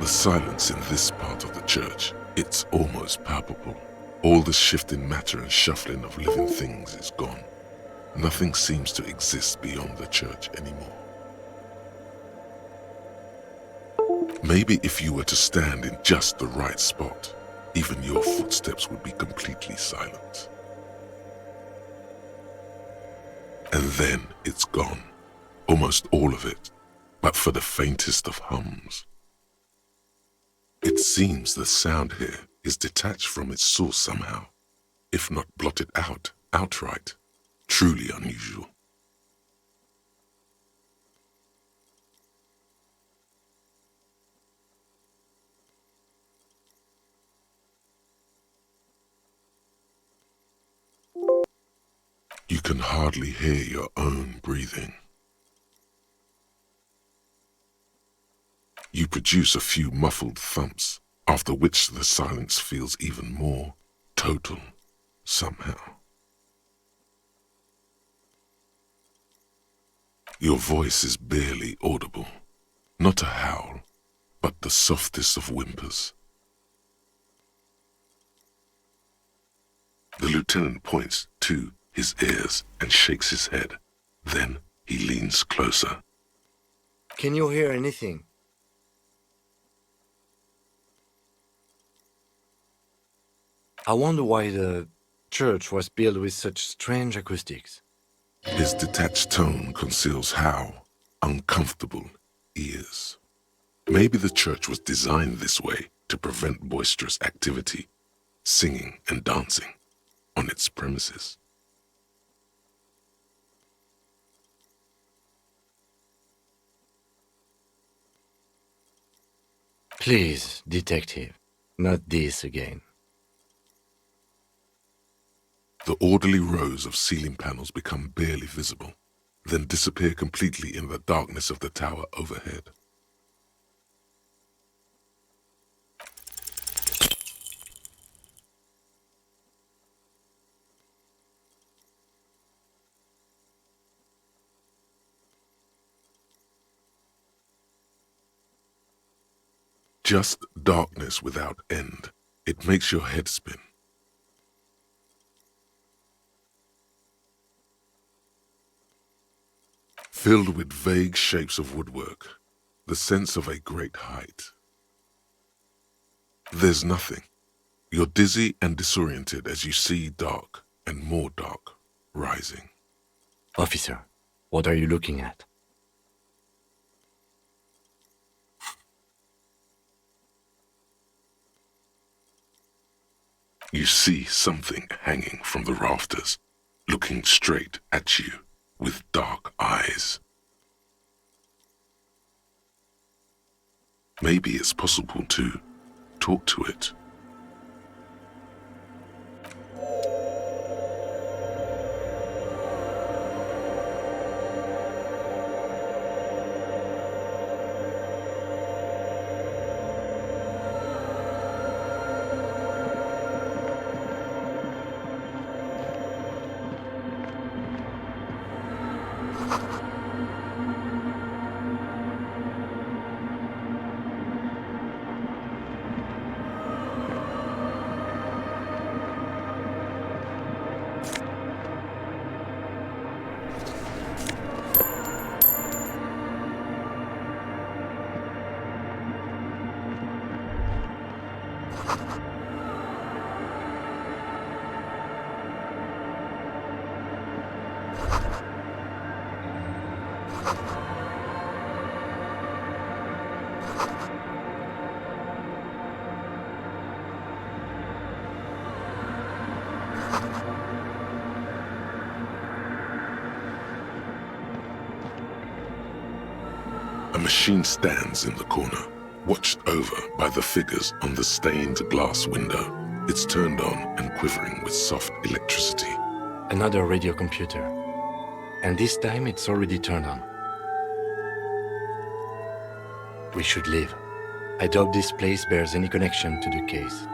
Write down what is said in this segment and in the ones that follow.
The silence in this part of the church, it's almost palpable. All the shifting matter and shuffling of living things is gone. Nothing seems to exist beyond the church anymore. Maybe if you were to stand in just the right spot, even your footsteps would be completely silent. And then it's gone, almost all of it, but for the faintest of hums. It seems the sound here is detached from its source somehow, if not blotted out outright. Truly unusual. You can hardly hear your own breathing. You produce a few muffled thumps, after which the silence feels even more total, somehow. Your voice is barely audible, not a howl, but the softest of whimpers. The lieutenant points to his ears and shakes his head. Then he leans closer. Can you hear anything? I wonder why the church was built with such strange acoustics. His detached tone conceals how uncomfortable he is. Maybe the church was designed this way to prevent boisterous activity, singing and dancing on its premises. Please, detective, not this again. The orderly rows of ceiling panels become barely visible, then disappear completely in the darkness of the tower overhead. Just darkness without end. It makes your head spin. Filled with vague shapes of woodwork, the sense of a great height. There's nothing. You're dizzy and disoriented as you see dark and more dark rising. Officer, what are you looking at? You see something hanging from the rafters, looking straight at you with dark eyes. Maybe it's possible to talk to it. machine stands in the corner, watched over by the figures on the stained glass window. It's turned on and quivering with soft electricity. Another radio computer. And this time it's already turned on. We should leave. I doubt this place bears any connection to the case.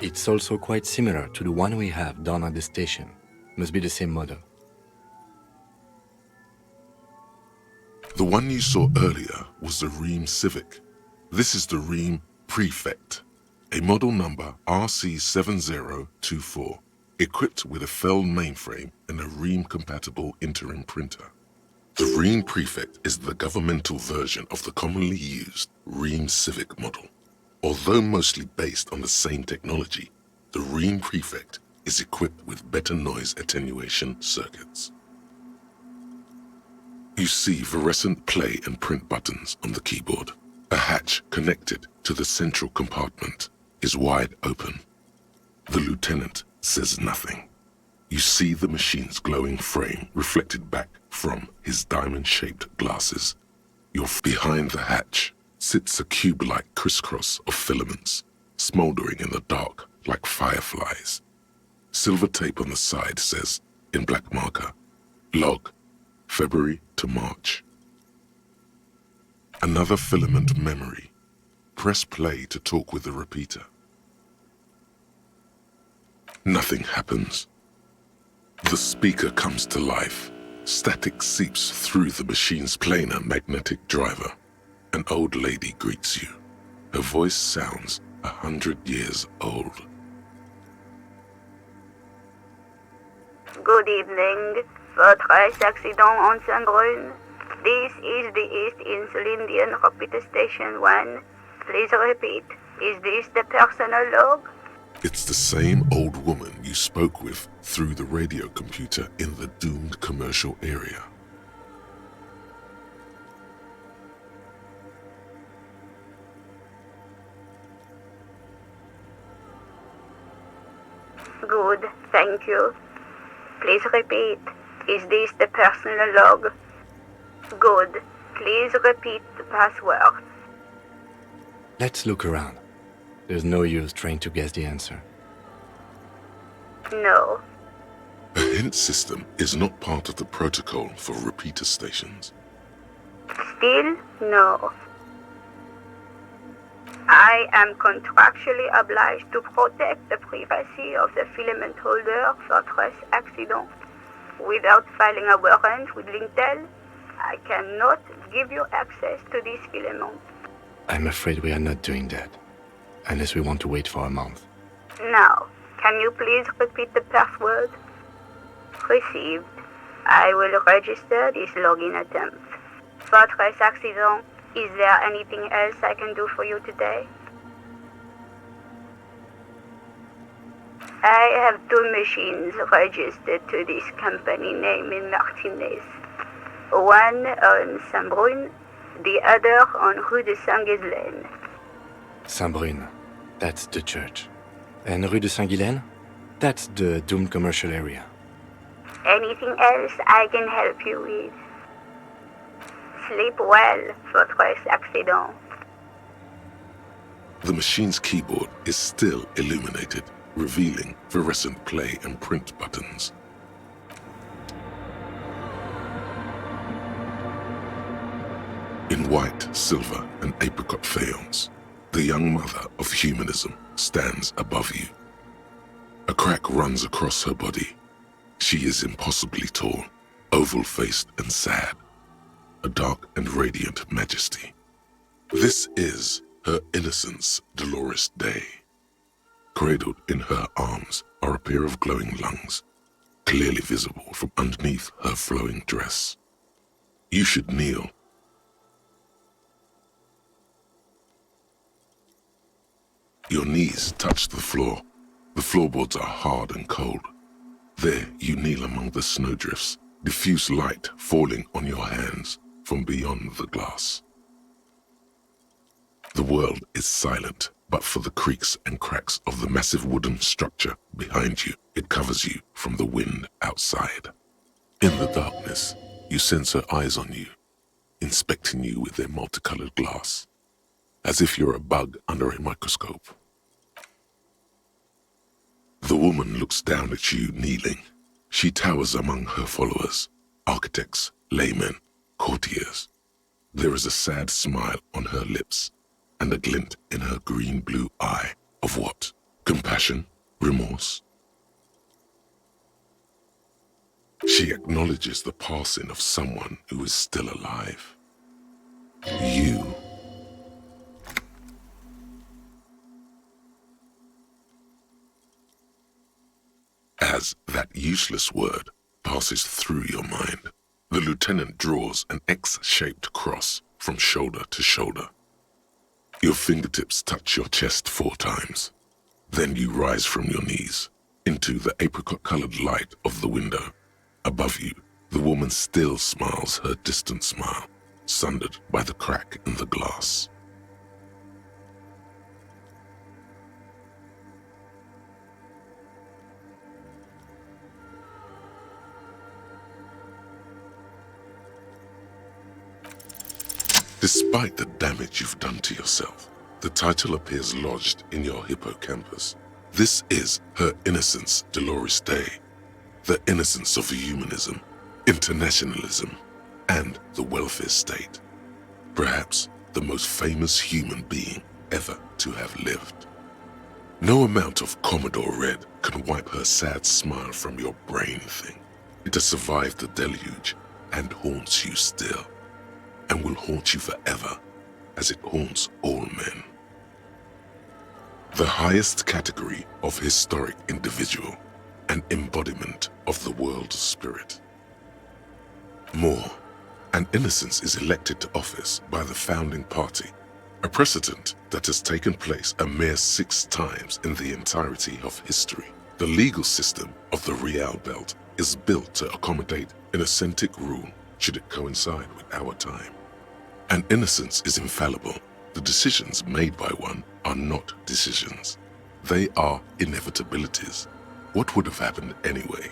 It's also quite similar to the one we have down at the station. Must be the same model. The one you saw earlier was the Rheem Civic. This is the Rheem Pt.8, a model number RC7024, equipped with a Fell mainframe and a Rheem-compatible interim printer. The Rheem Pt.8 is the governmental version of the commonly used Rheem Civic model. Although mostly based on the same technology, the Rheem Pt.8 is equipped with better noise attenuation circuits. You see fluorescent play and print buttons on the keyboard. A hatch connected to the central compartment is wide open. The lieutenant says nothing. You see the machine's glowing frame reflected back from his diamond-shaped glasses. Behind the hatch sits a cube-like crisscross of filaments, smoldering in the dark like fireflies. Silver tape on the side says, in black marker, log, February to March. Another filament memory. Press play to talk with the repeater. Nothing happens. The speaker comes to life. Static seeps through the machine's planar magnetic driver. An old lady greets you. Her voice sounds 100 years old. Good evening. Votre accident on Saint-Brun. This is the East Insulindian Repeater Station 1. Please repeat. Is this the personal log? It's the same old woman you spoke with through the radio computer in the doomed commercial area. Good, thank you. Please repeat. Is this the personal log? Good. Please repeat the password. Let's look around. There's no use trying to guess the answer. No. A hint system is not part of the protocol for repeater stations. Still, no. I am contractually obliged to protect the privacy of the filament holder for stress accident. Without filing a warrant with Lintel, I cannot give you access to this filament. I'm afraid we are not doing that, unless we want to wait for a month. Now, can you please repeat the password? Received. I will register this login attempt. Votre accident. Is there anything else I can do for you today? I have two machines registered to this company name in Martinez. One on Saint-Brun, the other on Rue de Saint-Ghislaine. Saint-Brun, that's the church. And Rue de Saint-Ghislaine? That's the doomed commercial area. Anything else I can help you with? Sleep well, votre accident. The machine's keyboard is still illuminated, revealing fluorescent play and print buttons. In white, silver, and apricot faience, the young mother of humanism stands above you. A crack runs across her body. She is impossibly tall, oval-faced and sad. A dark and radiant majesty. This is her innocence, Dolores Day. Cradled in her arms are a pair of glowing lungs, clearly visible from underneath her flowing dress. You should kneel. Your knees touch the floor. The floorboards are hard and cold. There you kneel among the snowdrifts, diffuse light falling on your hands from beyond the glass. The world is silent, but but for the creaks and cracks of the massive wooden structure behind you. It covers you from the wind outside. In the darkness, you sense her eyes on you, inspecting you with their multicolored glass, as if you're a bug under a microscope. The woman looks down at you kneeling. She towers among her followers, architects, laymen, courtiers. There is a sad smile on her lips and a glint in her green-blue eye of what? Compassion? Remorse? She acknowledges the passing of someone who is still alive. You. As that useless word passes through your mind, the lieutenant draws an X-shaped cross from shoulder to shoulder. Your fingertips touch your chest 4 times. Then you rise from your knees into the apricot-colored light of the window. Above you, the woman still smiles her distant smile, sundered by the crack in the glass. Despite the damage you've done to yourself, the title appears lodged in your hippocampus. This is Her Innocence Dolores Day, the innocence of humanism, internationalism, and the welfare state. Perhaps the most famous human being ever to have lived. No amount of Commodore Red can wipe her sad smile from your brain thing. It has survived the deluge and haunts you still, and will haunt you forever, as it haunts all men. The highest category of historic individual, an embodiment of the world spirit. More, an innocence is elected to office by the founding party, a precedent that has taken place a mere 6 times in the entirety of history. The legal system of the Real Belt is built to accommodate an authentic rule should it coincide with our time. An innocence is infallible. The decisions made by one are not decisions. They are inevitabilities. What would have happened anyway?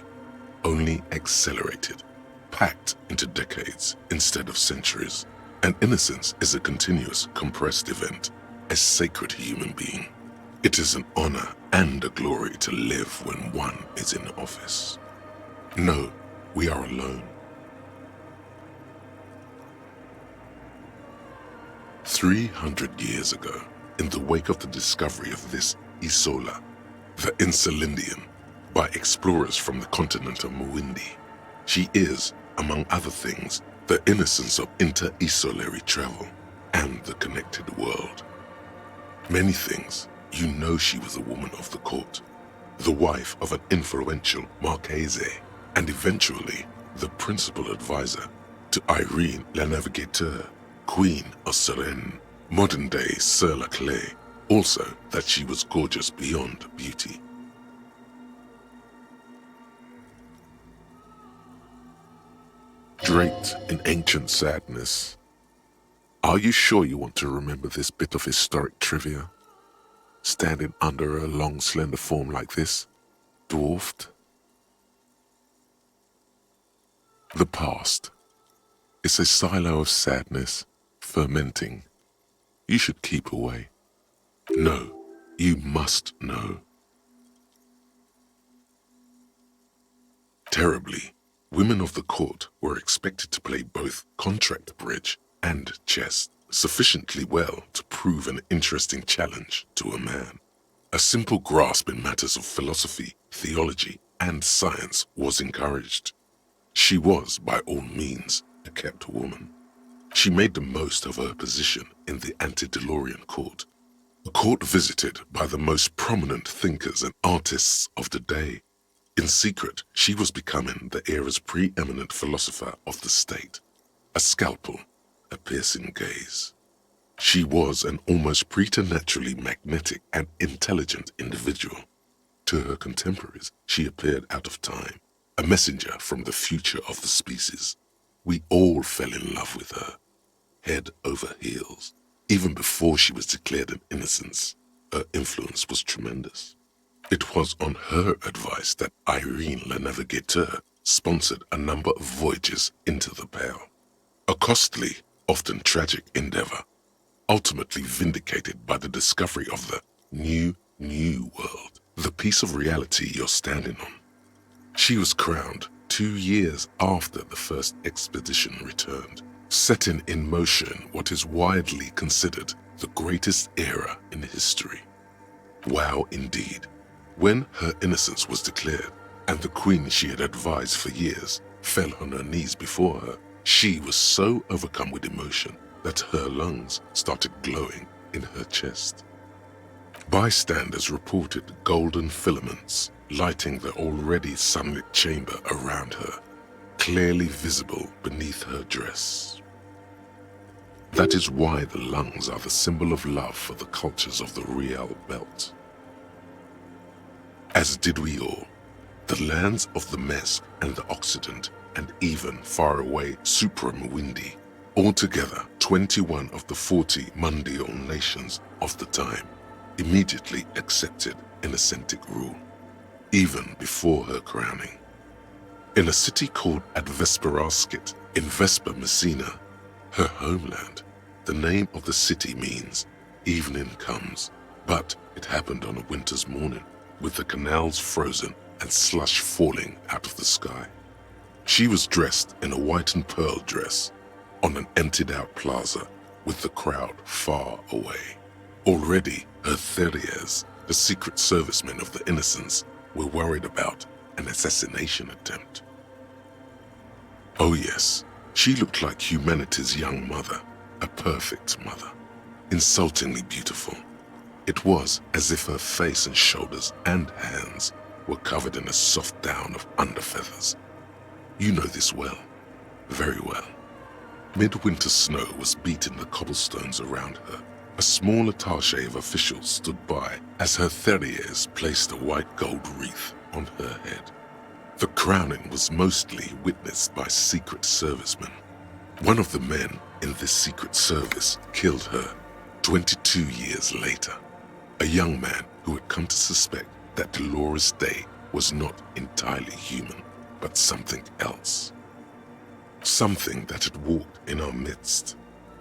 Only accelerated, packed into decades instead of centuries. An innocence is a continuous, compressed event, a sacred human being. It is an honor and a glory to live when one is in office. No, we are alone. 300 years ago, in the wake of the discovery of this Isola, the Insulindian, by explorers from the continent of Muindi, she is, among other things, the innocence of inter-isolary travel and the connected world. Many things, you know she was a woman of the court, the wife of an influential Marchese, and eventually the principal advisor to Irene La Navigateur, Queen of Suresnes, modern-day Sir La Clé, also that she was gorgeous beyond beauty. Draped in ancient sadness, are you sure you want to remember this bit of historic trivia? Standing under a long, slender form like this, dwarfed? The past is a silo of sadness, fermenting. You should keep away. No, you must know. Terribly, women of the court were expected to play both contract bridge and chess sufficiently well to prove an interesting challenge to a man. A simple grasp in matters of philosophy, theology, and science was encouraged. She was, by all means, a kept woman. She made the most of her position in the antediluvian court, a court visited by the most prominent thinkers and artists of the day. In secret, she was becoming the era's preeminent philosopher of the state, a scalpel, a piercing gaze. She was an almost preternaturally magnetic and intelligent individual. To her contemporaries, she appeared out of time, a messenger from the future of the species. We all fell in love with her, head over heels, even before she was declared an innocence. her influence was tremendous. It was on her advice that Irene Le Navigateur sponsored a number of voyages into the Pale. A costly, often tragic endeavor, ultimately vindicated by the discovery of the new world, the piece of reality you're standing on. She was crowned 2 years after the first expedition returned, setting in motion what is widely considered the greatest era in history. Wow, indeed. When her innocence was declared, and the queen she had advised for years fell on her knees before her, she was so overcome with emotion that her lungs started glowing in her chest. Bystanders reported golden filaments lighting the already sunlit chamber around her, clearly visible beneath her dress. That is why the lungs are the symbol of love for the cultures of the Riel Belt. As did we all, the lands of the Mesk and the Occident, and even faraway Supra-Mwindi, altogether 21 of the 40 Mundial nations of the time, immediately accepted Innocentic rule, even before her crowning. In a city called Advesperaskit in Vespa Messina, her homeland, the name of the city means evening comes, but it happened on a winter's morning, with the canals frozen and slush falling out of the sky. She was dressed in a white and pearl dress on an emptied-out plaza with the crowd far away. Already, her Theriers, the secret servicemen of the Innocents, were worried about an assassination attempt. Oh yes, she looked like humanity's young mother, a perfect mother, insultingly beautiful. It was as if her face and shoulders and hands were covered in a soft down of underfeathers. You know this well, very well. Midwinter snow was beating the cobblestones around her. A small attaché of officials stood by as her Theriers placed a white gold wreath on her head. The crowning was mostly witnessed by secret servicemen. One of the men in this secret service killed her 22 years later. A young man who had come to suspect that Dolores Day was not entirely human, but something else. Something that had walked in our midst,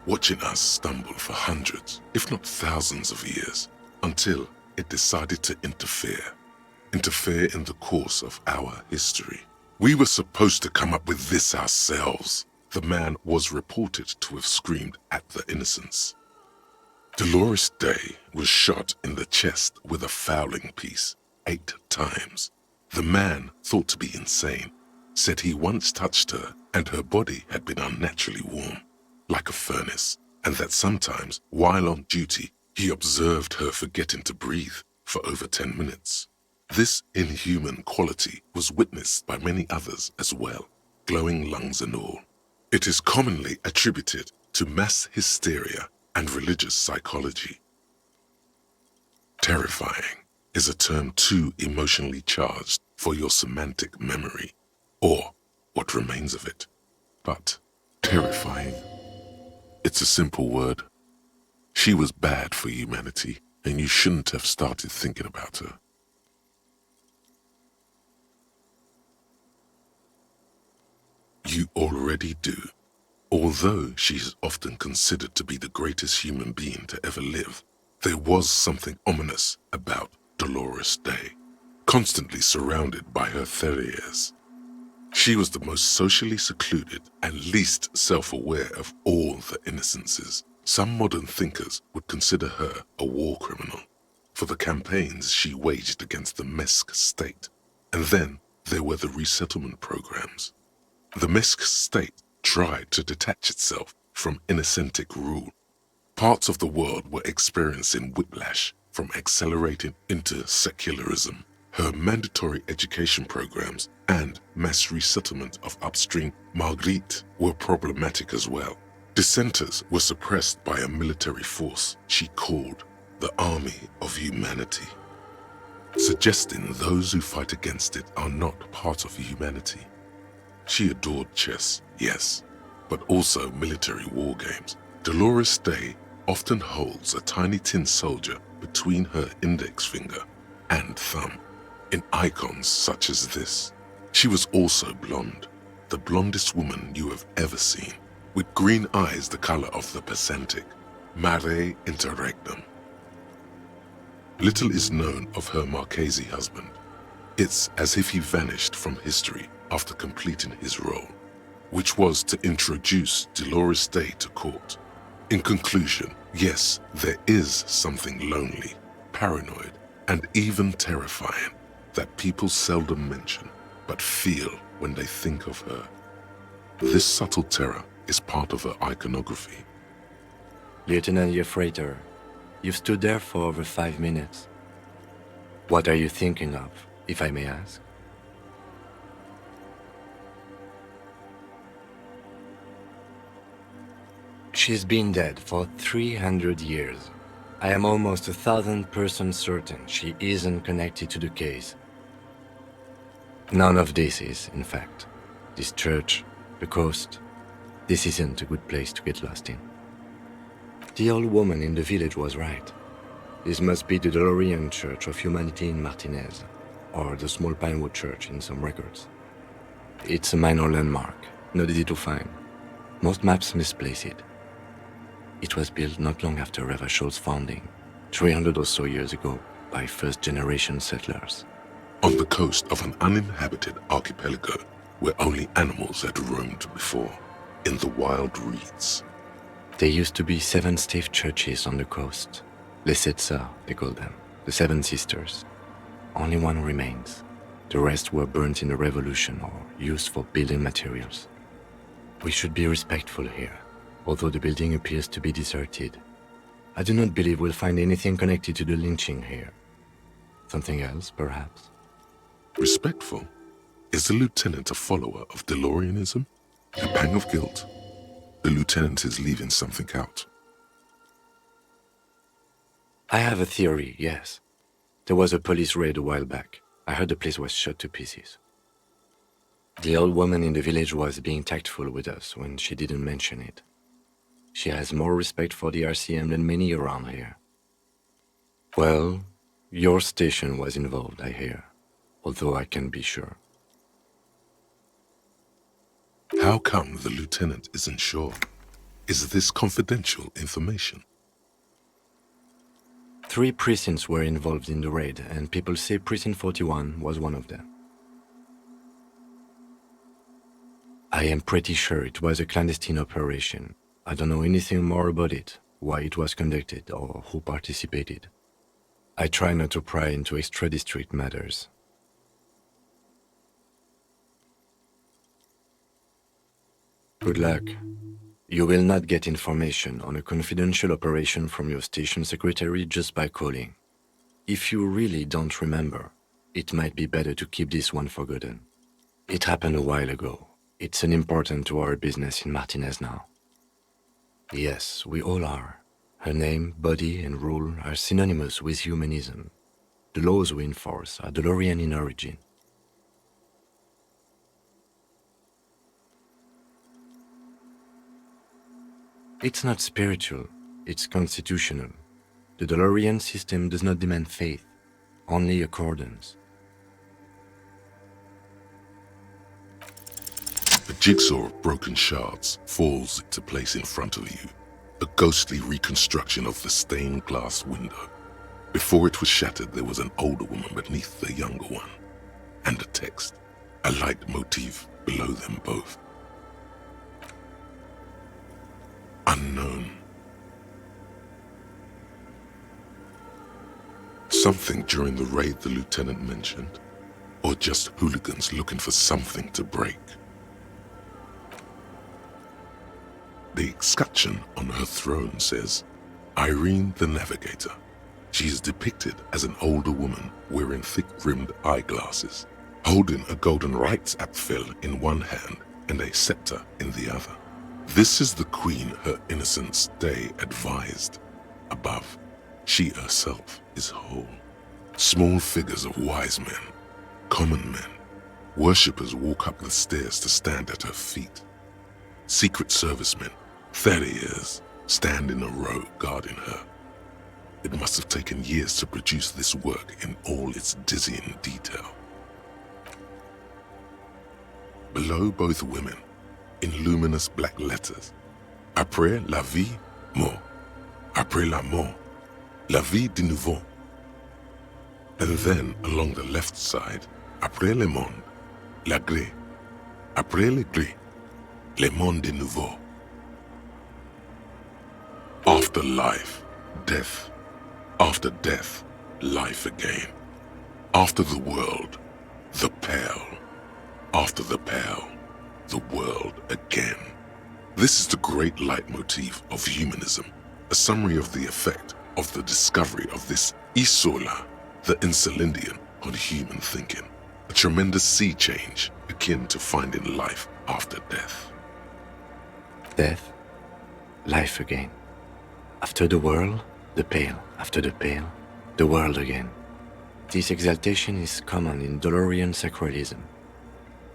watching us stumble for hundreds, if not thousands of years, until it decided to interfere in the course of our history. We were supposed to come up with this ourselves, the man was reported to have screamed at the Innocents. Dolores Day was shot in the chest with a fowling piece 8 times. The man, thought to be insane, said he once touched her and her body had been unnaturally warm, like a furnace, and that sometimes, while on duty, he observed her forgetting to breathe for over 10 minutes. This inhuman quality was witnessed by many others as well, glowing lungs and all. It is commonly attributed to mass hysteria and religious psychology. Terrifying is a term too emotionally charged for your semantic memory, or what remains of it. But terrifying, it's a simple word. She was bad for humanity, and you shouldn't have started thinking about her. You already do. Although she is often considered to be the greatest human being to ever live, there was something ominous about Dolores Day, constantly surrounded by her Theriers. She was the most socially secluded and least self-aware of all the Innocences. Some modern thinkers would consider her a war criminal for the campaigns she waged against the Mesk state. And then there were the resettlement programs. The Mesk state tried to detach itself from Innocentic rule. Parts of the world were experiencing whiplash from accelerating into secularism. Her mandatory education programs and mass resettlement of upstream Marguerite were problematic as well. Dissenters were suppressed by a military force she called the Army of Humanity, suggesting those who fight against it are not part of humanity. She adored chess, yes, but also military war games. Dolores Day often holds a tiny tin soldier between her index finger and thumb in icons such as this. She was also blonde, the blondest woman you have ever seen, with green eyes the color of the Pacentic, mare interregnum. Little is known of her Marchese husband. It's as if he vanished from history after completing his role, which was to introduce Dolores Day to court. In conclusion, yes, there is something lonely, paranoid, and even terrifying that people seldom mention, but feel when they think of her. This subtle terror is part of her iconography. Lieutenant Yefreiter, you've stood there for over 5 minutes. What are you thinking of, if I may ask? She's been dead for 300 years. I am almost 1,000% certain she isn't connected to the case. None of this is, in fact. This church, the coast, this isn't a good place to get lost in. The old woman in the village was right. This must be the DeLorean Church of Humanity in Martinez, or the Small Pinewood Church in some records. It's a minor landmark, not easy to find. Most maps misplace it. It was built not long after Revachol's founding, 300 or so years ago, by first-generation settlers. On the coast of an uninhabited archipelago where only animals had roamed before, in the wild reeds. There used to be 7 stave churches on the coast. Les Sept Sœurs, they call them, the 7 sisters. Only one remains. The rest were burnt in the revolution or used for building materials. We should be respectful here, although the building appears to be deserted. I do not believe we'll find anything connected to the lynching here. Something else, perhaps? Respectful? Is the lieutenant a follower of DeLoreanism? A pang of guilt? The lieutenant is leaving something out. I have a theory, yes. There was a police raid a while back. I heard the place was shot to pieces. The old woman in the village was being tactful with us when she didn't mention it. She has more respect for the RCM than many around here. Well, your station was involved, I hear, although I can't be sure. How come the lieutenant isn't sure? Is this confidential information? 3 precincts were involved in the raid, and people say Precinct 41 was one of them. I am pretty sure it was a clandestine operation. I don't know anything more about it, why it was conducted, or who participated. I try not to pry into extra-district matters. Good luck. You will not get information on a confidential operation from your station secretary just by calling. If you really don't remember, it might be better to keep this one forgotten. It happened a while ago. It's unimportant to our business in Martinez now. Yes, we all are. Her name, body, and rule are synonymous with humanism. The laws we enforce are DeLorean in origin. It's not spiritual, it's constitutional. The DeLorean system does not demand faith, only accordance. A jigsaw of broken shards falls into place in front of you, a ghostly reconstruction of the stained glass window. Before it was shattered, there was an older woman beneath the younger one, and a text, a light motif below them both. Unknown. Something during the raid the lieutenant mentioned, or just hooligans looking for something to break. The escutcheon on her throne says, Irene the Navigator. She is depicted as an older woman wearing thick-rimmed eyeglasses, holding a golden rights apfel in one hand and a scepter in the other. This is the queen her innocence day advised. Above, she herself is whole. Small figures of wise men, common men, worshippers walk up the stairs to stand at her feet. Secret servicemen, 30 years, stand in a row guarding her. It must have taken years to produce this work in all its dizzying detail. Below both women, in luminous black letters, après la vie, mort. Après la mort, la vie de nouveau. And then along the left side, après le monde, la gré. Après le gré, le monde de nouveau. After life, death. After death, life again. After the world, the pale. After the pale, the world again. This is the great leitmotif of humanism, a summary of the effect of the discovery of this isola, the Insulindian, on human thinking. A tremendous sea change akin to finding life after death. Death, life again. After the world, the pale. After the pale, the world again. This exaltation is common in Dolorian sacralism.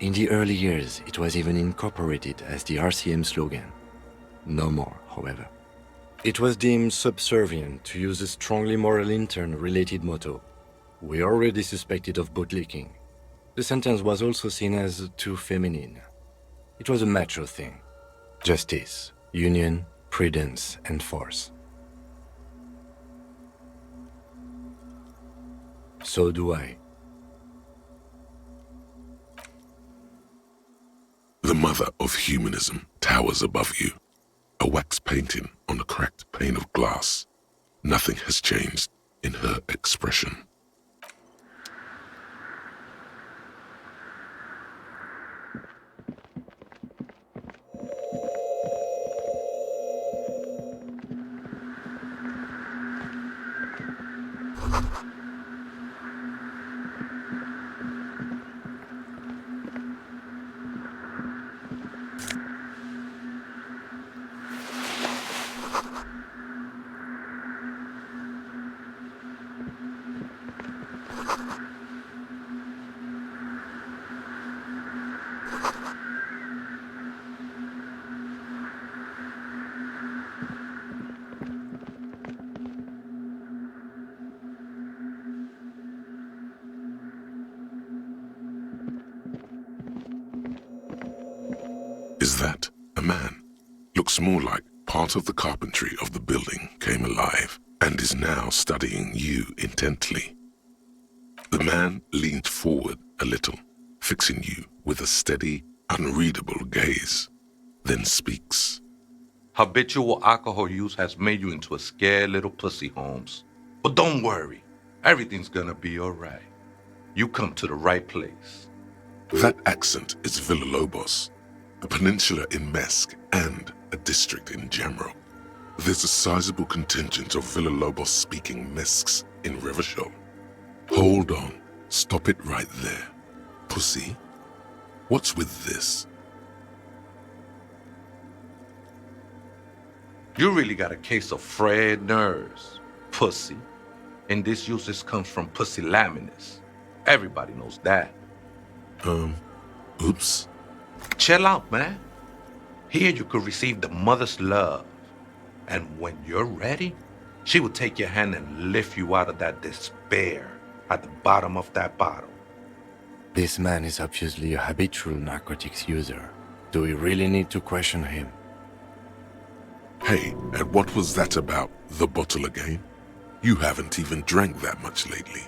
In the early years, it was even incorporated as the RCM slogan. No more, however. It was deemed subservient to use a strongly moral intern-related motto. We already suspected of bootlicking. The sentence was also seen as too feminine. It was a macho thing. Justice, union, prudence, and force. So do I. The mother of humanism towers above you, a wax painting on a cracked pane of glass. Nothing has changed in her expression. Is that a man? Looks more like part of the carpentry of the building came alive and is now studying you intently. The man leaned forward a little, fixing you with a steady, unreadable gaze, then speaks. Habitual alcohol use has made you into a scared little pussy, Holmes. But don't worry, everything's gonna be alright. You come to the right place. That accent is Villalobos, a peninsula in Mesque and a district in Jamrock. There's a sizable contingent of Villalobos-speaking Mesques in Revachol. Hold on, stop it right there. Pussy, what's with this? You really got a case of frayed nerves, pussy. And this usage comes from pusillanimous. Everybody knows that. Oops. Chill out, man. Here you could receive the mother's love. And when you're ready, she will take your hand and lift you out of that despair at the bottom of that bottle. This man is obviously a habitual narcotics user. Do we really need to question him? Hey, and what was that about the bottle again? You haven't even drank that much lately.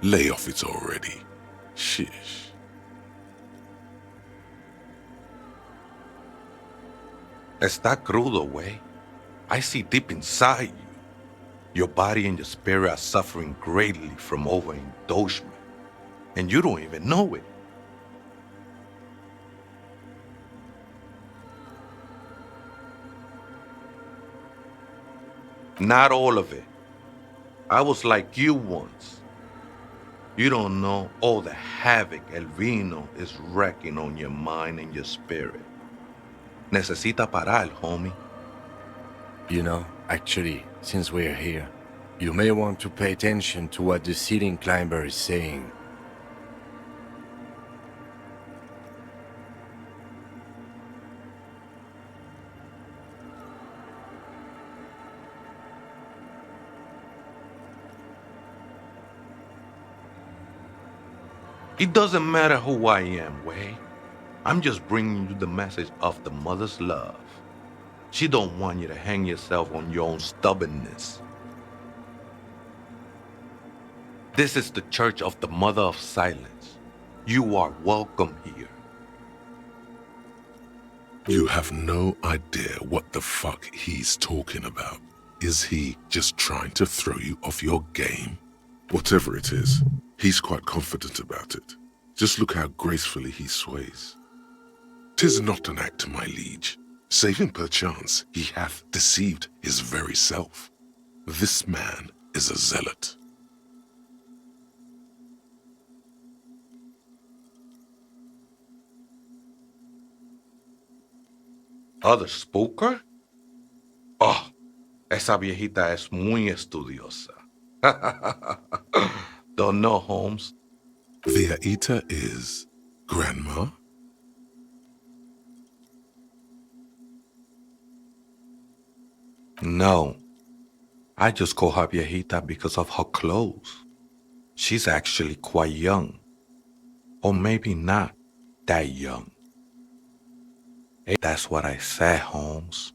Lay off it already. Shish. Está crudo, way. I see deep inside you. Your body and your spirit are suffering greatly from overindulgence. And you don't even know it. Not all of it. I was like you once. You don't know all the havoc El Vino is wrecking on your mind and your spirit. Necesita parar, homie. You know, actually, since we're here, you may want to pay attention to what the ceiling climber is saying. It doesn't matter who I am, Way. I'm just bringing you the message of the mother's love. She don't want you to hang yourself on your own stubbornness. This is the Church of the Mother of Silence. You are welcome here. You have no idea what the fuck he's talking about. Is he just trying to throw you off your game? Whatever it is, he's quite confident about it. Just look how gracefully he sways. 'Tis not an act, my liege, save him perchance he hath deceived his very self. This man is a zealot. Other spooker? Oh, esa viejita es muy estudiosa. Don't know, Holmes. Viejita is grandma? No, I just call her viejita because of her clothes. She's actually quite young. Or maybe not that young. That's what I said, Holmes.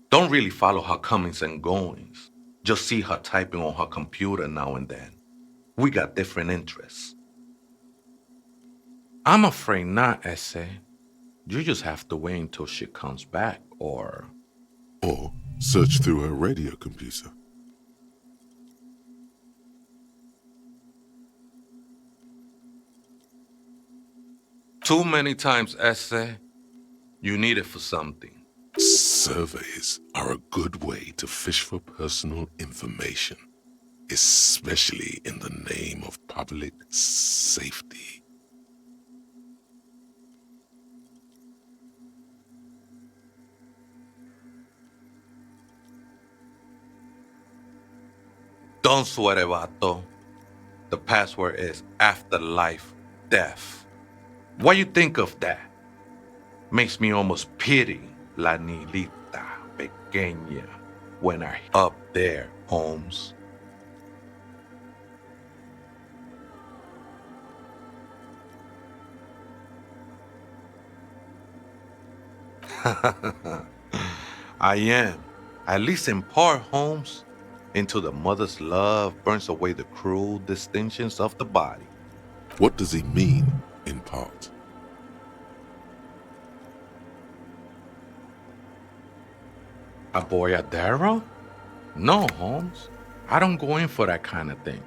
Don't really follow her comings and goings. Just see her typing on her computer now and then. We got different interests. I'm afraid not, Ese. You just have to wait until she comes back, or Search through her radio computer. too many times, Ese. You need it for something. Surveys are a good way to fish for personal information, especially in the name of public safety. Don't sweat it, vato. The password is afterlife death. What you think of that? Makes me almost pity La Nilita Pequeña when I up there, Holmes. I am, at least in part, Holmes. Into the mother's love burns away the cruel distinctions of the body. What does he mean, in part? A boyadero? No, Holmes. I don't go in for that kind of thing.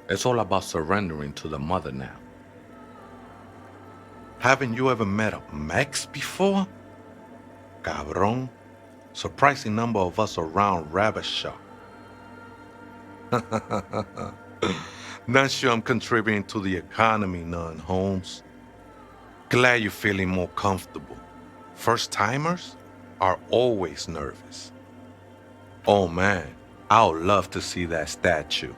It's all about surrendering to the mother now. Haven't you ever met a Mex before? Cabrón. Surprising number of us around Ravishar. Not sure I'm contributing to the economy none, Holmes. Glad you're feeling more comfortable. First-timers are always nervous. Oh man, I would love to see that statue.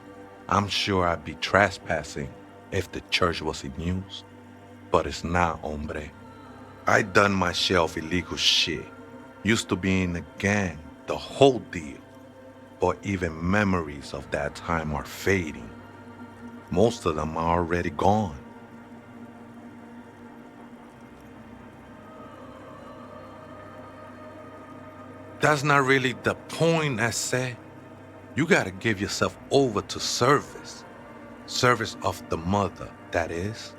I'm sure I'd be trespassing if the church was in use. But it's not, hombre. I done my share of illegal shit. Used to be in a gang, the whole deal. But even memories of that time are fading. Most of them are already gone. That's not really the point, I say. You gotta give yourself over to service. Service of the mother, that is.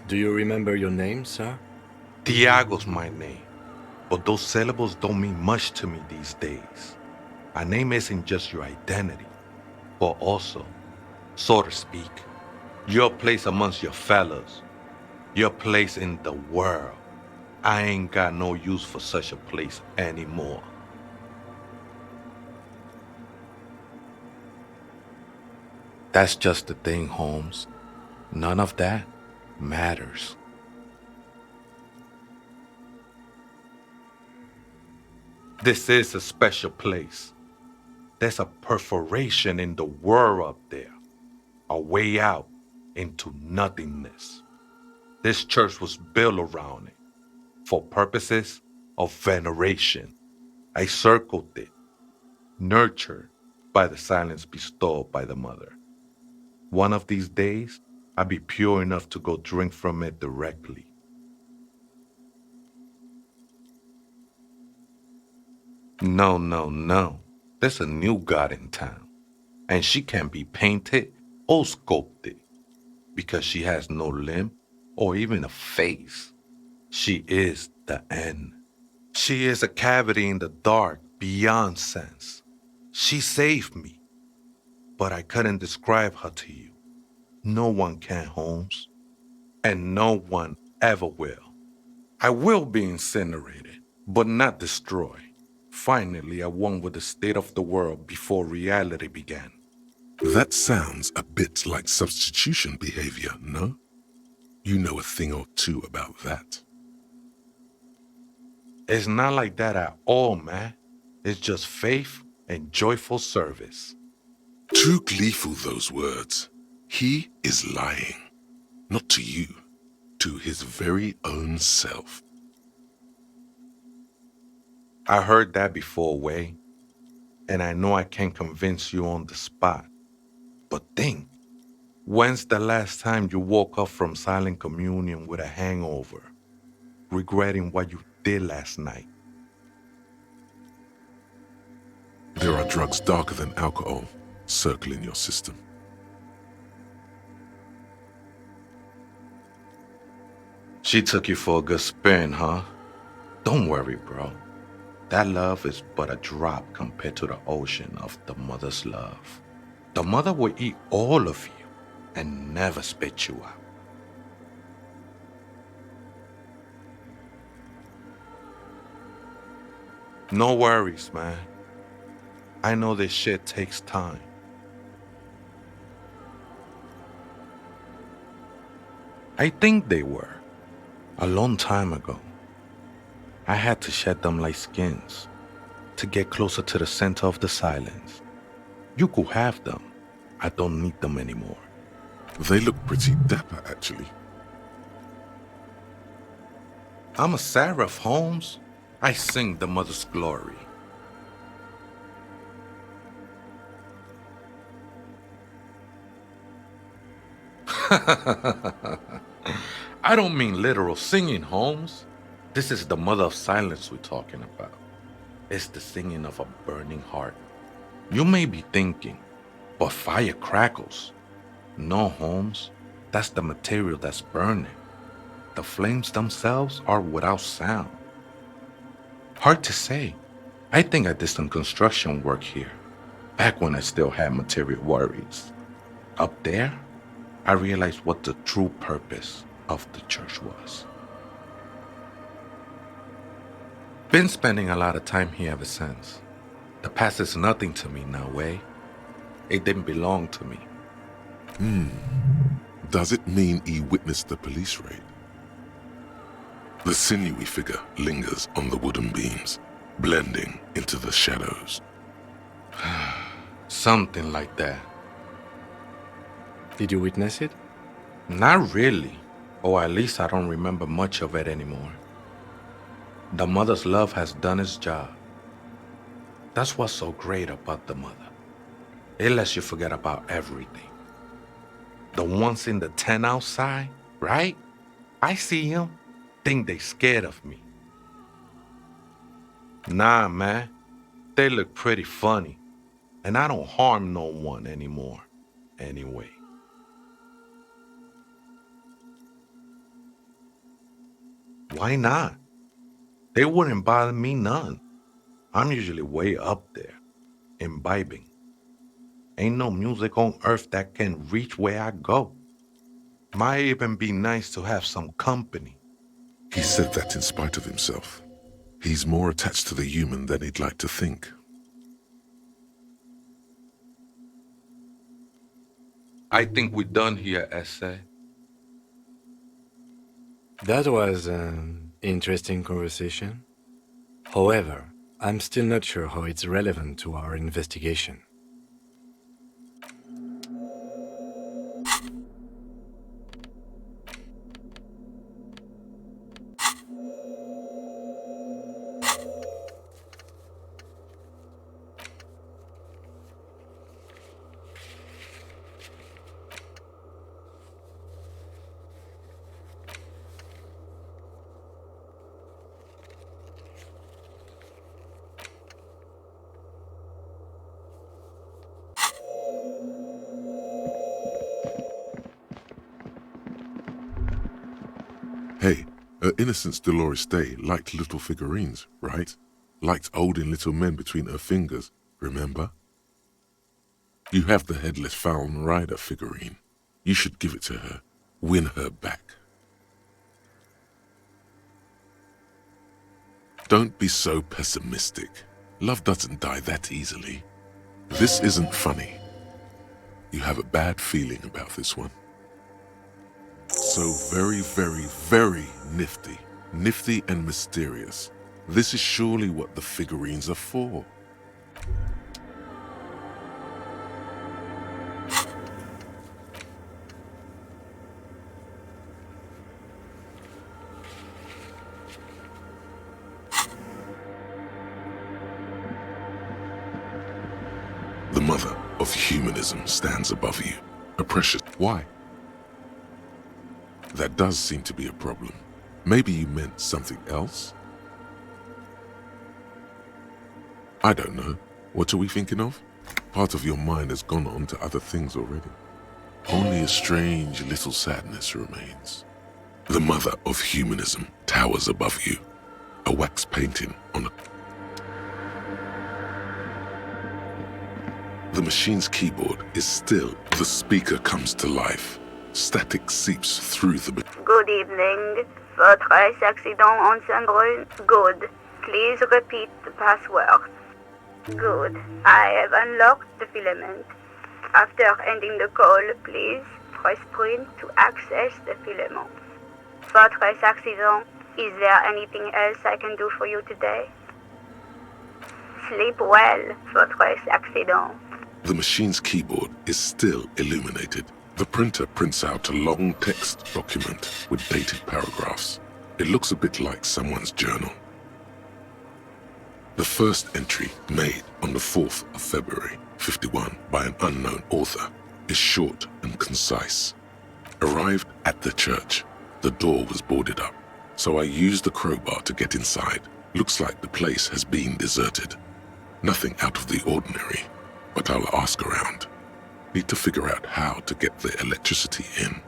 Do you remember your name, sir? Tiago's my name. But those syllables don't mean much to me these days. A name isn't just your identity, but also, so to speak, your place amongst your fellows, your place in the world. I ain't got no use for such a place anymore. That's just the thing, Holmes. None of that matters. This is a special place. There's a perforation in the world up there, a way out into nothingness. This church was built around it for purposes of veneration. I circled it, nurtured by the silence bestowed by the mother. One of these days, I'd be pure enough to go drink from it directly. No, no, no. There's a new god in town, and she can't be painted or sculpted because she has no limb or even a face. She is the end. She is a cavity in the dark beyond sense. She saved me, but I couldn't describe her to you. No one can, Holmes, and no one ever will. I will be incinerated, but not destroyed. Finally, I won with the state of the world before reality began. That sounds a bit like substitution behavior, no? You know a thing or two about that. It's not like that at all, man. It's just faith and joyful service. Too gleeful, those words. He is lying. Not to you, to his very own self. I heard that before, Way, and I know I can't convince you on the spot. But think, when's the last time you woke up from silent communion with a hangover, regretting what you did last night? There are drugs darker than alcohol circling your system. She took you for a good spin, huh? Don't worry, bro. That love is but a drop compared to the ocean of the mother's love. The mother will eat all of you and never spit you out. No worries, man. I know this shit takes time. I think they were. A long time ago. I had to shed them like skins to get closer to the center of the silence. You could have them. I don't need them anymore. They look pretty dapper, actually. I'm a seraph, Holmes. I sing the mother's glory. I don't mean literal singing, Holmes. This is the mother of silence we're talking about. It's the singing of a burning heart. You may be thinking, but fire crackles. No, Holmes. That's the material that's burning. The flames themselves are without sound. Hard to say. I think I did some construction work here, back when I still had material worries. Up there, I realized what the true purpose of the church was. Been spending a lot of time here ever since. The past is nothing to me now, Way. It didn't belong to me. Does it mean he witnessed the police raid? The sinewy figure lingers on the wooden beams, blending into the shadows. Something like that. Did you witness it? Not really, or at least I don't remember much of it anymore. The mother's love has done its job. That's what's so great about the mother. It lets you forget about everything. The ones in the tent outside, right? I see them, think they scared of me. Nah, man, they look pretty funny, and I don't harm no one anymore, anyway. Why not? They wouldn't bother me none. I'm usually way up there, imbibing. Ain't no music on earth that can reach where I go. Might even be nice to have some company. He said that in spite of himself. He's more attached to the human than he'd like to think. I think we're done here, Essay. That was an interesting conversation. However, I'm still not sure how it's relevant to our investigation. Hey, her Innocence Dolores Day liked little figurines, right? Liked holding little men between her fingers, remember? You have the Headless Falcon Rider figurine. You should give it to her. Win her back. Don't be so pessimistic. Love doesn't die that easily. This isn't funny. You have a bad feeling about this one. So very, very, very nifty. Nifty and mysterious. This is surely what the figurines are for. The mother of humanism stands above you. A precious... Why? That does seem to be a problem. Maybe you meant something else? I don't know. What are we thinking of? Part of your mind has gone on to other things already. Only a strange little sadness remains. The mother of humanism towers above you. A wax painting on a... The machine's keyboard is still. The speaker comes to life. Static seeps through the... Good evening. Votre accident en Saint-Brun. Good. Please repeat the password. Good. I have unlocked the filament. After ending the call, please press print to access the filament. Votre accident. Is there anything else I can do for you today? Sleep well, votre accident. The machine's keyboard is still illuminated. The printer prints out a long text document with dated paragraphs. It looks a bit like someone's journal. The first entry, made on the 4th of February, 51, by an unknown author, is short and concise. Arrived at the church. The door was boarded up, so I used the crowbar to get inside. Looks like the place has been deserted. Nothing out of the ordinary, but I'll ask around. Need to figure out how to get the electricity in.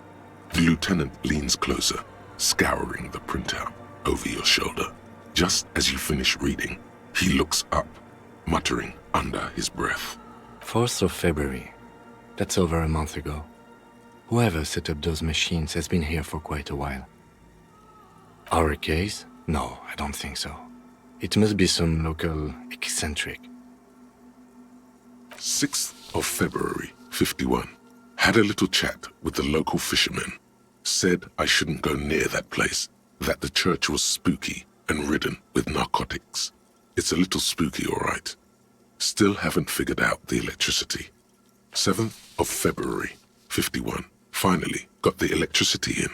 The lieutenant leans closer, scouring the printout over your shoulder. Just as you finish reading, he looks up, muttering under his breath. 4th of February. That's over a month ago. Whoever set up those machines has been here for quite a while. Our case? No, I don't think so. It must be some local eccentric. 6th of February, 51. Had a little chat with the local fishermen. Said I shouldn't go near that place, that the church was spooky and ridden with narcotics. It's a little spooky, all right. Still haven't figured out the electricity. 7th of February, 51. Finally got the electricity in.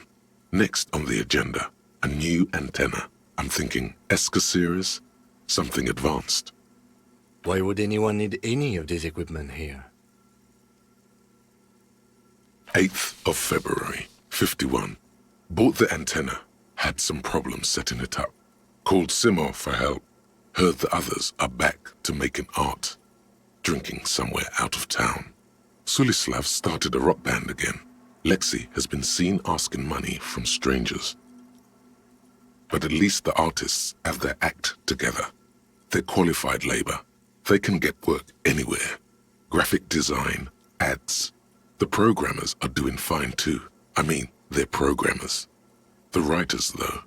Next on the agenda, a new antenna. I'm thinking ESCA series, something advanced. Why would anyone need any of this equipment here? 8th of February, 51. Bought the antenna, had some problems setting it up. Called Simo for help. Heard the others are back to making art. Drinking somewhere out of town. Sulislav started a rock band again. Lexi has been seen asking money from strangers. But at least the artists have their act together. They're qualified labor. They can get work anywhere. Graphic design, ads. The programmers are doing fine too. I mean, they're programmers. The writers, though,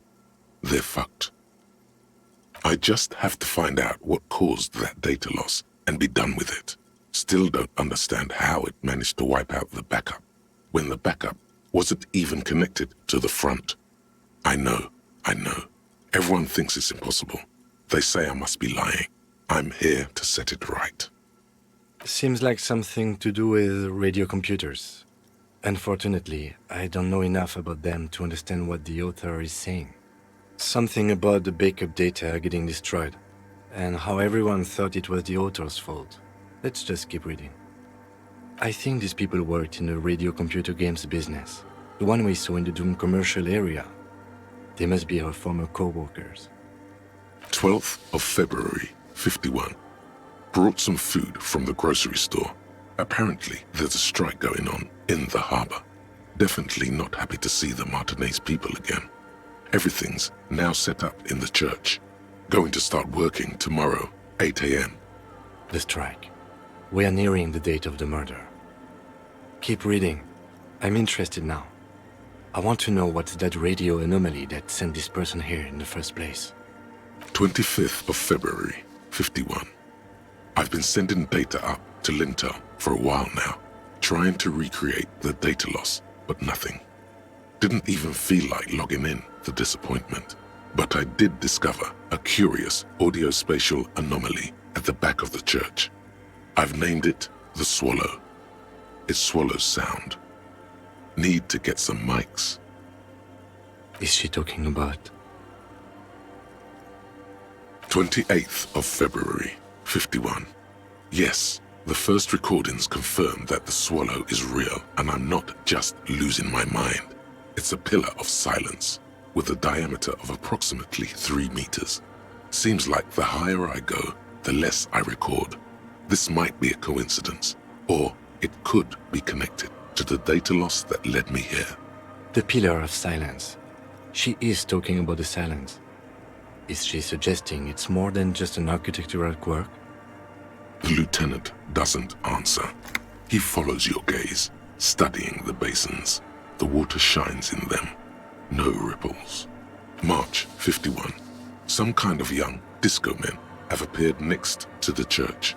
they're fucked. I just have to find out what caused that data loss and be done with it. Still don't understand how it managed to wipe out the backup, when the backup wasn't even connected to the front. I know. Everyone thinks it's impossible. They say I must be lying. I'm here to set it right. Seems like something to do with radio computers. Unfortunately, I don't know enough about them to understand what the author is saying. Something about the backup data getting destroyed, and how everyone thought it was the author's fault. Let's just keep reading. I think these people worked in the radio computer games business, the one we saw in the Doom commercial area. They must be our former co-workers. 12th of February, 51. Brought some food from the grocery store. Apparently, there's a strike going on in the harbor. Definitely not happy to see the Martinez people again. Everything's now set up in the church. Going to start working tomorrow, 8 a.m. The strike. We are nearing the date of the murder. Keep reading. I'm interested now. I want to know what's that radio anomaly that sent this person here in the first place. 25th of February, 51. I've been sending data up to Lintel for a while now, trying to recreate the data loss, but nothing. Didn't even feel like logging in, the disappointment. But I did discover a curious audio-spatial anomaly at the back of the church. I've named it the Swallow. It swallows sound. Need to get some mics. Is she talking about? 28th of February, 51. Yes, the first recordings confirm that the swallow is real and I'm not just losing my mind. It's a pillar of silence with a diameter of approximately 3 meters. Seems like the higher I go, the less I record. This might be a coincidence, or it could be connected to the data loss that led me here. The pillar of silence. She is talking about the silence. Is she suggesting it's more than just an architectural quirk? The lieutenant doesn't answer. He follows your gaze, studying the basins. The water shines in them. No ripples. March 51. Some kind of young disco men have appeared next to the church.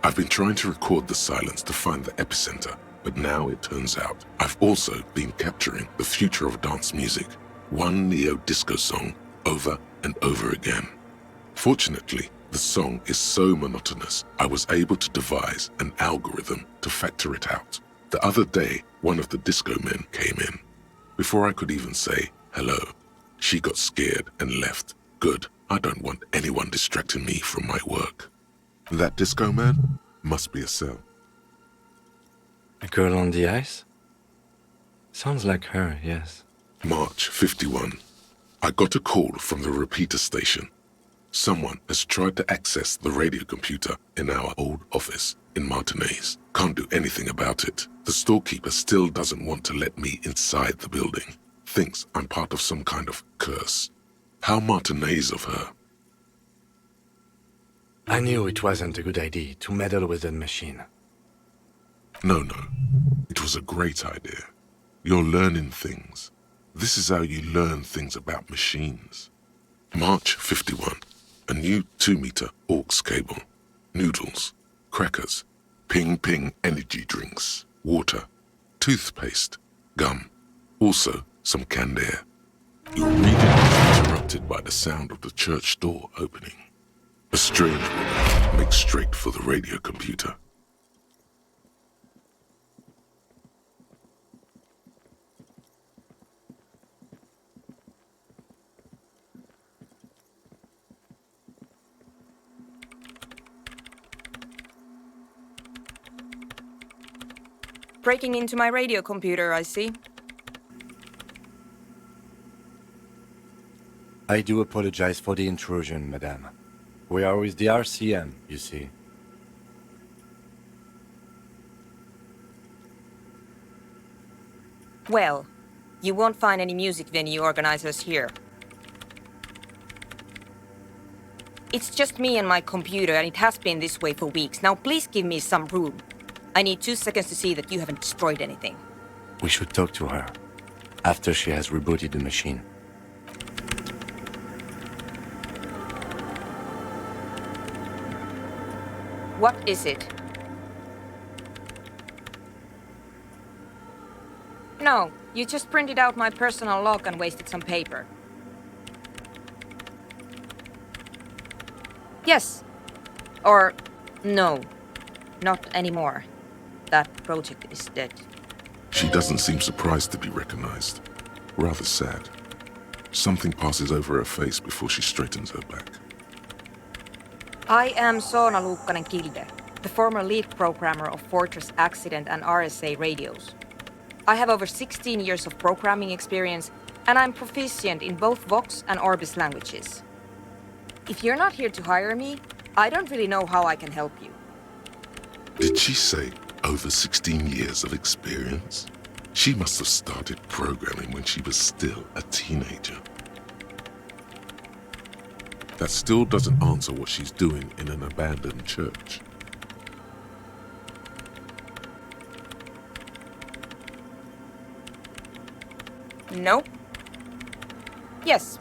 I've been trying to record the silence to find the epicenter, but now it turns out I've also been capturing the future of dance music, one neo-disco song over and over again. Fortunately, the song is so monotonous, I was able to devise an algorithm to factor it out. The other day, one of the disco men came in. Before I could even say hello, she got scared and left. Good, I don't want anyone distracting me from my work. That disco man must be a cell. A girl on the ice? Sounds like her, yes. March 51. I got a call from the repeater station. Someone has tried to access the radio computer in our old office in Martinez. Can't do anything about it. The storekeeper still doesn't want to let me inside the building. Thinks I'm part of some kind of curse. How Martinez of her. I knew it wasn't a good idea to meddle with that machine. No. It was a great idea. You're learning things. This is how you learn things about machines. March 51. A new 2-meter aux cable. Noodles. Crackers. Ping energy drinks. Water. Toothpaste. Gum. Also some canned air. Your reading is interrupted by the sound of the church door opening. A strange woman makes straight for the radio computer. Breaking into my radio computer, I see. I do apologize for the intrusion, madame. We are with the RCM, you see. Well, you won't find any music venue organizers here. It's just me and my computer, and it has been this way for weeks. Now please give me some room. I need 2 seconds to see that you haven't destroyed anything. We should talk to her after she has rebooted the machine. What is it? No, you just printed out my personal log and wasted some paper. Yes. Or no, not anymore. That project is dead. She doesn't seem surprised to be recognized. Rather sad. Something passes over her face before she straightens her back. I am Soona Luukkanen-Kilde, the former lead programmer of Fortress Accident and RSA radios. I have over 16 years of programming experience, and I'm proficient in both Vox and Orbis languages. If you're not here to hire me, I don't really know how I can help you. Did she say over 16 years of experience? She must have started programming when she was still a teenager. that still doesn't answer what she's doing in an abandoned church. Nope. Yes.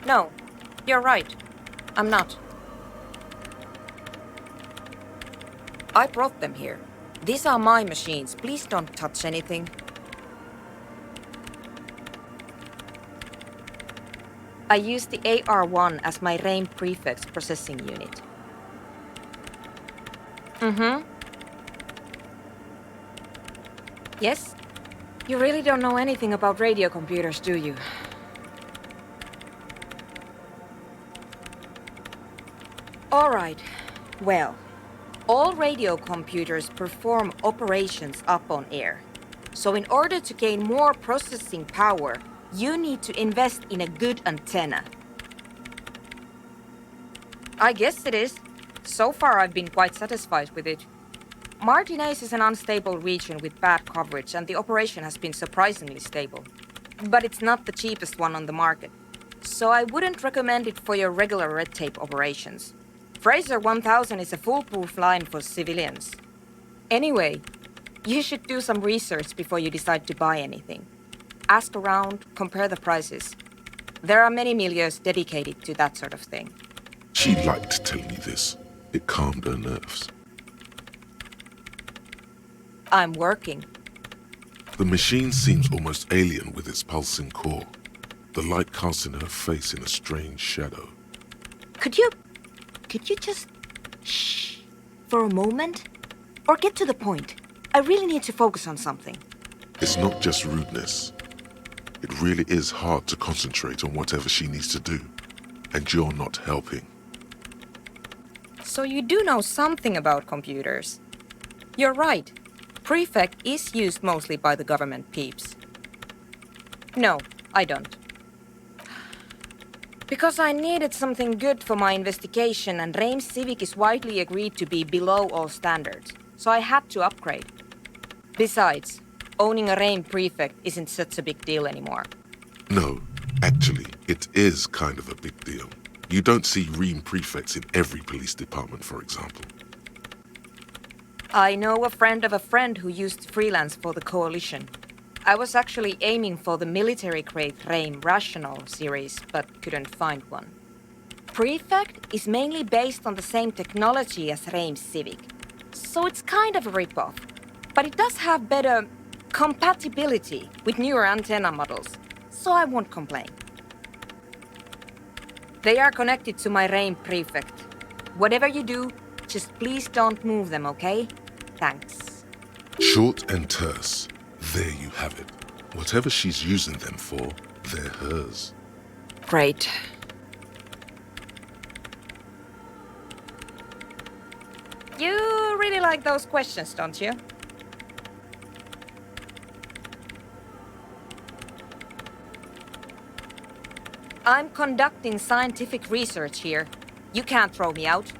No, you're right. I'm not. I brought them here. These are my machines. Please don't touch anything. I use the AR-1 as my RAIN prefix processing unit. Mm-hmm. Yes? You really don't know anything about radio computers, do you? All right. Well, all radio computers perform operations up on air. So in order to gain more processing power, you need to invest in a good antenna. I guess it is. So far, I've been quite satisfied with it. Martinez is an unstable region with bad coverage, and the operation has been surprisingly stable. But it's not the cheapest one on the market. So I wouldn't recommend it for your regular red tape operations. Fraser 1000 is a foolproof line for civilians. Anyway, you should do some research before you decide to buy anything. Ask around, compare the prices. There are many milieus dedicated to that sort of thing. She liked telling me this. It calmed her nerves. I'm working. The machine seems almost alien with its pulsing core, the light casting her face in a strange shadow. Could you just shh for a moment? Or get to the point. I really need to focus on something. It's not just rudeness. It really is hard to concentrate on whatever she needs to do, and you're not helping. So you do know something about computers. You're right. Prefect is used mostly by the government peeps. No, I don't. Because I needed something good for my investigation, and RAIN Civic is widely agreed to be below all standards, so I had to upgrade. Besides, owning a RAIN prefect isn't such a big deal anymore. No, actually, it is kind of a big deal. You don't see RAIN prefects in every police department, for example. I know a friend of a friend who used to freelance for the coalition. I was actually aiming for the military-grade RAIN Rational series, but couldn't find one. Prefect is mainly based on the same technology as RAIN Civic, so it's kind of a rip-off. But it does have better compatibility with newer antenna models, so I won't complain. They are connected to my RAIN prefect. Whatever you do, just please don't move them, okay? Thanks. Short and terse. There you have it. Whatever she's using them for, they're hers. Great. You really like those questions, don't you? I'm conducting scientific research here. You can't throw me out.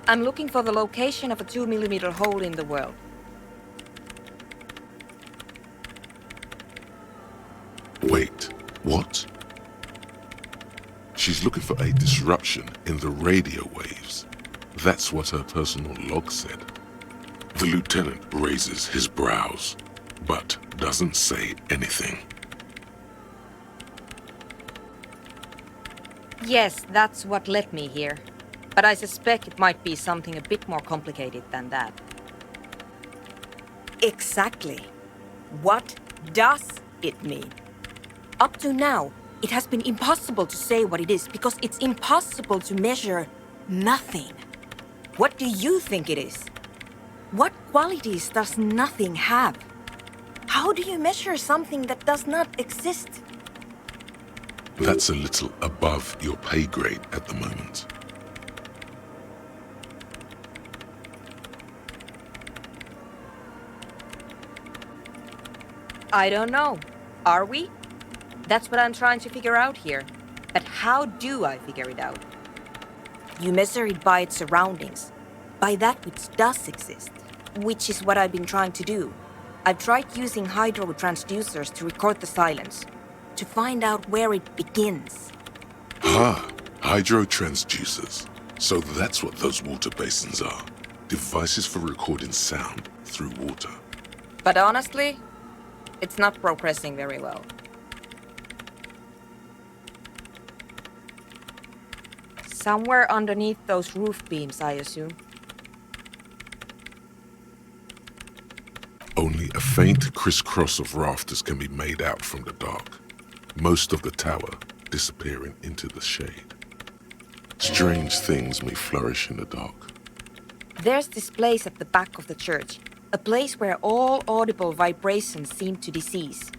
I'm looking for the location of a 2mm hole in the world. Wait, what? She's looking for a disruption in the radio waves. That's what her personal log said. The lieutenant raises his brows, but doesn't say anything. Yes, that's what led me here. But I suspect it might be something a bit more complicated than that. Exactly. What does it mean? Up to now, it has been impossible to say what it is because it's impossible to measure nothing. What do you think it is? What qualities does nothing have? How do you measure something that does not exist? That's a little above your pay grade at the moment. I don't know. Are we? That's what I'm trying to figure out here. But how do I figure it out? You measure it by its surroundings, by that which does exist, which is what I've been trying to do. I've tried using hydro transducers to record the silence, to find out where it begins. Ah, hydrotransducers. So that's what those water basins are. Devices for recording sound through water. But honestly, it's not progressing very well. Somewhere underneath those roof beams, I assume. Only a faint crisscross of rafters can be made out from the dark, most of the tower disappearing into the shade. Strange things may flourish in the dark. There's this place at the back of the church, a place where all audible vibrations seem to decease.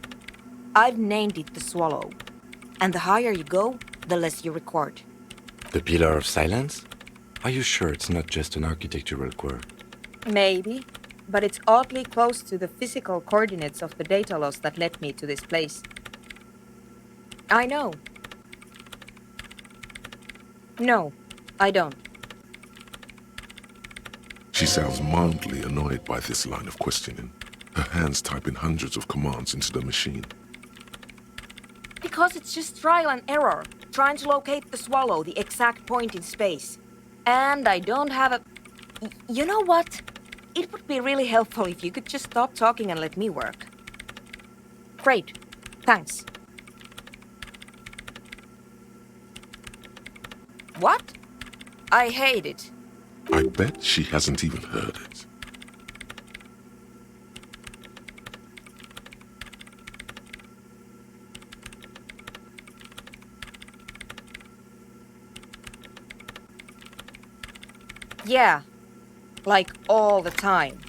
I've named it the Swallow, and the higher you go, the less you record. The Pillar of Silence? Are you sure it's not just an architectural quirk? Maybe, but it's oddly close to the physical coordinates of the data loss that led me to this place. I know. No, I don't. She sounds mildly annoyed by this line of questioning, her hands typing hundreds of commands into the machine. Because it's just trial and error, trying to locate the Swallow, the exact point in space. And I don't have a... You know what? It would be really helpful if you could just stop talking and let me work. Great. Thanks. What? I hate it. I bet she hasn't even heard it. Yeah, like all the time.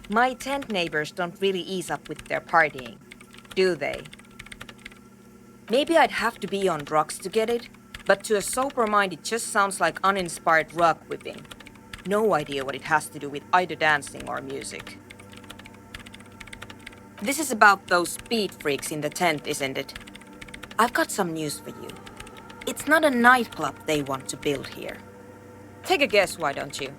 My tent neighbors don't really ease up with their partying, do they? Maybe I'd have to be on drugs to get it, but to a sober mind it just sounds like uninspired rug whipping. No idea what it has to do with either dancing or music. This is about those speed freaks in the tent, isn't it? I've got some news for you. It's not a nightclub they want to build here. Take a guess, why don't you?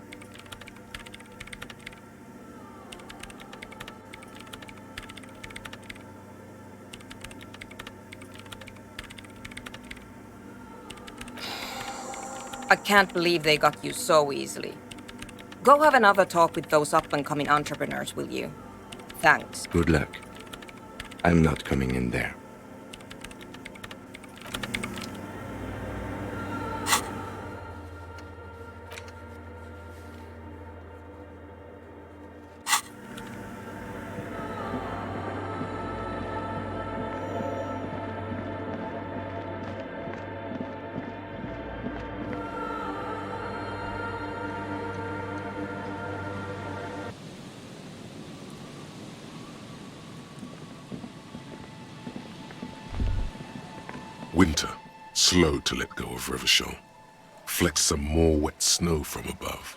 I can't believe they got you so easily. Go have another talk with those up-and-coming entrepreneurs, will you? Thanks. Good luck. I'm not coming in there. Winter, slow to let go of Revachol, flecks some more wet snow from above.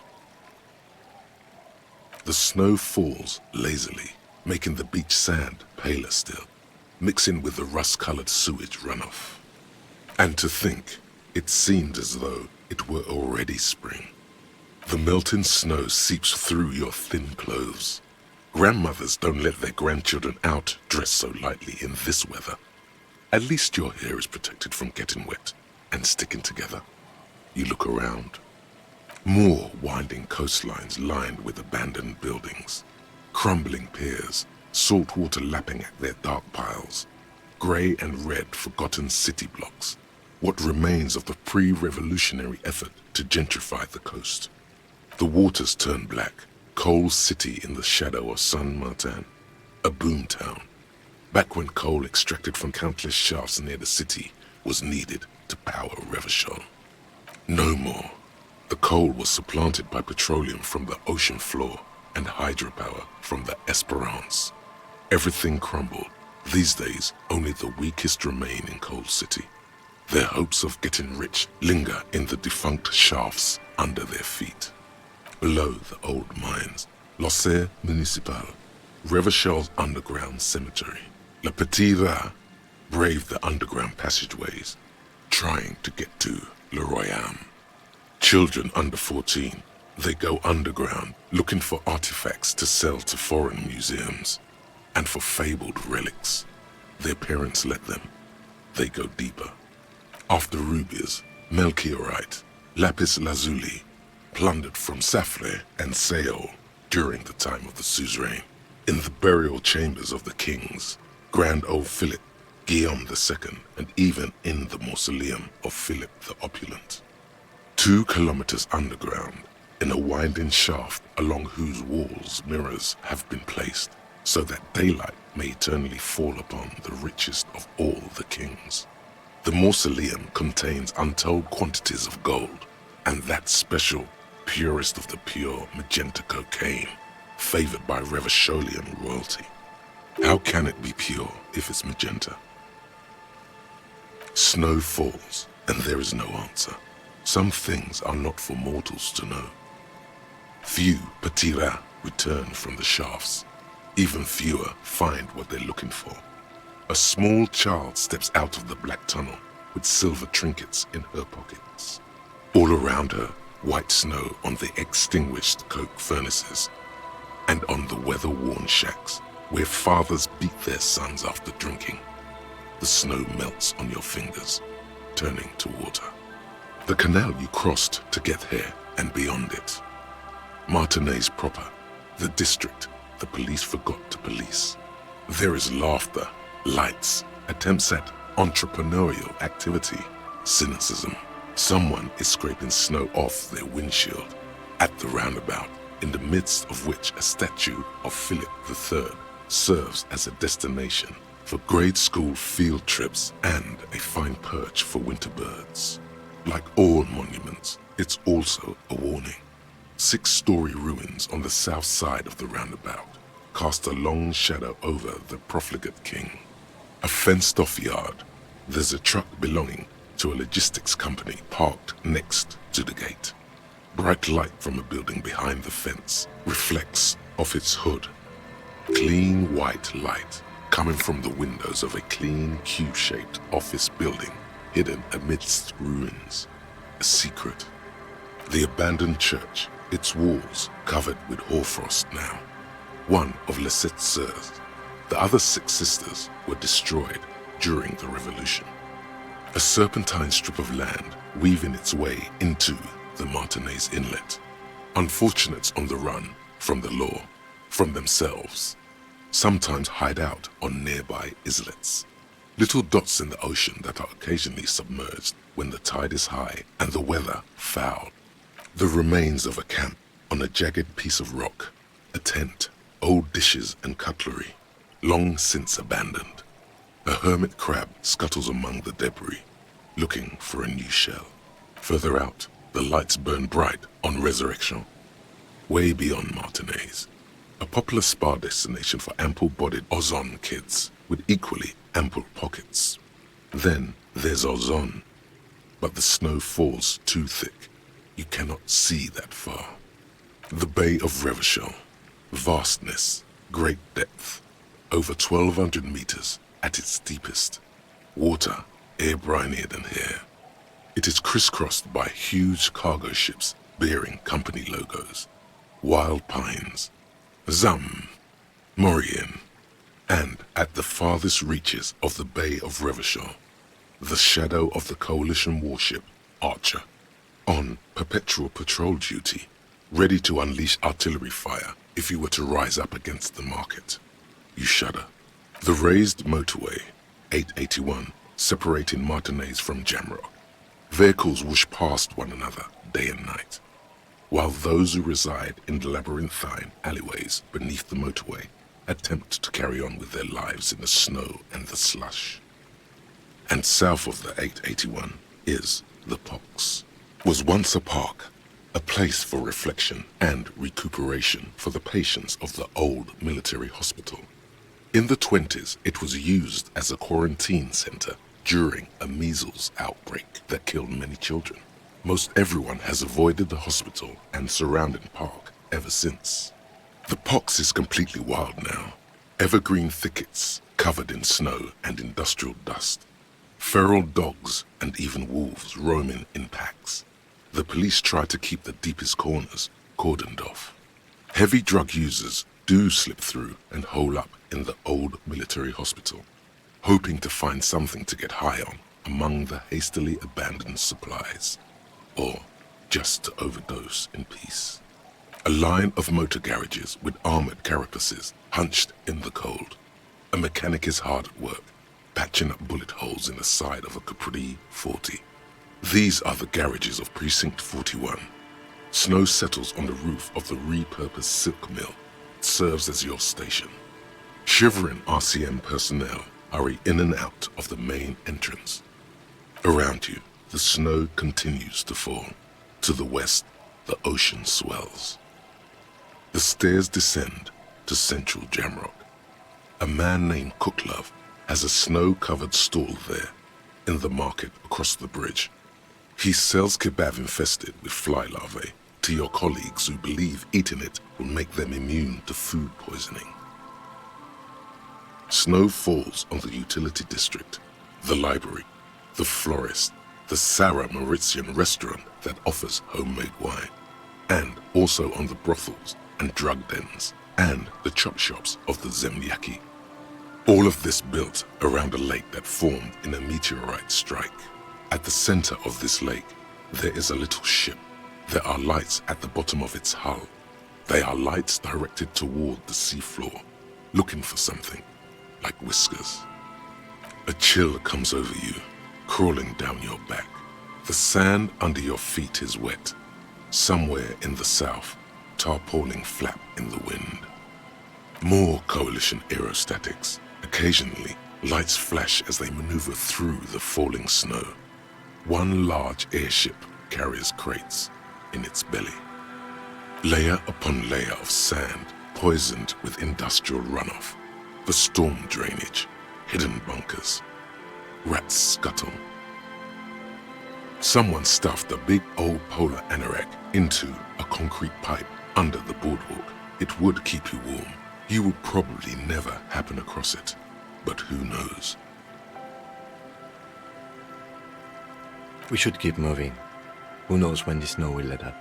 The snow falls lazily, making the beach sand paler still, mixing with the rust-colored sewage runoff. And to think, it seemed as though it were already spring. The melting snow seeps through your thin clothes. Grandmothers don't let their grandchildren out dressed so lightly in this weather. At least your hair is protected from getting wet and sticking together. You look around. More winding coastlines lined with abandoned buildings, crumbling piers, salt water lapping at their dark piles, grey and red forgotten city blocks, what remains of the pre-revolutionary effort to gentrify the coast. The waters turn black, Coal City in the shadow of San Martin, a boom town. Back when coal extracted from countless shafts near the city was needed to power Revachol. No more. The coal was supplanted by petroleum from the ocean floor and hydropower from the Esperance. Everything crumbled. These days, only the weakest remain in Coal City. Their hopes of getting rich linger in the defunct shafts under their feet. Below the old mines, l'Océan Municipal, Revachol's underground cemetery. Pt.8 braved the underground passageways, trying to get to Le Royaume. Children under 14, they go underground looking for artifacts to sell to foreign museums. And for fabled relics, their parents let them. They go deeper. After rubies, melchiorite, lapis lazuli, plundered from Safre and Seol during the time of the suzerain. In the burial chambers of the kings, Grand Old Philip, Guillaume II, and even in the mausoleum of Philip the Opulent. 2 kilometers underground, in a winding shaft along whose walls mirrors have been placed, so that daylight may eternally fall upon the richest of all the kings. The mausoleum contains untold quantities of gold, and that special, purest of the pure magenta cocaine, favored by Revacholian royalty. How can it be pure if it's magenta? Snow falls, and there is no answer. Some things are not for mortals to know. Few Pt.8 return from the shafts. Even fewer find what they're looking for. A small child steps out of the black tunnel with silver trinkets in her pockets. All around her, white snow on the extinguished coke furnaces and on the weather-worn shacks where fathers beat their sons after drinking. The snow melts on your fingers, turning to water. The canal you crossed to get here and beyond it. Martinez proper, the district the police forgot to police. There is laughter, lights, attempts at entrepreneurial activity, cynicism. Someone is scraping snow off their windshield at the roundabout, in the midst of which a statue of Philip III serves as a destination for grade school field trips and a fine perch for winter birds. Like all monuments, it's also a warning. 6-story ruins on the south side of the roundabout cast a long shadow over the profligate king. A fenced-off yard. There's a truck belonging to a logistics company parked next to the gate. Bright light from a building behind the fence reflects off its hood. Clean white light coming from the windows of a clean cube-shaped office building hidden amidst ruins. A secret. The abandoned church, its walls covered with hoarfrost now. One of Lissette's sœurs. The other 6 sisters were destroyed during the revolution. A serpentine strip of land weaving its way into the Martinez Inlet. Unfortunates on the run from the law, from themselves, sometimes hide out on nearby islets. Little dots in the ocean that are occasionally submerged when the tide is high and the weather foul. The remains of a camp on a jagged piece of rock, a tent, old dishes and cutlery, long since abandoned. A hermit crab scuttles among the debris, looking for a new shell. Further out, the lights burn bright on Resurrection. Way beyond Martinez, a popular spa destination for ample-bodied Ozon kids with equally ample pockets. Then there's Ozon, but the snow falls too thick. You cannot see that far. The Bay of Revachol, vastness, great depth, over 1,200 meters at its deepest. Water, air-brinier than here. It is crisscrossed by huge cargo ships bearing company logos, wild pines, Zam, Maurien, and at the farthest reaches of the Bay of Revachol, the shadow of the coalition warship Archer, on perpetual patrol duty, ready to unleash artillery fire if you were to rise up against the market. You shudder. The raised motorway, 881, separating Martinez from Jamrock. Vehicles whoosh past one another day and night, while those who reside in the labyrinthine alleyways beneath the motorway attempt to carry on with their lives in the snow and the slush. And south of the 881 is the Pox. Was once a park, a place for reflection and recuperation for the patients of the old military hospital. In the 20s, it was used as a quarantine center during a measles outbreak that killed many children. Most everyone has avoided the hospital and surrounding park ever since. The Pox is completely wild now. Evergreen thickets covered in snow and industrial dust. Feral dogs and even wolves roaming in packs. The police try to keep the deepest corners cordoned off. Heavy drug users do slip through and hole up in the old military hospital, hoping to find something to get high on among the hastily abandoned supplies, or just to overdose in peace. A line of motor garages with armored carapaces hunched in the cold. A mechanic is hard at work, patching up bullet holes in the side of a Capri 40. These are the garages of Precinct 41. Snow settles on the roof of the repurposed silk mill. It serves as your station. Shivering RCM personnel hurry in and out of the main entrance. Around you, the snow continues to fall. To the west, the ocean swells. The stairs descend to Central Jamrock. A man named Cooklove has a snow-covered stall there in the market across the bridge. He sells kebab infested with fly larvae to your colleagues who believe eating it will make them immune to food poisoning. Snow falls on the utility district, the library, the florist, the Sarah Mauritian restaurant that offers homemade wine, and also on the brothels and drug dens and the chop shops of the Zemliaki. All of this built around a lake that formed in a meteorite strike. At the center of this lake, there is a little ship. There are lights at the bottom of its hull. They are lights directed toward the seafloor, looking for something, like whiskers. A chill comes over you, crawling down your back. The sand under your feet is wet. Somewhere in the south, tarpaulin flap in the wind. More coalition aerostatics. Occasionally, lights flash as they maneuver through the falling snow. One large airship carries crates in its belly. Layer upon layer of sand, poisoned with industrial runoff, for storm drainage, hidden bunkers. Rats scuttle. Someone stuffed a big old polar anorak into a concrete pipe under the boardwalk. It would keep you warm. You would probably never happen across it, but who knows? We should keep moving. Who knows when the snow will let up?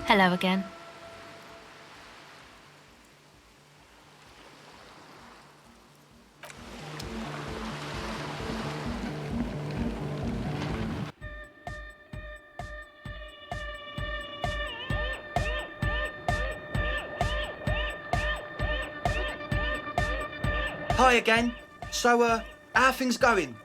Hello again. Hi again. So, how are things going?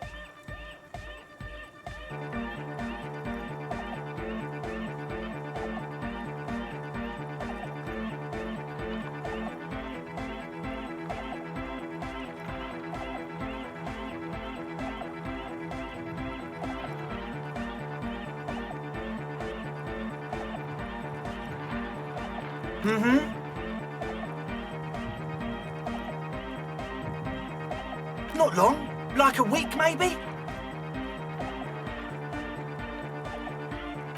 Not long. Like a week, maybe?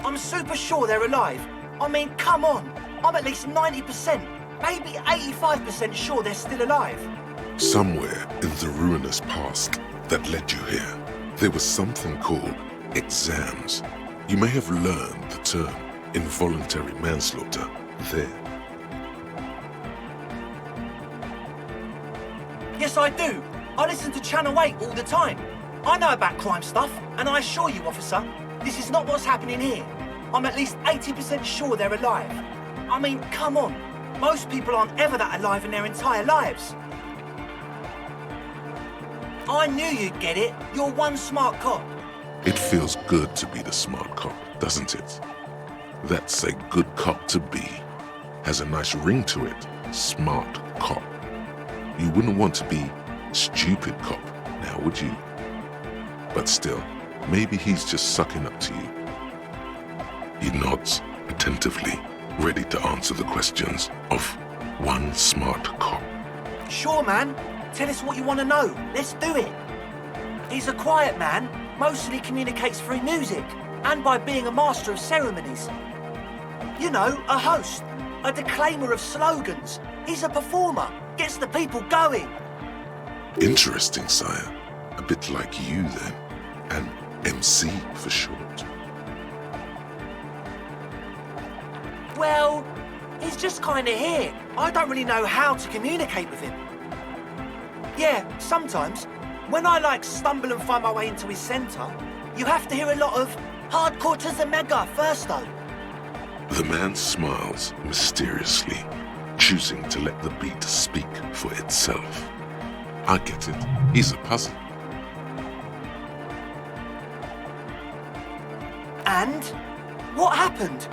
I'm super sure they're alive. I mean, come on. I'm at least 90%, maybe 85% sure they're still alive. Somewhere in the ruinous past that led you here, there was something called exams. You may have learned the term involuntary manslaughter there. Yes, I do. I listen to Channel 8 all the time. I know about crime stuff, and I assure you, officer, this is not what's happening here. I'm at least 80% sure they're alive. I mean, come on. Most people aren't ever that alive in their entire lives. I knew you'd get it. You're one smart cop. It feels good to be the smart cop, doesn't it? That's a good cop to be. Has a nice ring to it. Smart cop. You wouldn't want to be stupid cop, now would you? But still, maybe he's just sucking up to you. He nods attentively, ready to answer the questions of one smart cop. Sure, man. Tell us what you want to know. Let's do it. He's a quiet man, mostly communicates through music and by being a master of ceremonies. You know, a host, a declaimer of slogans. He's a performer, gets the people going. Interesting, sire. A bit like you, then. An MC for short. Well, he's just kind of here. I don't really know how to communicate with him. Yeah, sometimes, when I stumble and find my way into his centre, you have to hear a lot of hardcore to the mega first, though. The man smiles mysteriously, choosing to let the beat speak for itself. I get it. He's a puzzle. And? What happened?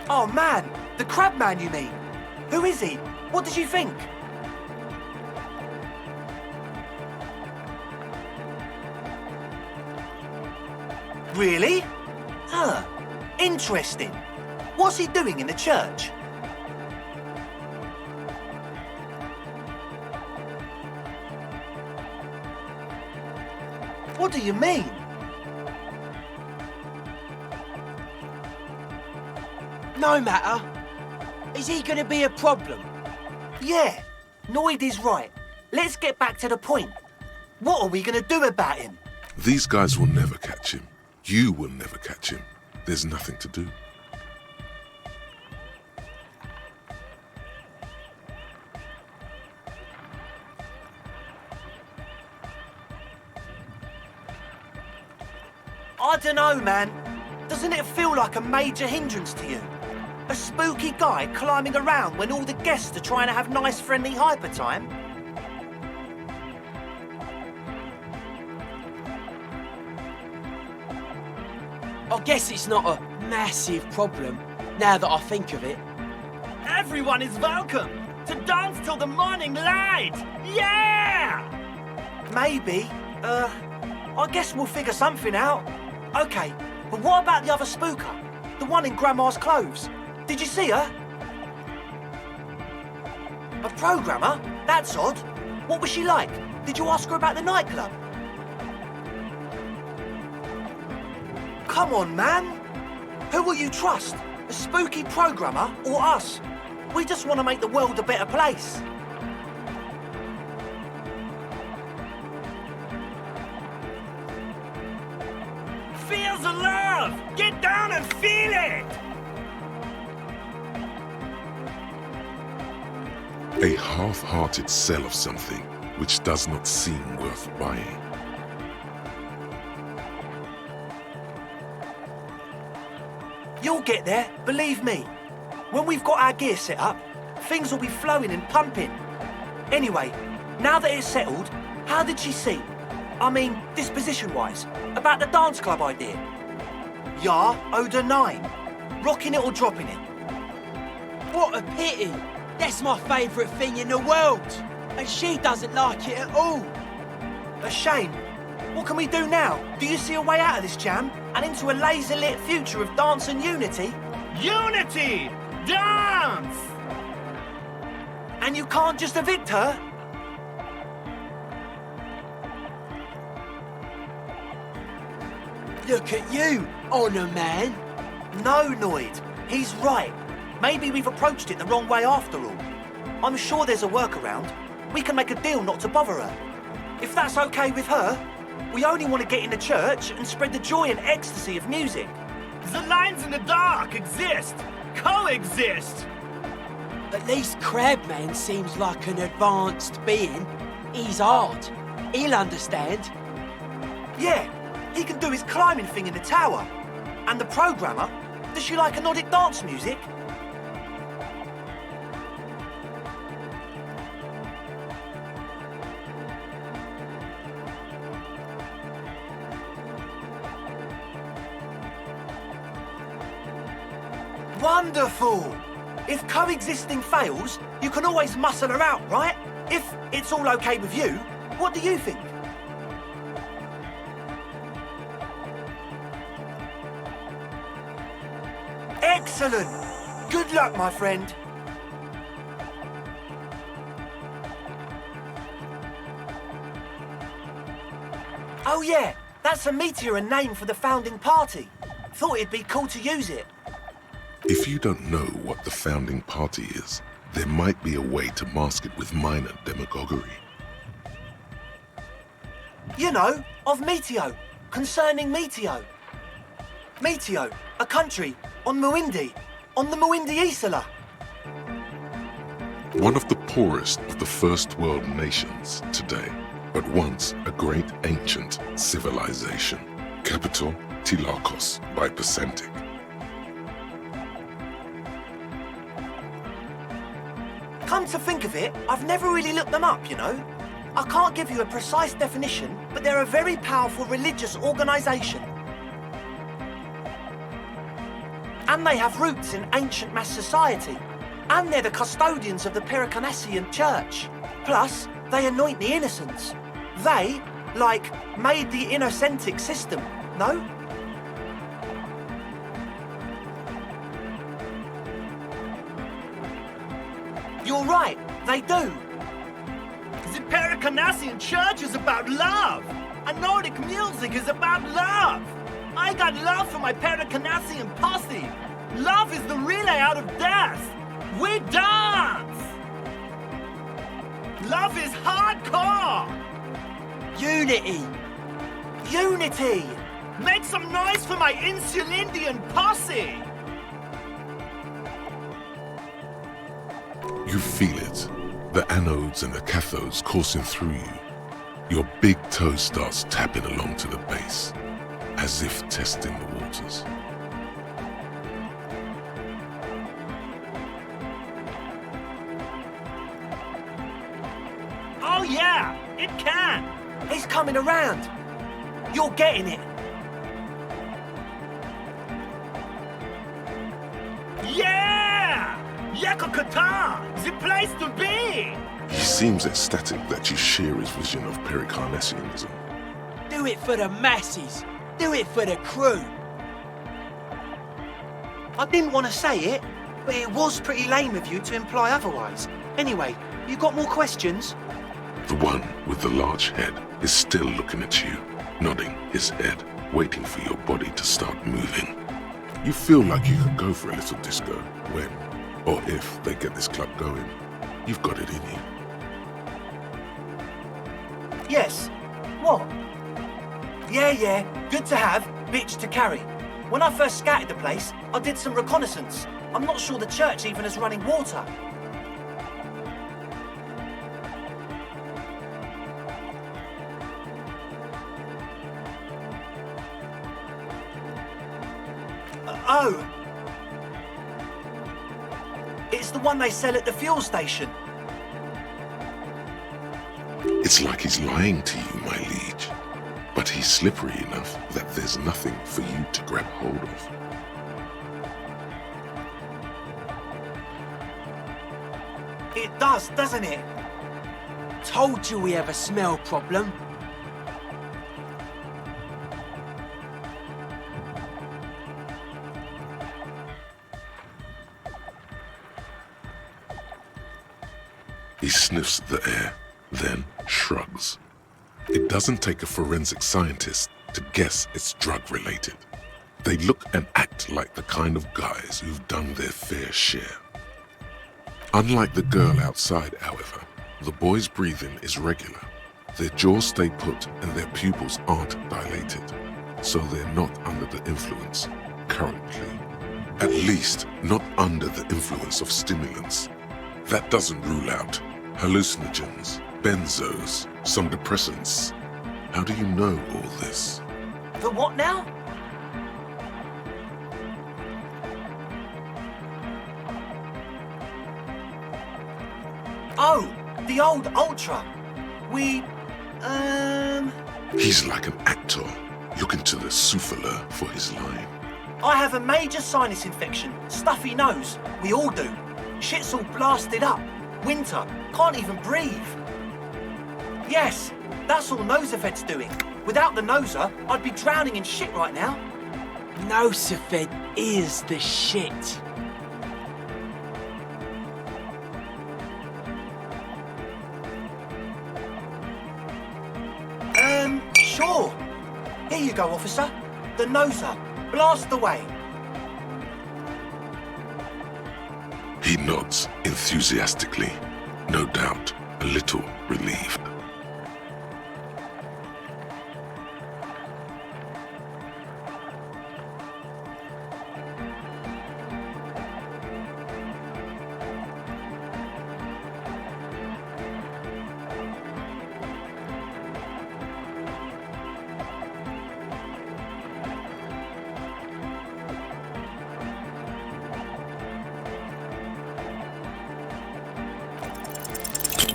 Oh man, the crab man you mean? Who is he? What did you think? Really? Huh. Interesting. What's he doing in the church? What do you mean? No matter. Is he gonna be a problem? Yeah, Noid is right. Let's get back to the point. What are we gonna do about him? These guys will never catch him. You will never catch him. There's nothing to do. I don't know, man. Doesn't it feel like a major hindrance to you? A spooky guy climbing around when all the guests are trying to have nice, friendly hyper time? I guess it's not a massive problem, now that I think of it. Everyone is welcome to dance till the morning light! Yeah! Maybe. I guess we'll figure something out. Okay, but what about the other spooker? The one in Grandma's clothes? Did you see her? A programmer? That's odd. What was she like? Did you ask her about the nightclub? Come on, man. Who will you trust? A spooky programmer or us? We just want to make the world a better place. Feel the love! Get down and feel it! A half-hearted sell of something which does not seem worth buying. You'll get there, believe me. When we've got our gear set up, things will be flowing and pumping. Anyway, now that it's settled, how did she seem? I mean, disposition-wise, about the dance club idea. Ja oder nein? Rocking it or dropping it? What a pity! That's my favourite thing in the world! And she doesn't like it at all! A shame. What can we do now? Do you see a way out of this jam and into a laser-lit future of dance and unity? Unity! Dance! And you can't just evict her? Look at you, honour man! No, Noid. He's right. Maybe we've approached it the wrong way after all. I'm sure there's a workaround. We can make a deal not to bother her. If that's okay with her, we only want to get in the church and spread the joy and ecstasy of music. The lines in the dark exist! Coexist! At least Crabman seems like an advanced being. He's hard. He'll understand. Yeah, he can do his climbing thing in the tower. And the programmer, does she like Nordic dance music? Wonderful! If coexisting fails, you can always muscle her out, right? If it's all okay with you, what do you think? Excellent! Good luck, my friend. Oh yeah, that's a meteor name for the founding party. Thought it'd be cool to use it. If you don't know what the founding party is, there might be a way to mask it with minor demagoguery. You know, of Meteo, concerning Meteo. Meteo, a country on Muindi, on the Muindi Isla. One of the poorest of the first world nations today, but once a great ancient civilization. Capital, Tilakos by Percentic. Come to think of it, I've never really looked them up, you know. I can't give you a precise definition, but they're a very powerful religious organisation. And they have roots in ancient mass society. And they're the custodians of the Pericanassian Church. Plus, they anoint the innocents. They, like, made the innocentic system, no? You're right, they do. The Pericanassian Church is about love, and Nordic music is about love. I got love for my Pericanassian posse. Love is the relay out of death. We dance. Love is hardcore. Unity! Unity! Make some noise for my Insulindian posse. You feel it, the anodes and the cathodes coursing through you. Your big toe starts tapping along to the bass, as if testing the waters. Oh yeah, it can. He's coming around. You're getting it. Yeah! Yakokata, the place to be. He seems ecstatic that you share his vision of Pericarnassianism. Do it for the masses. Do it for the crew. I didn't want to say it, but it was pretty lame of you to imply otherwise. Anyway, you got more questions? The one with the large head is still looking at you, nodding his head, waiting for your body to start moving. You feel like you could go for a little disco when, or if they get this club going. You've got it in you. Yes. What? Yeah, good to have, bitch to carry. When I first scouted the place, I did some reconnaissance. I'm not sure the church even has running water. Oh. It's the one they sell at the fuel station. It's like he's lying to you, my liege. But he's slippery enough that there's nothing for you to grab hold of. It does, doesn't it? Told you we have a smell problem. He sniffs the air, then shrugs. It doesn't take a forensic scientist to guess it's drug-related. They look and act like the kind of guys who've done their fair share. Unlike the girl outside, however, the boy's breathing is regular. Their jaws stay put and their pupils aren't dilated, so they're not under the influence currently. At least, not under the influence of stimulants. That doesn't rule out hallucinogens, benzos, some depressants. How do you know all this? The what now? Oh, the old Ultra. He's like an actor looking to the souffleur for his line. I have a major sinus infection. Stuffy nose. We all do. Shit's all blasted up. Winter. Can't even breathe. Yes, that's all Nosafed's doing. Without the Noser, I'd be drowning in shit right now. Nosafed is the shit. Sure. Here you go, officer. The Noser. Blast away. He nods enthusiastically, no doubt a little relieved.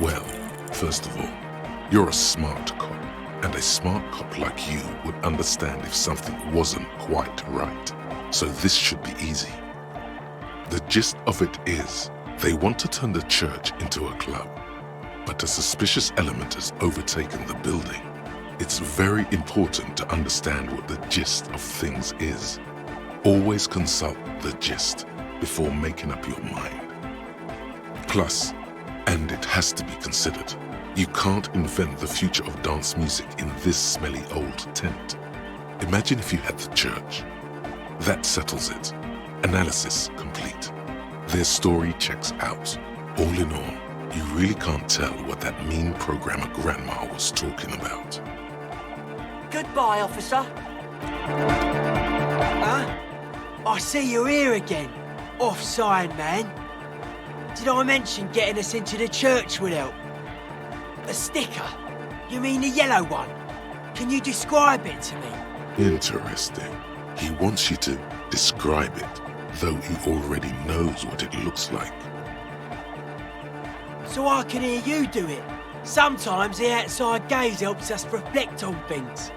Well, first of all, you're a smart cop, and a smart cop like you would understand if something wasn't quite right. So this should be easy. The gist of it is, they want to turn the church into a club, but a suspicious element has overtaken the building. It's very important to understand what the gist of things is. Always consult the gist before making up your mind. Plus, and it has to be considered, you can't invent the future of dance music in this smelly old tent. Imagine if you had the church. That settles it. Analysis complete. Their story checks out. All in all, you really can't tell what that mean programmer grandma was talking about. Goodbye, officer. Huh? I see you're here again. Offside, man. Did I mention getting us into the church would help? A sticker? You mean the yellow one? Can you describe it to me? Interesting. He wants you to describe it, though he already knows what it looks like. So I can hear you do it. Sometimes the outside gaze helps us reflect on things.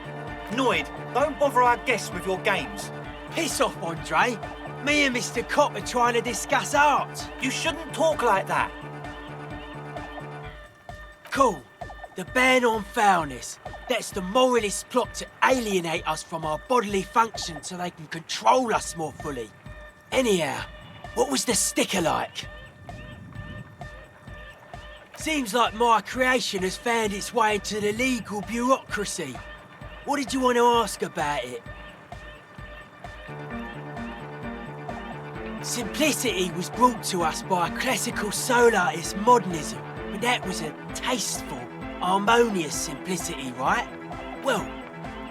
Noid, don't bother our guests with your games. Piss off, Andre. Me and Mr. Cop are trying to discuss art. You shouldn't talk like that. Cool. The ban on foulness. That's the moralists' plot to alienate us from our bodily function so they can control us more fully. Anyhow, what was the sticker like? Seems like my creation has found its way into the legal bureaucracy. What did you want to ask about it? Simplicity was brought to us by a classical soul artist modernism, but that was a tasteful, harmonious simplicity, right? Well,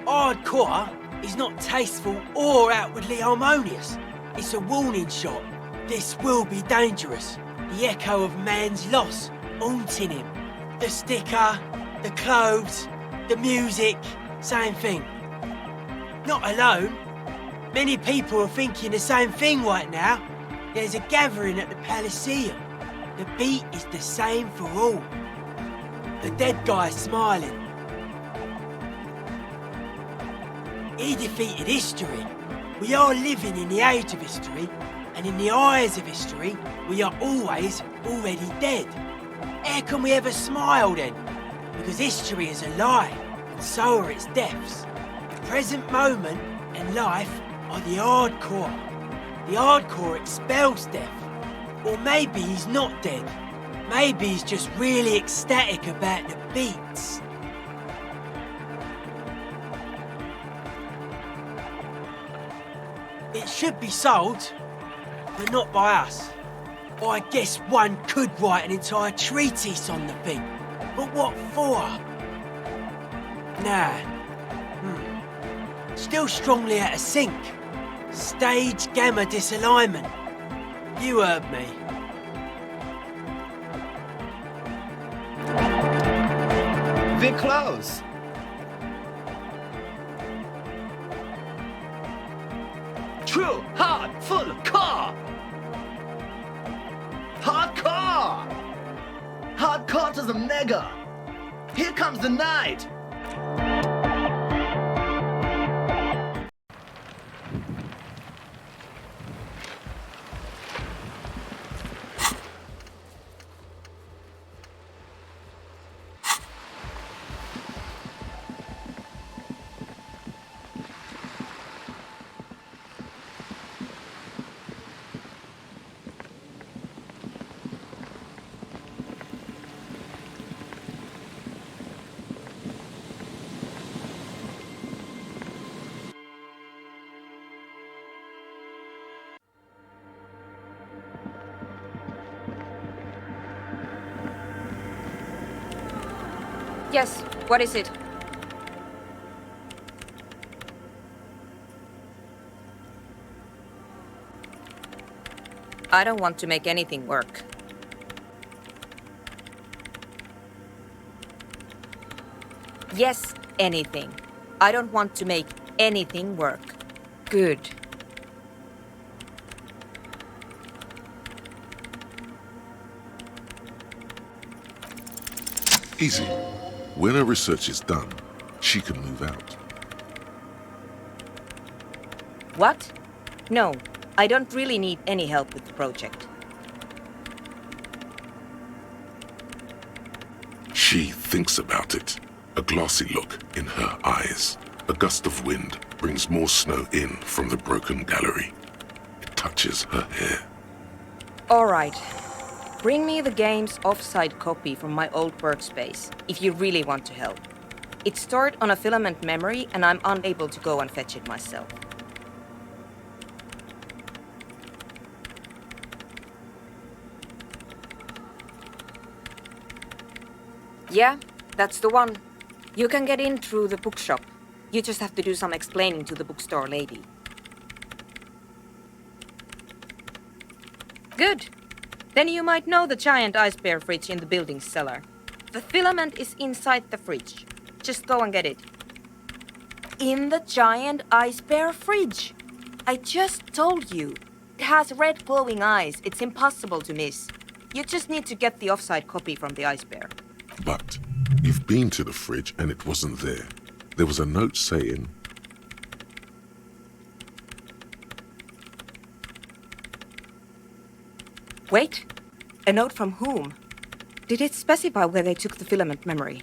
hardcore is not tasteful or outwardly harmonious. It's a warning shot. This will be dangerous. The echo of man's loss haunting him. The sticker, the clothes, the music, same thing. Not alone. Many people are thinking the same thing right now. There's a gathering at the Palaceum. The beat is the same for all. The dead guy's smiling. He defeated history. We are living in the age of history, and in the eyes of history, we are always already dead. How can we ever smile then? Because history is a lie, and so are its deaths. The present moment and life are the hardcore. The hardcore expels death. Or maybe he's not dead. Maybe he's just really ecstatic about the beats. It should be sold, but not by us. I guess one could write an entire treatise on the thing. But what for? Nah. Still strongly out of sync. Stage gamma disalignment. You heard me. We're close. True, hard, full car. Hardcore! Hardcore to the mega. Here comes the night. Yes, what is it? I don't want to make anything work. Yes, anything. I don't want to make anything work. Good. Easy. When her research is done, she can move out. What? No, I don't really need any help with the project. She thinks about it. A glassy look in her eyes. A gust of wind brings more snow in from the broken gallery. It touches her hair. All right. Bring me the game's offsite copy from my old workspace, if you really want to help. It's stored on a filament memory, and I'm unable to go and fetch it myself. Yeah, that's the one. You can get in through the bookshop. You just have to do some explaining to the bookstore lady. Good. Then you might know the giant ice bear fridge in the building's cellar. The filament is inside the fridge. Just go and get it. In the giant ice bear fridge. I just told you. It has red glowing eyes. It's impossible to miss. You just need to get the offsite copy from the ice bear. But you've been to the fridge and it wasn't there. There was a note saying, Wait, a note from whom? Did it specify where they took the filament memory?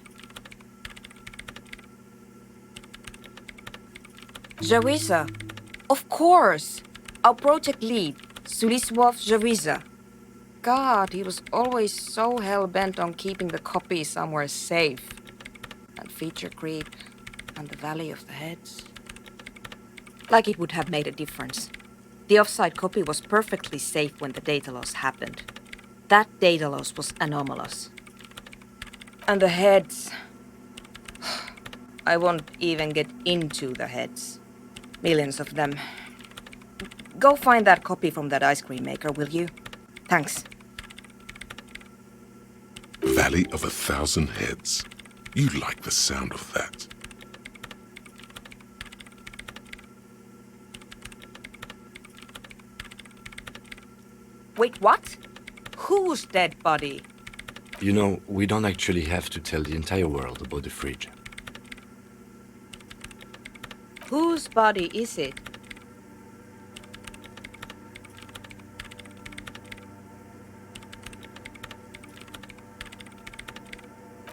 Jawiza. Of course. Our project lead, Suliswov Jawiza. God, he was always so hell-bent on keeping the copy somewhere safe. And feature creep, and the Valley of the Heads. Like it would have made a difference. The offsite copy was perfectly safe when the data loss happened. That data loss was anomalous. And the heads... I won't even get into the heads. Millions of them. Go find that copy from that ice cream maker, will you? Thanks. Valley of 1,000 Heads. You like the sound of that. Wait, what? Whose dead body? You know, we don't actually have to tell the entire world about the fridge. Whose body is it?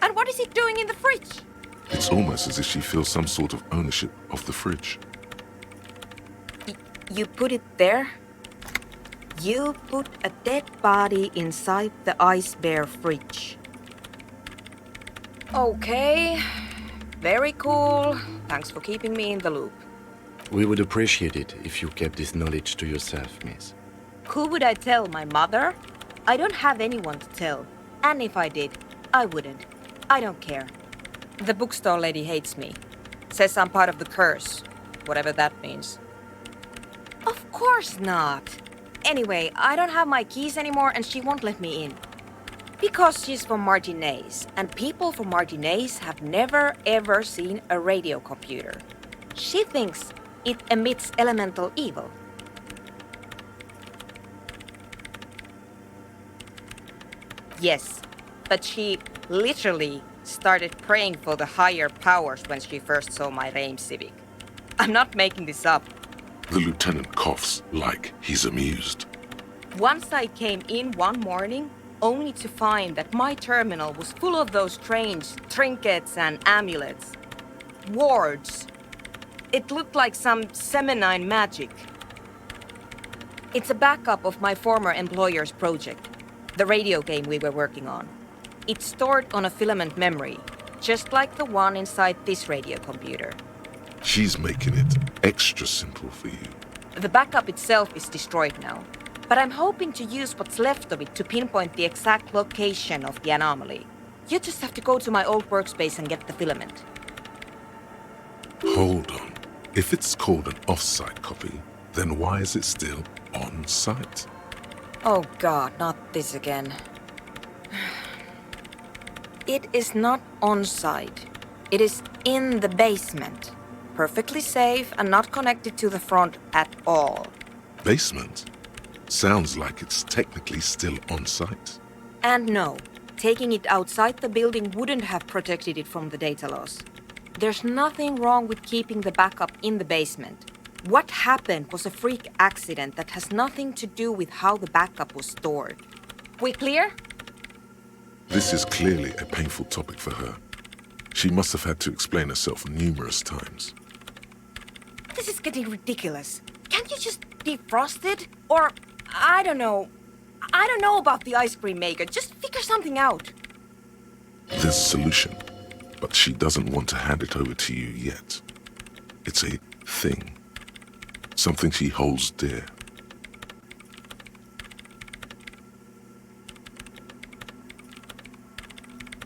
And what is it doing in the fridge? It's almost as if she feels some sort of ownership of the fridge. You put it there? You put a dead body inside the ice bear fridge. Okay. Very cool. Thanks for keeping me in the loop. We would appreciate it if you kept this knowledge to yourself, miss. Who would I tell? My mother? I don't have anyone to tell. And if I did, I wouldn't. I don't care. The bookstore lady hates me. Says I'm part of the curse. Whatever that means. Of course not. Anyway, I don't have my keys anymore and she won't let me in. Because she's from Martinez, and people from Martinez have never ever seen a radio computer. She thinks it emits elemental evil. Yes, but she literally started praying for the higher powers when she first saw my Reim Civic. I'm not making this up. The lieutenant coughs like he's amused. Once I came in one morning, only to find that my terminal was full of those strange trinkets and amulets. Wards. It looked like some Semenine magic. It's a backup of my former employer's project, the radio game we were working on. It's stored on a filament memory, just like the one inside this radio computer. She's making it extra simple for you. The backup itself is destroyed now, but I'm hoping to use what's left of it to pinpoint the exact location of the anomaly. You just have to go to my old workspace and get the filament. Hold on. If it's called an off-site copy, then why is it still on-site? Oh God, not this again. It is not on-site. It is in the basement. Perfectly safe and not connected to the front at all. Basement? Sounds like it's technically still on-site. And no, taking it outside the building wouldn't have protected it from the data loss. There's nothing wrong with keeping the backup in the basement. What happened was a freak accident that has nothing to do with how the backup was stored. We clear? This is clearly a painful topic for her. She must have had to explain herself numerous times. This is getting ridiculous. Can't you just defrost it? Or, I don't know. I don't know about the ice cream maker. Just figure something out. There's a solution, but she doesn't want to hand it over to you yet. It's a thing. Something she holds dear.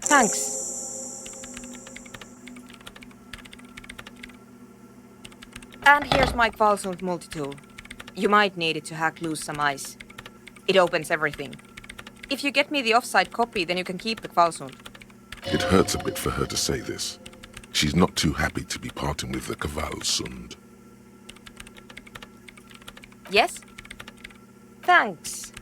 Thanks. And here's my Kvalsund multi-tool. You might need it to hack loose some ice. It opens everything. If you get me the offsite copy, then you can keep the Kvalsund. It hurts a bit for her to say this. She's not too happy to be parting with the Kvalsund. Yes? Thanks.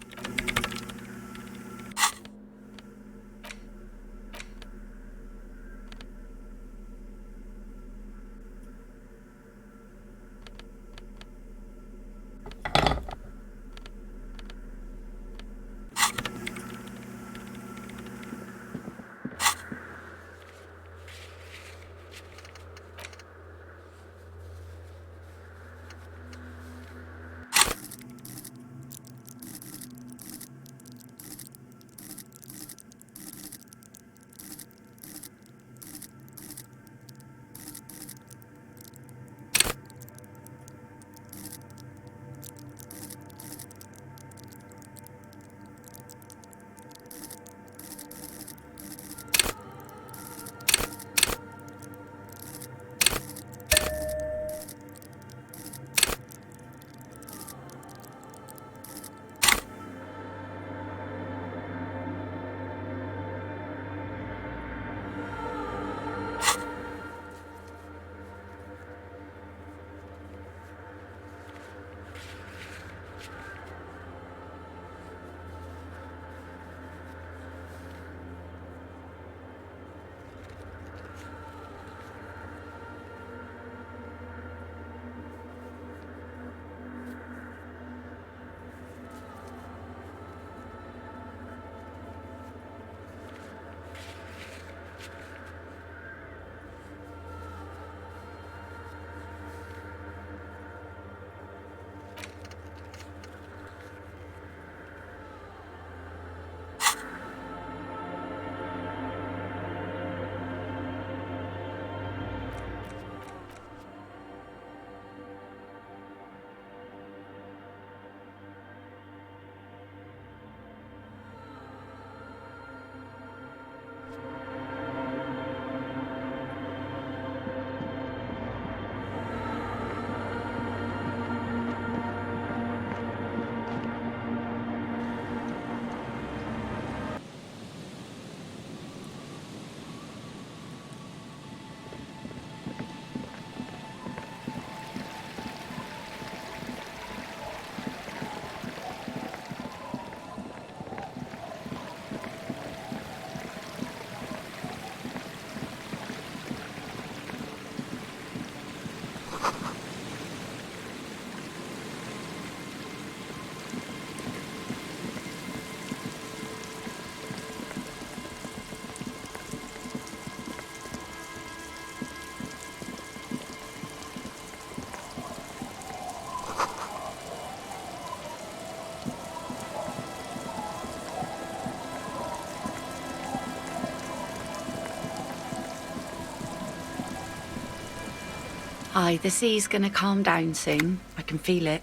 Hi, the sea's gonna calm down soon. I can feel it.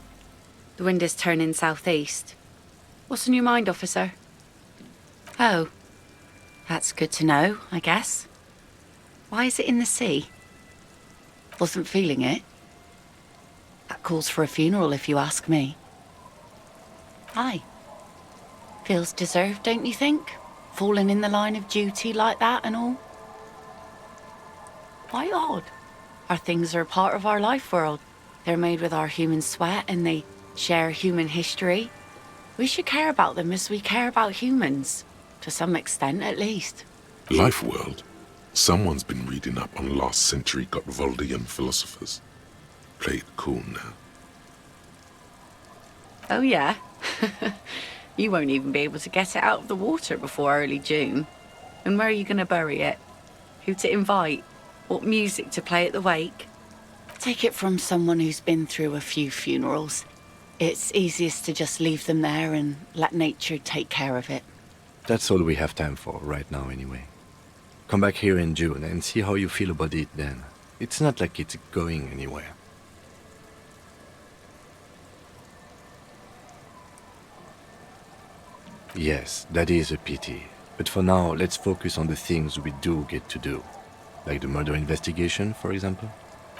The wind is turning southeast. What's on your mind, officer? Oh, that's good to know, I guess. Why is it in the sea? Wasn't feeling it. That calls for a funeral, if you ask me. Aye. Feels deserved, don't you think? Falling in the line of duty like that and all. Why odd? Our things are a part of our life world. They're made with our human sweat and they share human history. We should care about them as we care about humans. To some extent, at least. Life world? Someone's been reading up on last century Gottwaldian philosophers. Play it cool now. Oh yeah? You won't even be able to get it out of the water before early June. And where are you going to bury it? Who to invite? What music to play at the wake? Take it from someone who's been through a few funerals. It's easiest to just leave them there and let nature take care of it. That's all we have time for right now anyway. Come back here in June and see how you feel about it then. It's not like it's going anywhere. Yes, that is a pity. But for now, let's focus on the things we do get to do. Like the murder investigation, for example.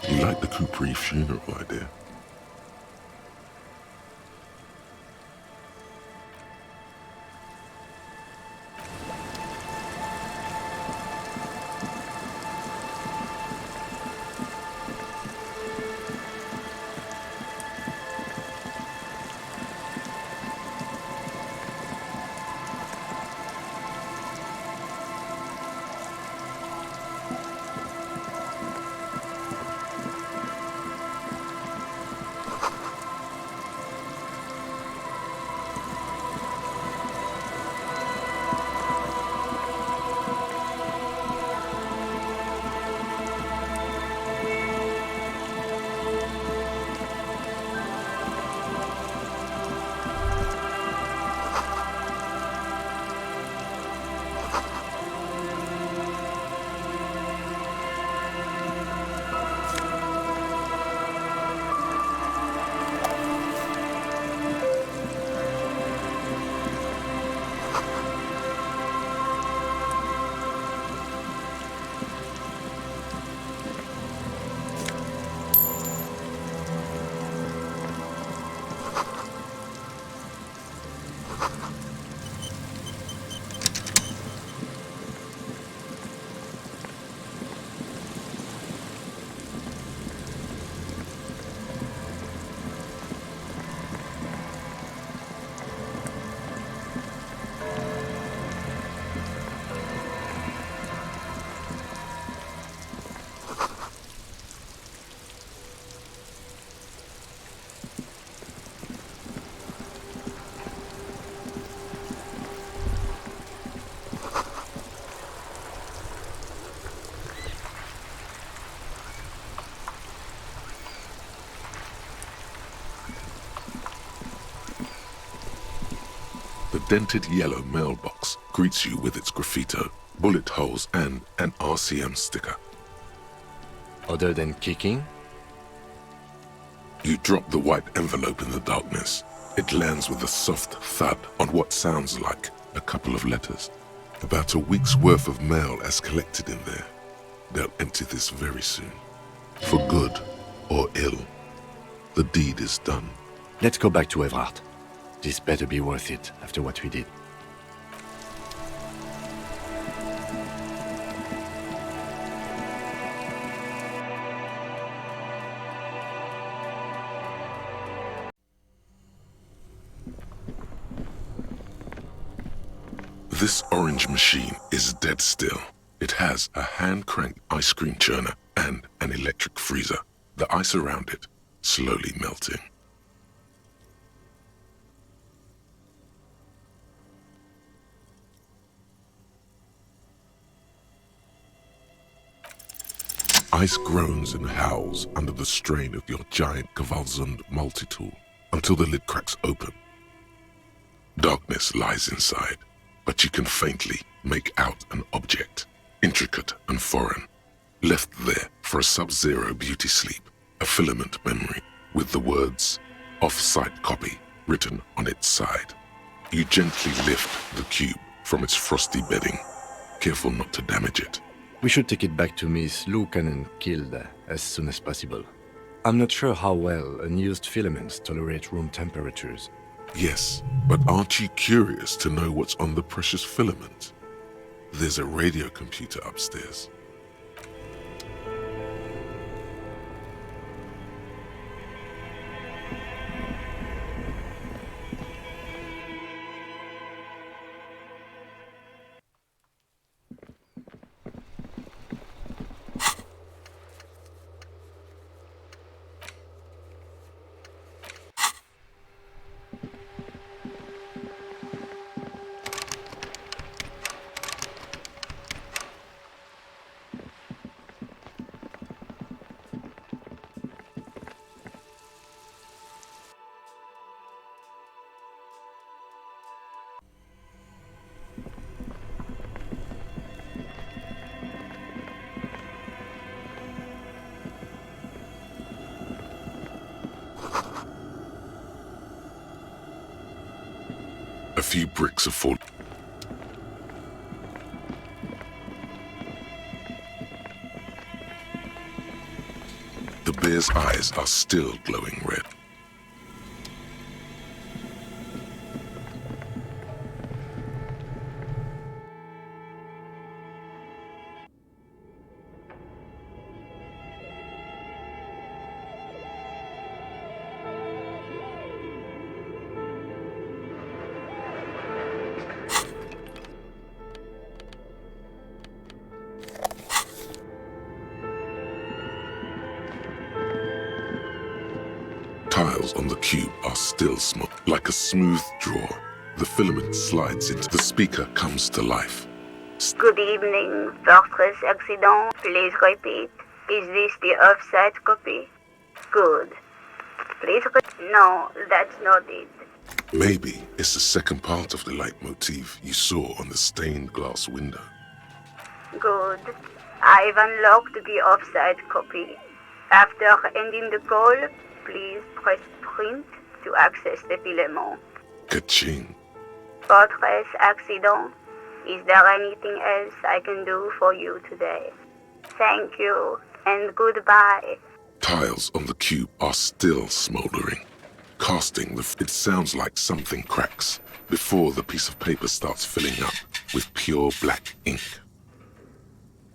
You like the Capri funeral idea? The dented yellow mailbox greets you with its graffito, bullet holes, and an RCM sticker. Other than kicking? You drop the white envelope in the darkness. It lands with a soft thud on what sounds like a couple of letters. About a week's worth of mail as collected in there. They'll empty this very soon. For good or ill, the deed is done. Let's go back to Everard. This better be worth it after what we did. This orange machine is dead still. It has a hand-cranked ice cream churner and an electric freezer. The ice around it slowly melting. Ice groans and howls under the strain of your giant Kvalsund multi-tool until the lid cracks open. Darkness lies inside, but you can faintly make out an object, intricate and foreign, left there for a sub-zero beauty sleep filament memory with the words "off-site copy" written on its side. You gently lift the cube from its frosty bedding, careful not to damage it. We should take it back to Miss Lucan and Kilda as soon as possible. I'm not sure how well unused filaments tolerate room temperatures. Yes, but aren't you curious to know what's on the precious filament? There's a radio computer upstairs. A few bricks have fallen. The bear's eyes are still glowing red. Tiles on the cube are still smooth. Like a smooth draw, the filament slides into the speaker comes to life. Good evening, Fortress Accident. Please repeat. Is this the offsite copy? Good. Please No, that's not it. Maybe it's the second part of the leitmotif you saw on the stained glass window. Good. I've unlocked the offsite copy. After ending the call, please press print to access the filament. Ka-ching. Fortress Accident. Is there anything else I can do for you today? Thank you, and goodbye. Tiles on the cube are still smoldering. Casting it sounds like something cracks before the piece of paper starts filling up with pure black ink.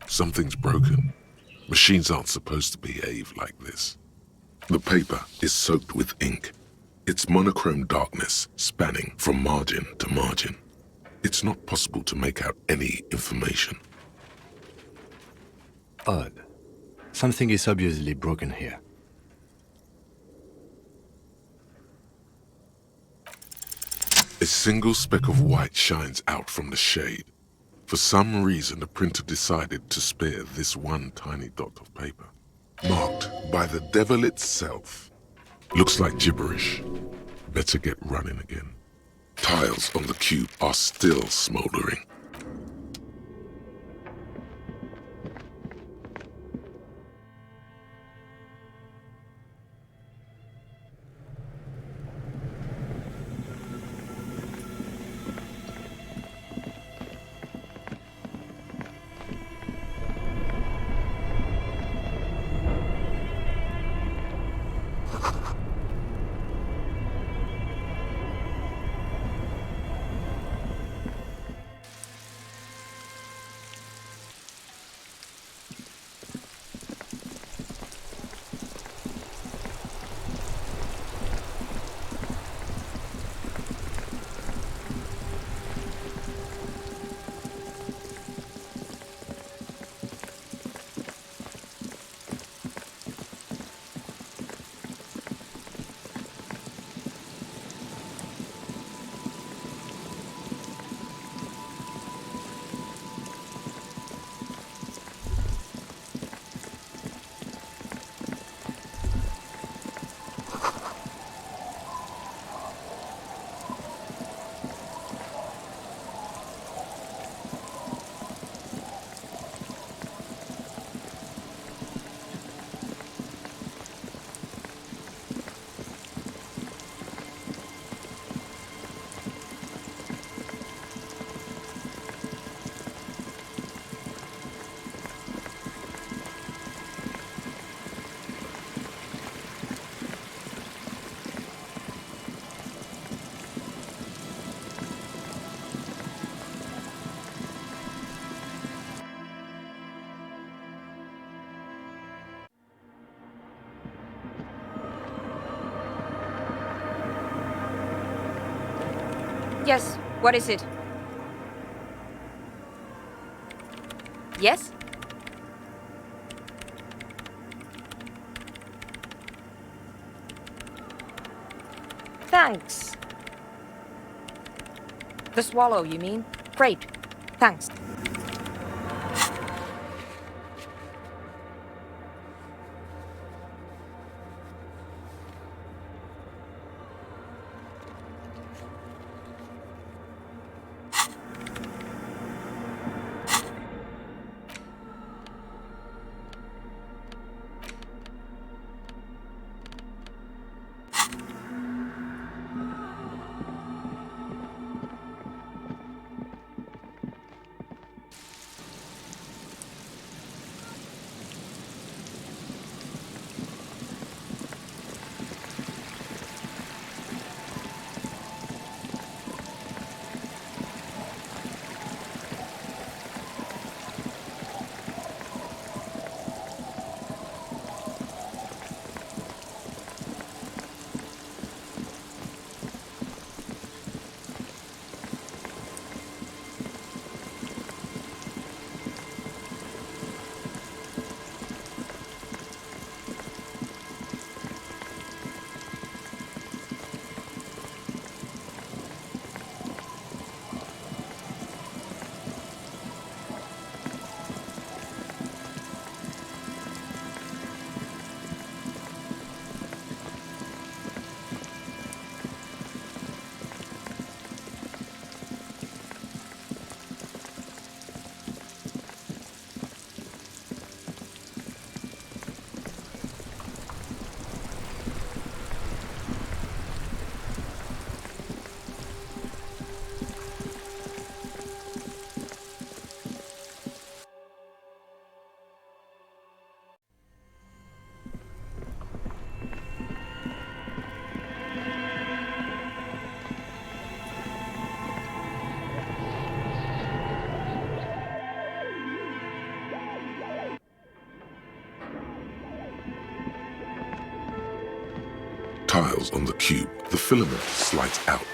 Something's broken. Machines aren't supposed to behave like this. The paper is soaked with ink, its monochrome darkness spanning from margin to margin. It's not possible to make out any information. Odd. Something is obviously broken here. A single speck of white shines out from the shade. For some reason, the printer decided to spare this one tiny dot of paper. Marked by the devil itself. Looks like gibberish. Better get running again. Tiles on the cube are still smoldering. Yes, what is it? Yes? Thanks. The swallow, you mean? Great. Thanks. Tiles on the cube, the filament slides out.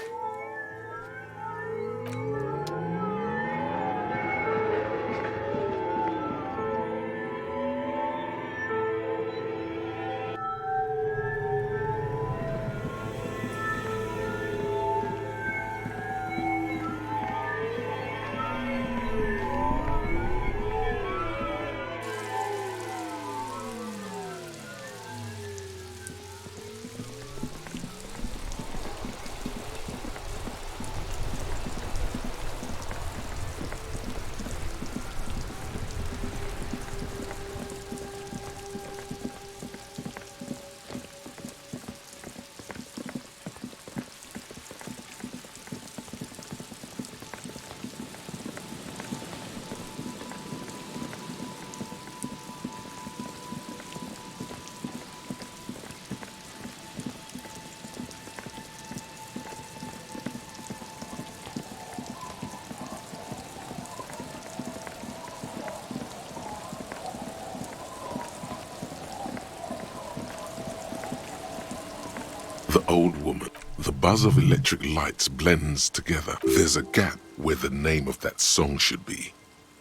The old woman, the buzz of electric lights blends together. There's a gap where the name of that song should be.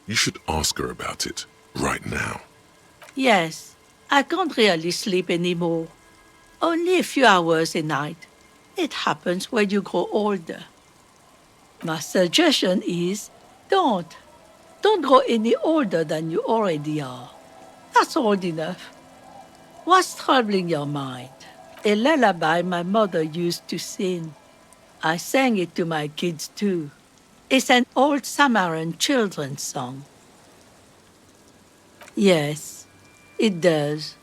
You should ask her about it right now. Yes, I can't really sleep anymore. Only a few hours a night. It happens when you grow older. My suggestion is don't. Don't grow any older than you already are. That's old enough. What's troubling your mind? A lullaby my mother used to sing. I sang it to my kids too. It's an old Samaran children's song. Yes, it does.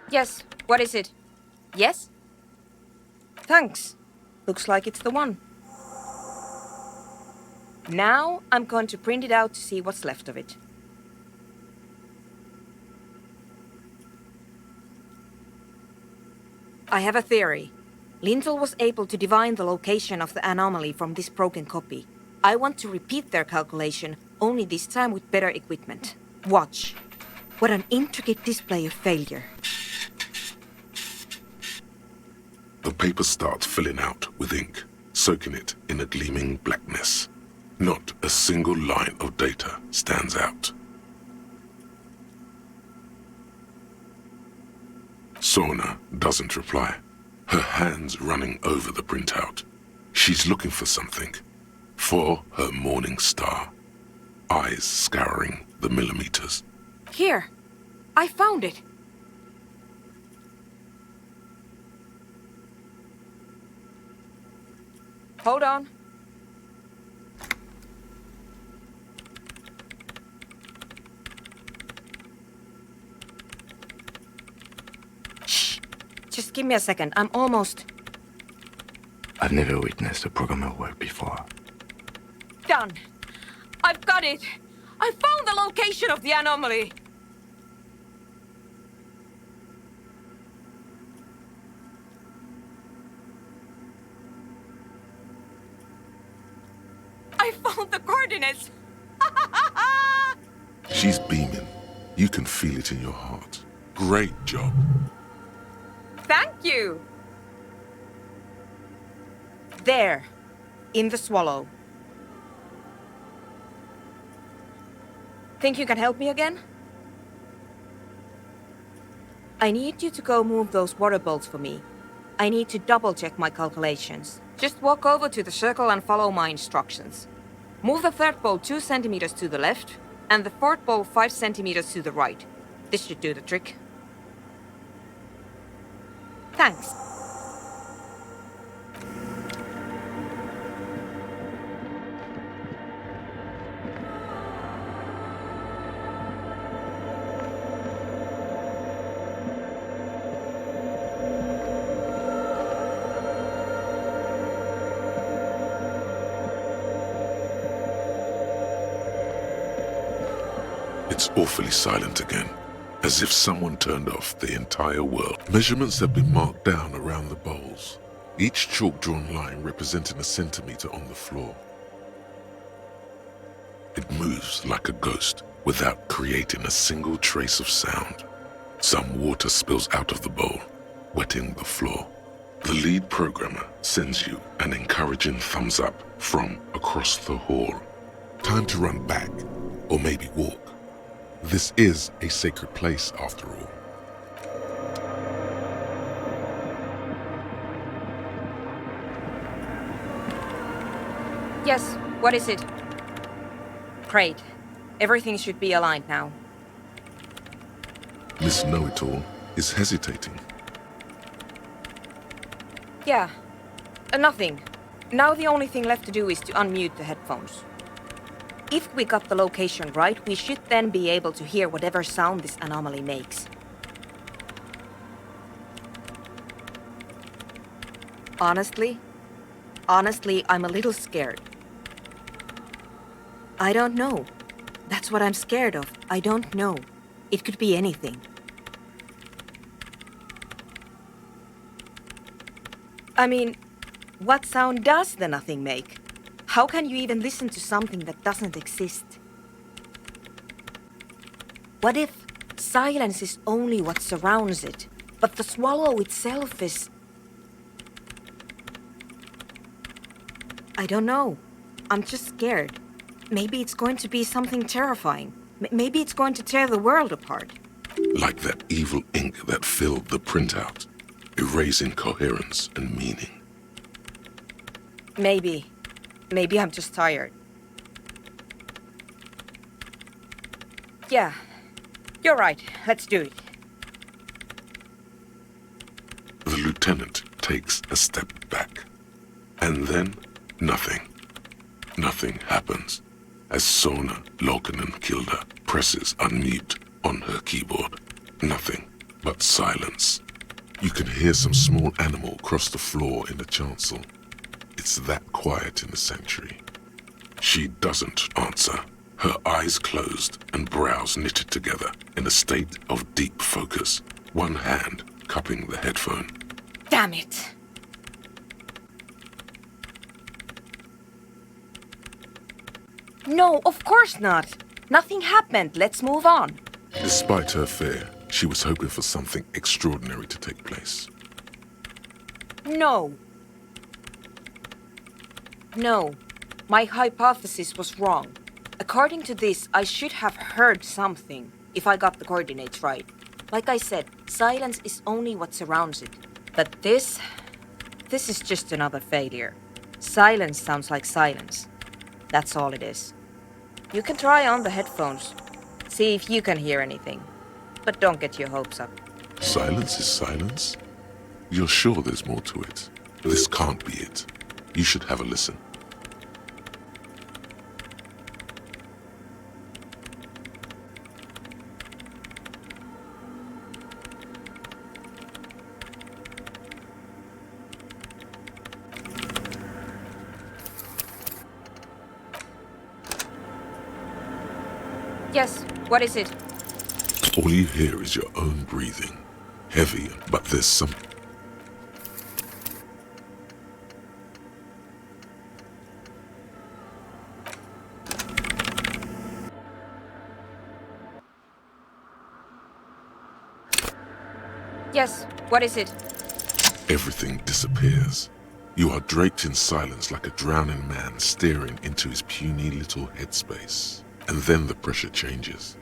Yes, what is it? Yes? Thanks. Looks like it's the one. Now I'm going to print it out to see what's left of it. I have a theory. Lintel was able to divine the location of the anomaly from this broken copy. I want to repeat their calculation, only this time with better equipment. Watch. What an intricate display of failure. The paper starts filling out with ink, soaking it in a gleaming blackness. Not a single line of data stands out. Sona doesn't reply, her hands running over the printout. She's looking for something, for her morning star, eyes scouring the millimeters. Here, I found it. Hold on. Shh. Just give me a second. I'm almost... I've never witnessed a programmer work before. done. I've got it. I found the location of the anomaly. I found the coordinates. She's beaming. You can feel it in your heart. Great job. Thank you. There, in the swallow. Think you can help me again? I need you to go move those water bolts for me. I need to double-check my calculations. Just walk over to the circle and follow my instructions. Move the third bolt 2 centimeters to the left, and the fourth bolt 5 centimeters to the right. This should do the trick. Thanks. It's awfully silent again, as if someone turned off the entire world. Measurements have been marked down around the bowls, each chalk-drawn line representing a centimeter on the floor. It moves like a ghost without creating a single trace of sound. Some water spills out of the bowl, wetting the floor. The lead programmer sends you an encouraging thumbs up from across the hall. Time to run back, or maybe walk. This is a sacred place, after all. Yes, what is it? Great. Everything should be aligned now. Miss Know-It-All is hesitating. Yeah, nothing. Now the only thing left to do is to unmute the headphones. If we got the location right, we should then be able to hear whatever sound this anomaly makes. Honestly, I'm a little scared. I don't know. That's what I'm scared of. I don't know. It could be anything. I mean, what sound does the nothing make? How can you even listen to something that doesn't exist? What if silence is only what surrounds it, but the swallow itself is... I don't know. I'm just scared. Maybe it's going to be something terrifying. Maybe it's going to tear the world apart. Like that evil ink that filled the printout, erasing coherence and meaning. Maybe. Maybe I'm just tired. Yeah, you're right. Let's do it. The lieutenant takes a step back. And then, nothing. Nothing happens as Sona Lokanen-Kilda presses unmute on her keyboard. Nothing but silence. You can hear some small animal cross the floor in the chancel. It's that quiet in the sanctuary. She doesn't answer, her eyes closed and brows knitted together in a state of deep focus, one hand cupping the headphone. Damn it! No, of course not. Nothing happened. Let's move on. Despite her fear, she was hoping for something extraordinary to take place. No. No. My hypothesis was wrong. According to this, I should have heard something, if I got the coordinates right. Like I said, silence is only what surrounds it. But this is just another failure. Silence sounds like silence. That's all it is. You can try on the headphones. See if you can hear anything. But don't get your hopes up. Silence is silence? You're sure there's more to it? This can't be it. You should have a listen. Yes, what is it? All you hear is your own breathing. Heavy, but there's some... Yes, what is it? Everything disappears. You are draped in silence like a drowning man staring into his puny little headspace. And then the pressure changes.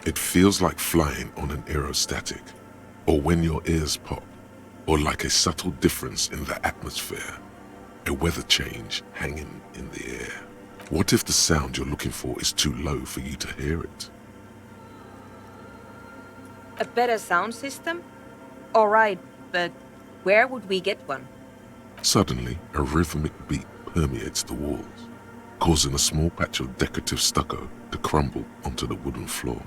It feels like flying on an aerostatic, or when your ears pop, or like a subtle difference in the atmosphere, a weather change hanging in the air. What if the sound you're looking for is too low for you to hear it? A better sound system? All right, but where would we get one? Suddenly, a rhythmic beat permeates the walls, causing a small patch of decorative stucco to crumble onto the wooden floor.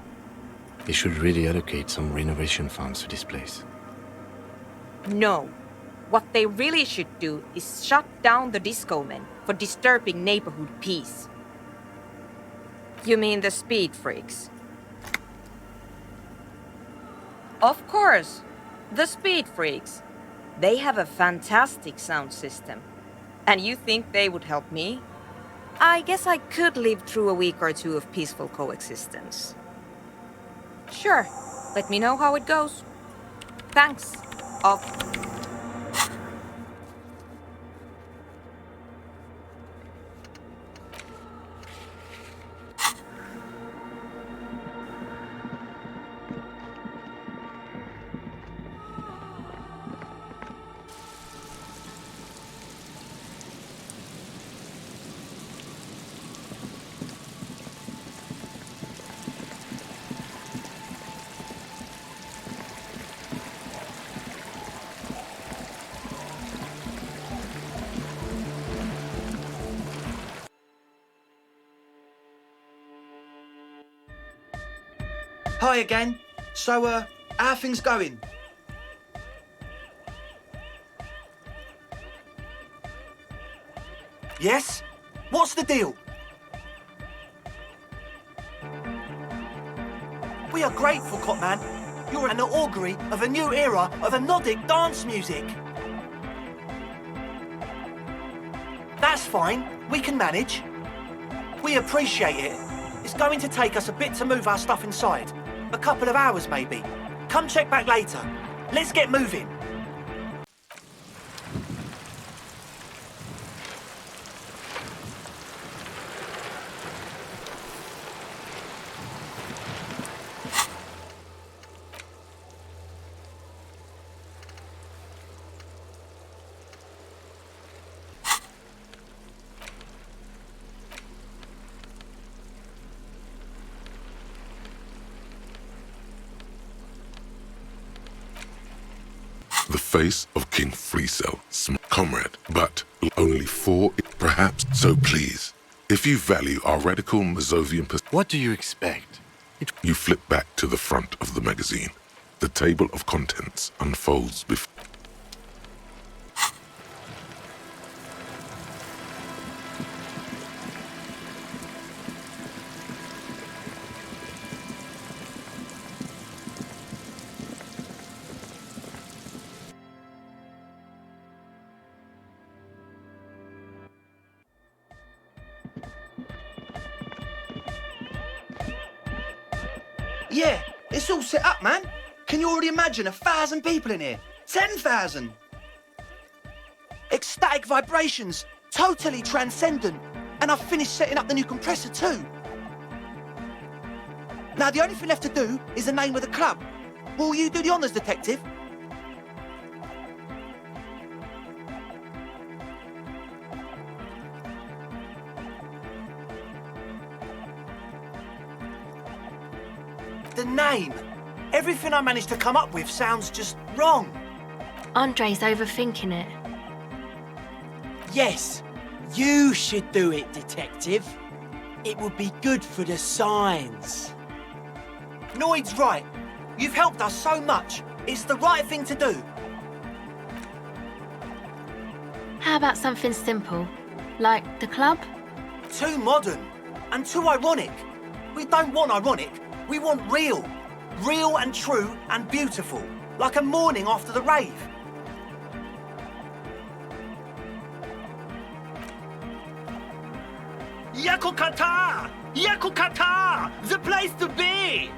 They should really allocate some renovation funds to this place. No. What they really should do is shut down the disco men for disturbing neighborhood peace. You mean the speed freaks? Of course, the speed freaks. They have a fantastic sound system. And you think they would help me? I guess I could live through a week or two of peaceful coexistence. Sure, let me know how it goes. Thanks. Off. Hi again. So, how are things going? Yes? What's the deal? We are grateful, Cotman. You're an augury of a new era of anodic dance music. That's fine. We can manage. We appreciate it. It's going to take us a bit to move our stuff inside. A couple of hours, maybe. Come check back later. Let's get moving. The face of King Fleecell, comrade, but only 4, perhaps. So please, if you value our radical Mazovian What do you expect? You flip back to the front of the magazine. The table of contents unfolds before. Yeah, it's all set up, man. Can you already imagine 1,000 people in here? 10,000! Ecstatic vibrations, totally transcendent. And I've finished setting up the new compressor too. Now the only thing left to do is the name of the club. Will you do the honours, detective? The name. Everything I managed to come up with sounds just wrong. Andre's overthinking it. Yes, you should do it, detective. It would be good for the signs. Noid's right. You've helped us so much. It's the right thing to do. How about something simple? Like the club? Too modern and too ironic. We don't want ironic. We want real. Real and true and beautiful. Like a morning after the rave. Yakukata! Yakukata! The place to be!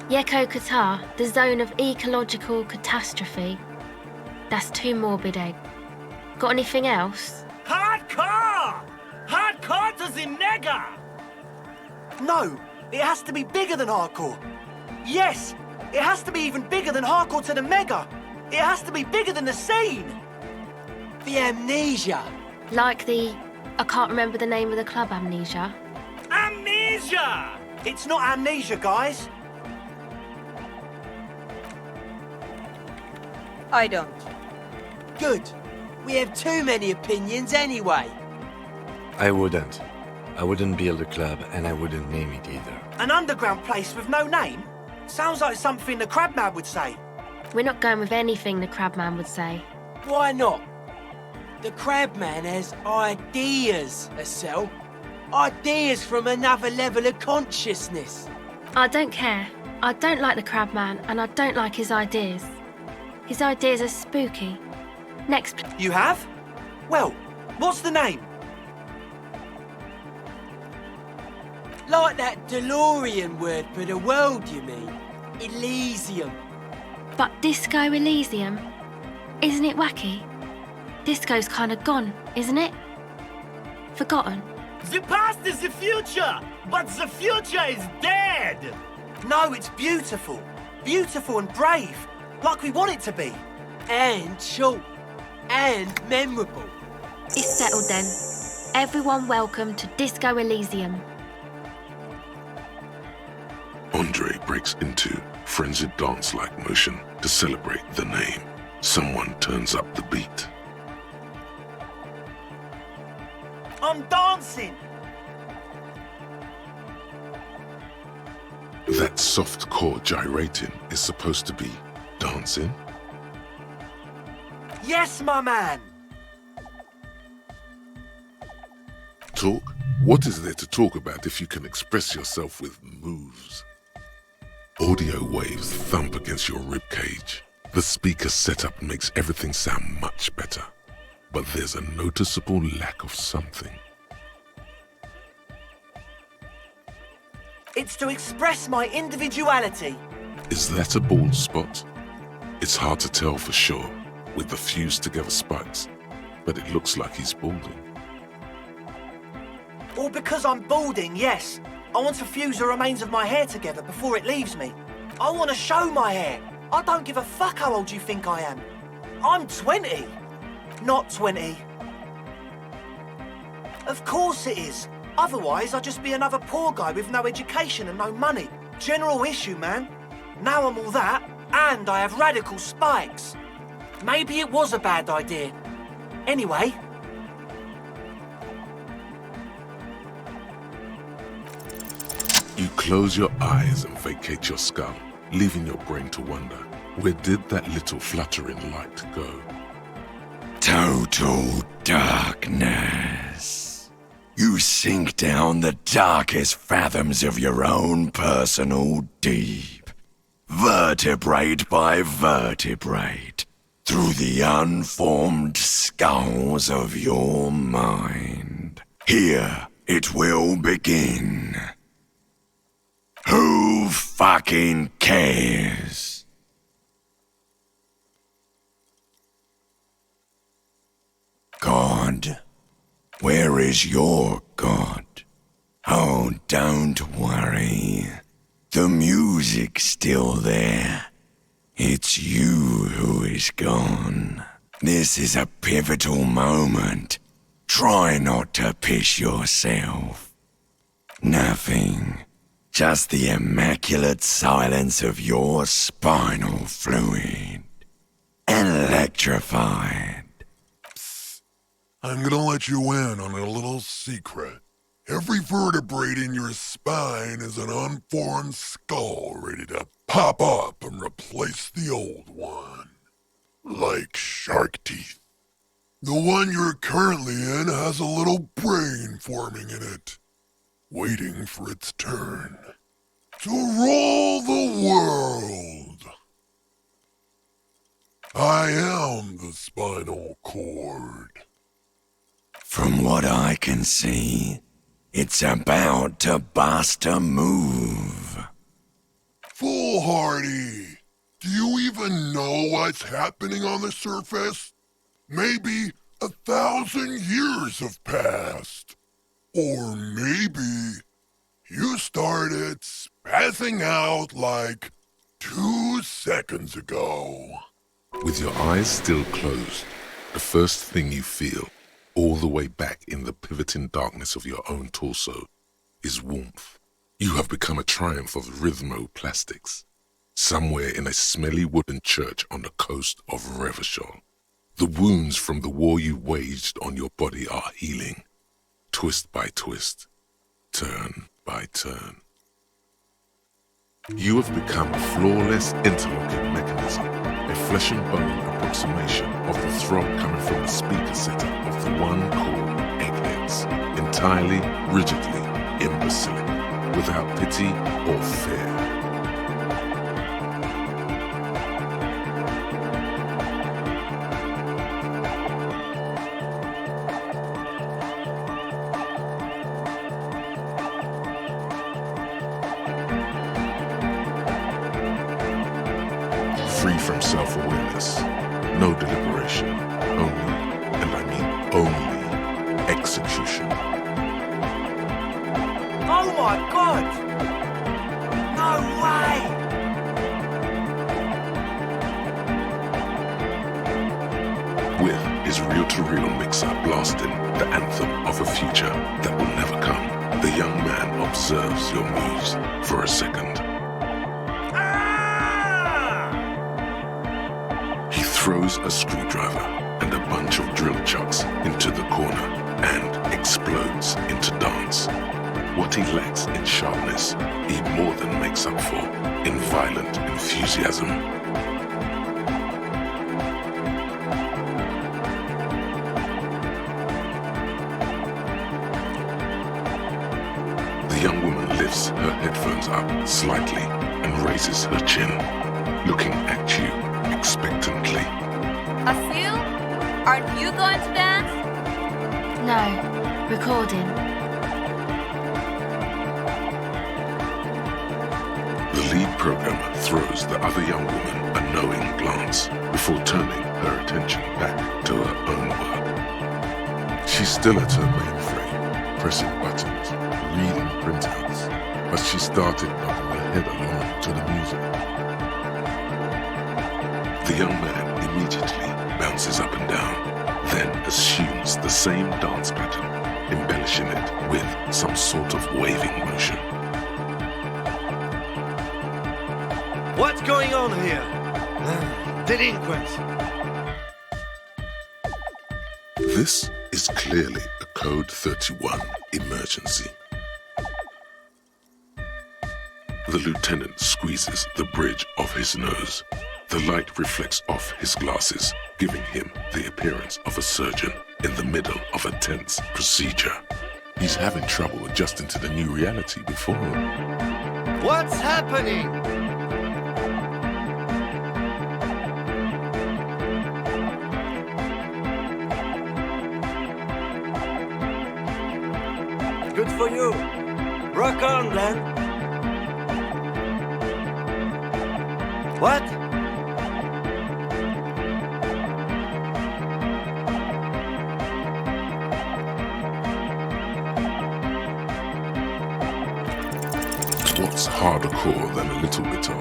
Yeko Qatar, the zone of ecological catastrophe. That's too morbid, Egg. Got anything else? Hardcore! Hardcore to the nigger! No, it has to be bigger than hardcore. Yes, it has to be even bigger than hardcore to the mega. It has to be bigger than the scene. The amnesia. Like the... I can't remember the name of the club, Amnesia. Amnesia! It's not amnesia, guys. I don't. Good. We have too many opinions anyway. I wouldn't. I wouldn't build a club, and I wouldn't name it either. An underground place with no name? Sounds like something the Crabman would say. We're not going with anything the Crabman would say. Why not? The Crabman has ideas, Estelle. Ideas from another level of consciousness. I don't care. I don't like the Crabman, and I don't like his ideas. His ideas are spooky. Next. You have? Well, what's the name? Like that DeLorean word for the world, you mean? Elysium. But Disco Elysium? Isn't it wacky? Disco's kind of gone, isn't it? Forgotten. The past is the future, but the future is dead! No, it's beautiful. Beautiful and brave. Like we want it to be. And short. And memorable. It's settled then. Everyone welcome to Disco Elysium. Andre breaks into frenzied dance-like motion to celebrate the name. Someone turns up the beat. I'm dancing! That soft core gyrating is supposed to be dancing? Yes, my man! Talk? What is there to talk about if you can express yourself with moves? Audio waves thump against your ribcage. The speaker setup makes everything sound much better. But there's a noticeable lack of something. It's to express my individuality. Is that a bald spot? It's hard to tell for sure with the fused together spikes, but it looks like he's balding. Or because I'm balding, yes. I want to fuse the remains of my hair together before it leaves me. I want to show my hair. I don't give a fuck how old you think I am. I'm 20. Not 20. Of course it is. Otherwise, I'd just be another poor guy with no education and no money. General issue, man. Now I'm all that, and I have radical spikes. Maybe it was a bad idea. Anyway. You close your eyes and vacate your skull, leaving your brain to wonder, where did that little fluttering light go? Total darkness. You sink down the darkest fathoms of your own personal deep, vertebrate by vertebrate, through the unformed skulls of your mind. Here it will begin. Who fucking cares? God? Where is your God? Oh, don't worry. The music's still there. It's you who is gone. This is a pivotal moment. Try not to piss yourself. Nothing. Just the immaculate silence of your spinal fluid. Electrified. I'm gonna let you in on a little secret. Every vertebrae in your spine is an unformed skull ready to pop up and replace the old one. Like shark teeth. The one you're currently in has a little brain forming in it, waiting for its turn to rule the world. I am the spinal cord. From what I can see, it's about to bust a move. Foolhardy! Do you even know what's happening on the surface? Maybe 1,000 years have passed. Or maybe you started spazzing out like 2 seconds ago. With your eyes still closed, the first thing you feel, all the way back in the pivoting darkness of your own torso, is warmth. You have become a triumph of rhythmoplastics, somewhere in a smelly wooden church on the coast of Revachol. The wounds from the war you waged on your body are healing, twist by twist, turn by turn. You have become a flawless interlocking mechanism, a flesh and bone approximation of the throb coming from the speaker setup of the one called Eggheads, entirely, rigidly imbecilic, without pity or fear. Free from self-awareness, no deliberation, only, and I mean only, execution. Oh my God! No way! With his reel-to-reel mixer blasting the anthem of a future that will never come, the young man observes your moves for a second. He throws a screwdriver and a bunch of drill chucks into the corner and explodes into dance. What he lacks in sharpness, he more than makes up for in violent enthusiasm. The young woman lifts her headphones up slightly and raises her chin, looking at you expectantly. Asil, aren't you going to dance? No, recording. The lead programmer throws the other young woman a knowing glance before turning her attention back to her own work. She's still at her mainframe, pressing buttons, reading printouts, but she started nodding her head along to the music. The young man immediately bounces up and down, then assumes the same dance pattern, embellishing it with some sort of waving motion. What's going on here? Delinquents. This is clearly a Code 31 emergency. The lieutenant squeezes the bridge of his nose. The light reflects off his glasses, giving him the appearance of a surgeon in the middle of a tense procedure. He's having trouble adjusting to the new reality before him. What's happening? Good for you. Rock on, then. What? What's harder core than a little bit of?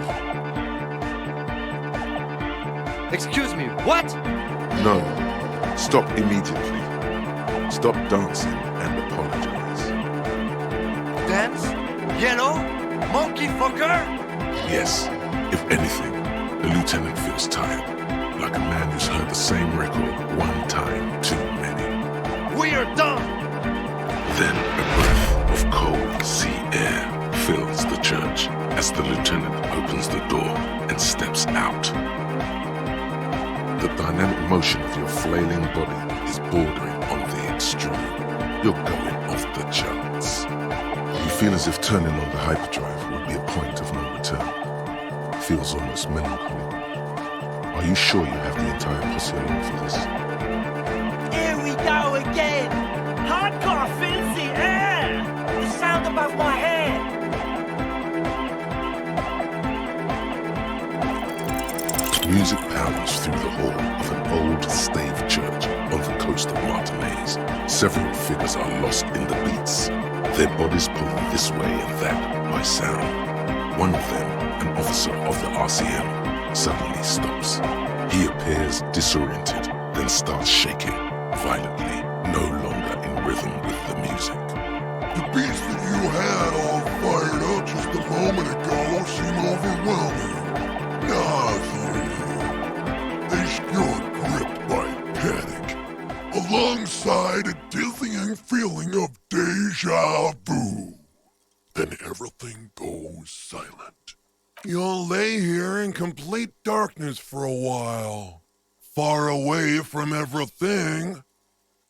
Excuse me, what? No. Stop immediately. Stop dancing and apologize. Dance? Yellow? Monkey fucker? Yes. If anything, the lieutenant feels tired. Like a man who's heard the same record one time too many. We are done! Then a breath of cold sea air fills the church as the lieutenant opens the door and steps out. The dynamic motion of your flailing body is bordering on the extreme. You're going off the charts. You feel as if turning on the hyperdrive would be a point of no return. Feels almost melancholy. Are you sure you have the entire posse along for this? Here we go again! Hardcore fills the air! The sound above my head! Music pounds through the hall of an old stave church on the coast of Martinaise. Several figures are lost in the beats, their bodies pulling this way and that by sound. One of them, an officer of the RCM, suddenly stops. He appears disoriented, then starts shaking violently, no longer in rhythm with the music. The beats that you had all fired up just a moment ago seem overwhelming. You're gripped by panic, alongside a dizzying feeling of deja vu. Then everything goes silent. You'll lay here in complete darkness for a while, far away from everything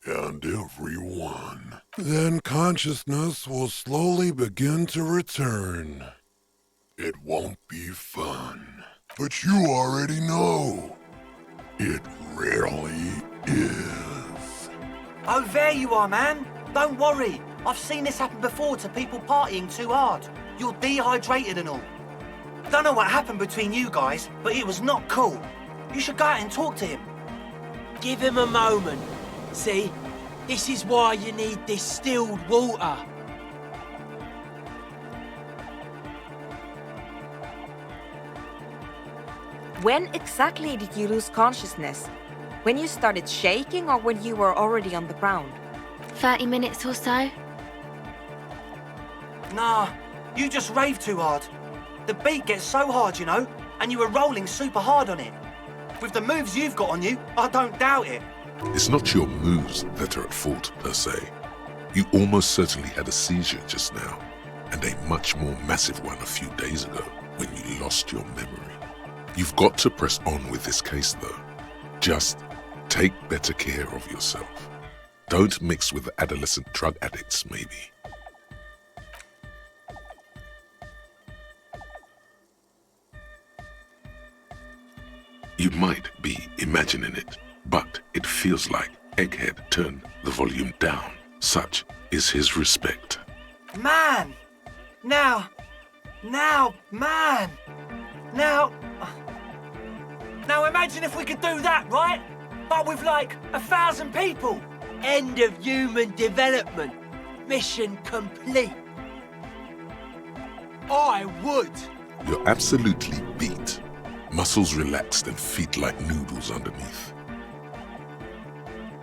and everyone. Then consciousness will slowly begin to return. It won't be fun, but you already know. It really is. Oh, there you are, man. Don't worry. I've seen this happen before to people partying too hard. You're dehydrated and all. Don't know what happened between you guys, but it was not cool. You should go out and talk to him. Give him a moment. See, this is why you need distilled water. When exactly did you lose consciousness? When you started shaking or when you were already on the ground? 30 minutes or so. Nah, you just rave too hard. The beat gets so hard, you know, and you were rolling super hard on it. With the moves you've got on you, I don't doubt it. It's not your moves that are at fault, per se. You almost certainly had a seizure just now, and a much more massive one a few days ago when you lost your memory. You've got to press on with this case, though. Just take better care of yourself. Don't mix with the adolescent drug addicts, maybe. You might be imagining it, but it feels like Egghead turned the volume down. Such is his respect. Man! Now, man! Now imagine if we could do that, right? But with like 1,000 people. End of human development. Mission complete. I would. You're absolutely beat. Muscles relaxed and feet like noodles underneath.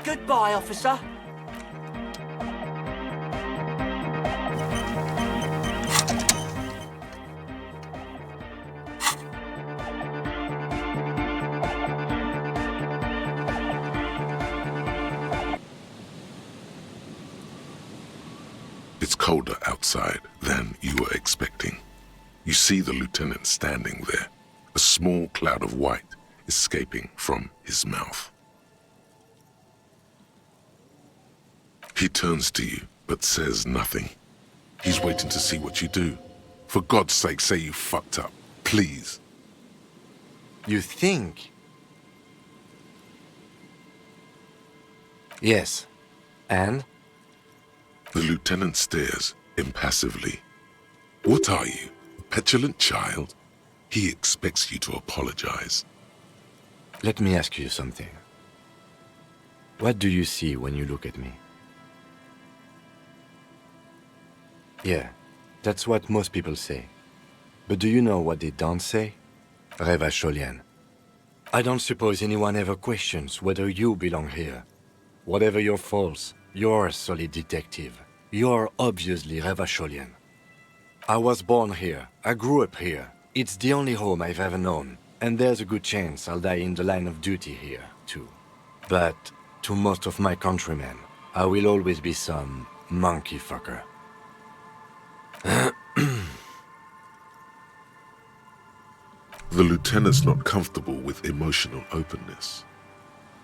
Goodbye, officer. It's colder outside than you were expecting. You see the lieutenant standing there. A small cloud of white escaping from his mouth. He turns to you, but says nothing. He's waiting to see what you do. For God's sake, say you fucked up. Please. You think? Yes. And? The lieutenant stares impassively. What are you, a petulant child? He expects you to apologize. Let me ask you something. What do you see when you look at me? Yeah, that's what most people say. But do you know what they don't say? Revacholian. I don't suppose anyone ever questions whether you belong here. Whatever your faults, you're a solid detective. You're obviously Revacholian. I was born here. I grew up here. It's the only home I've ever known. And there's a good chance I'll die in the line of duty here, too. But to most of my countrymen, I will always be some monkey fucker. The lieutenant's not comfortable with emotional openness.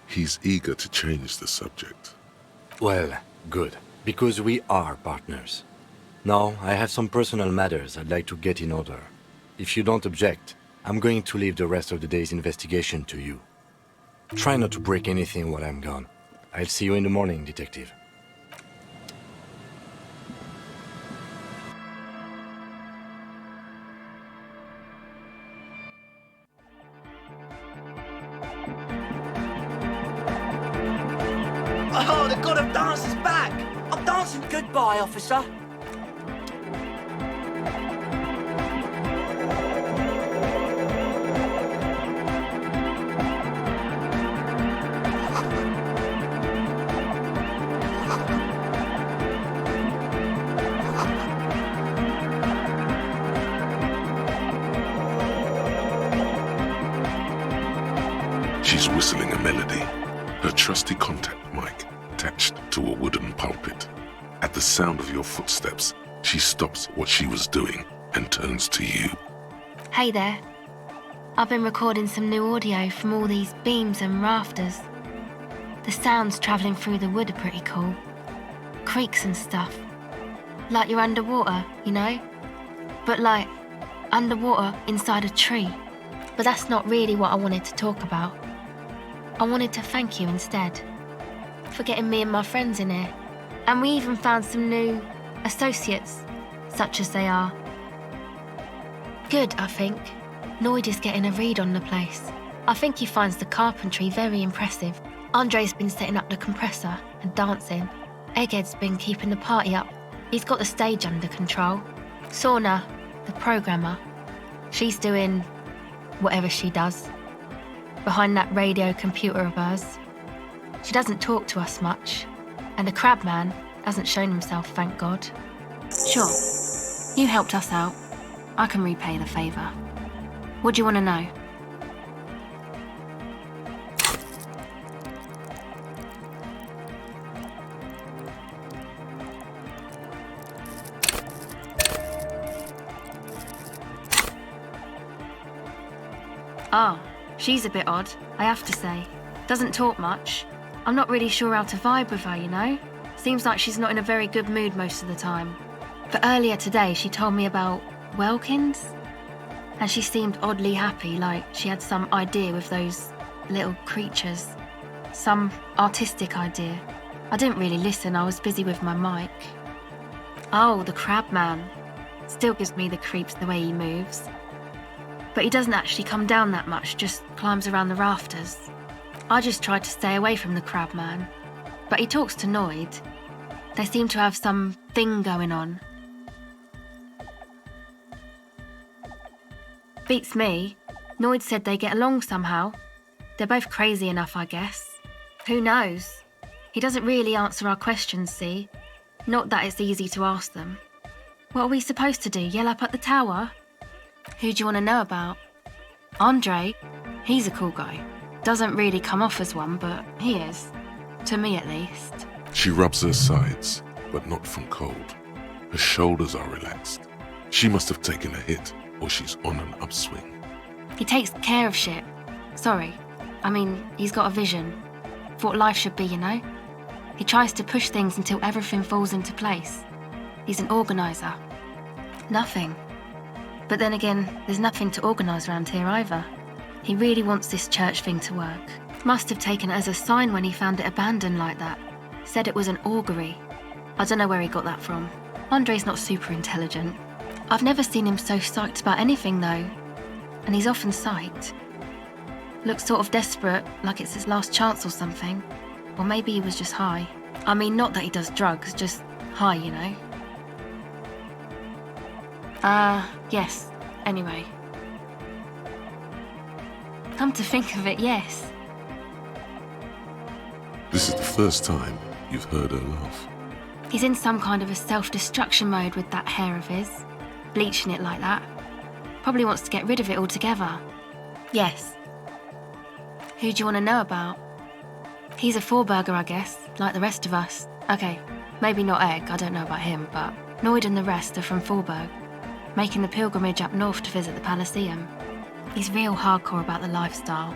He's eager to change the subject. Well, good, because we are partners. Now, I have some personal matters I'd like to get in order. If you don't object, I'm going to leave the rest of the day's investigation to you. Try not to break anything while I'm gone. I'll see you in the morning, detective. Oh, the god of dance is back! I'm dancing. Goodbye, officer. She's whistling a melody, her trusty contact mic attached to a wooden pulpit. At the sound of your footsteps, she stops what she was doing and turns to you. Hey there. I've been recording some new audio from all these beams and rafters. The sounds travelling through the wood are pretty cool. Creaks and stuff. Like you're underwater, you know? But like, underwater inside a tree. But that's not really what I wanted to talk about. I wanted to thank you instead for getting me and my friends in here. And we even found some new associates, such as they are. Good, I think. Noid is getting a read on the place. I think he finds the carpentry very impressive. Andre's been setting up the compressor and dancing. Egghead's been keeping the party up. He's got the stage under control. Sauna, the programmer, she's doing whatever she does behind that radio computer of hers. She doesn't talk to us much, and the crab man hasn't shown himself, thank God. Sure, you helped us out. I can repay the favour. What do you want to know? Ah, she's a bit odd, I have to say. Doesn't talk much. I'm not really sure how to vibe with her, you know? Seems like she's not in a very good mood most of the time. But earlier today, she told me about Welkins, and she seemed oddly happy, like she had some idea with those little creatures. Some artistic idea. I didn't really listen, I was busy with my mic. Oh, the crab man. Still gives me the creeps the way he moves. But he doesn't actually come down that much, just climbs around the rafters. I just tried to stay away from the crab man. But he talks to Noid. They seem to have some thing going on. Beats me. Noid said they get along somehow. They're both crazy enough, I guess. Who knows? He doesn't really answer our questions, see? Not that it's easy to ask them. What are we supposed to do, yell up at the tower? Who do you want to know about? Andre? He's a cool guy. Doesn't really come off as one, but he is. To me, at least. She rubs her sides, but not from cold. Her shoulders are relaxed. She must have taken a hit, or she's on an upswing. He takes care of shit. Sorry. I mean, he's got a vision. For what life should be, you know? He tries to push things until everything falls into place. He's an organiser. Nothing. But then again, there's nothing to organise around here either. He really wants this church thing to work. Must have taken it as a sign when he found it abandoned like that. Said it was an augury. I don't know where he got that from. Andre's not super intelligent. I've never seen him so psyched about anything though. and he's off in sight. Looks sort of desperate, like it's his last chance or something. Or maybe he was just high. I mean, not that he does drugs, just high, you know. Yes. Anyway. Come to think of it, yes. This is the first time you've heard her laugh. He's in some kind of a self-destruction mode with that hair of his. Bleaching it like that. Probably wants to get rid of it altogether. Yes. Who do you want to know about? He's a four-burger, I guess, like the rest of us. Okay, maybe not Egg, I don't know about him, but Noid and the rest are from Forburg, making the pilgrimage up north to visit the Palaceum. He's real hardcore about the lifestyle.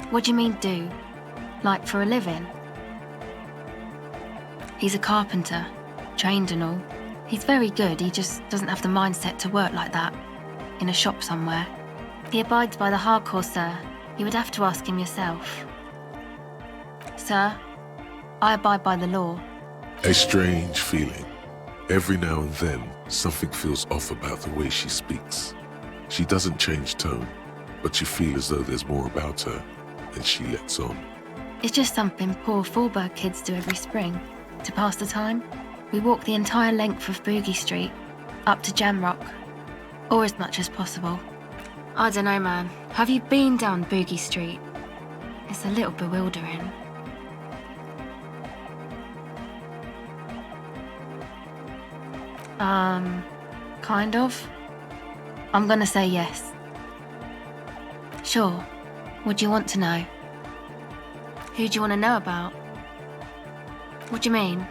What do you mean, do? Like for a living? He's a carpenter, trained and all. He's very good, he just doesn't have the mindset to work like that, in a shop somewhere. He abides by the hardcore, sir. You would have to ask him yourself. Sir, I abide by the law. A strange feeling. Every now and then, something feels off about the way she speaks. She doesn't change tone, but you feel as though there's more about her, and she lets on. It's just something poor Forburg kids do every spring. To pass the time, we walk the entire length of Boogie Street, up to Jamrock, or as much as possible. I don't know, man. Have you been down Boogie Street? It's a little bewildering. Kind of. I'm gonna say yes. Sure. What do you want to know? Who do you want to know about? What do you mean?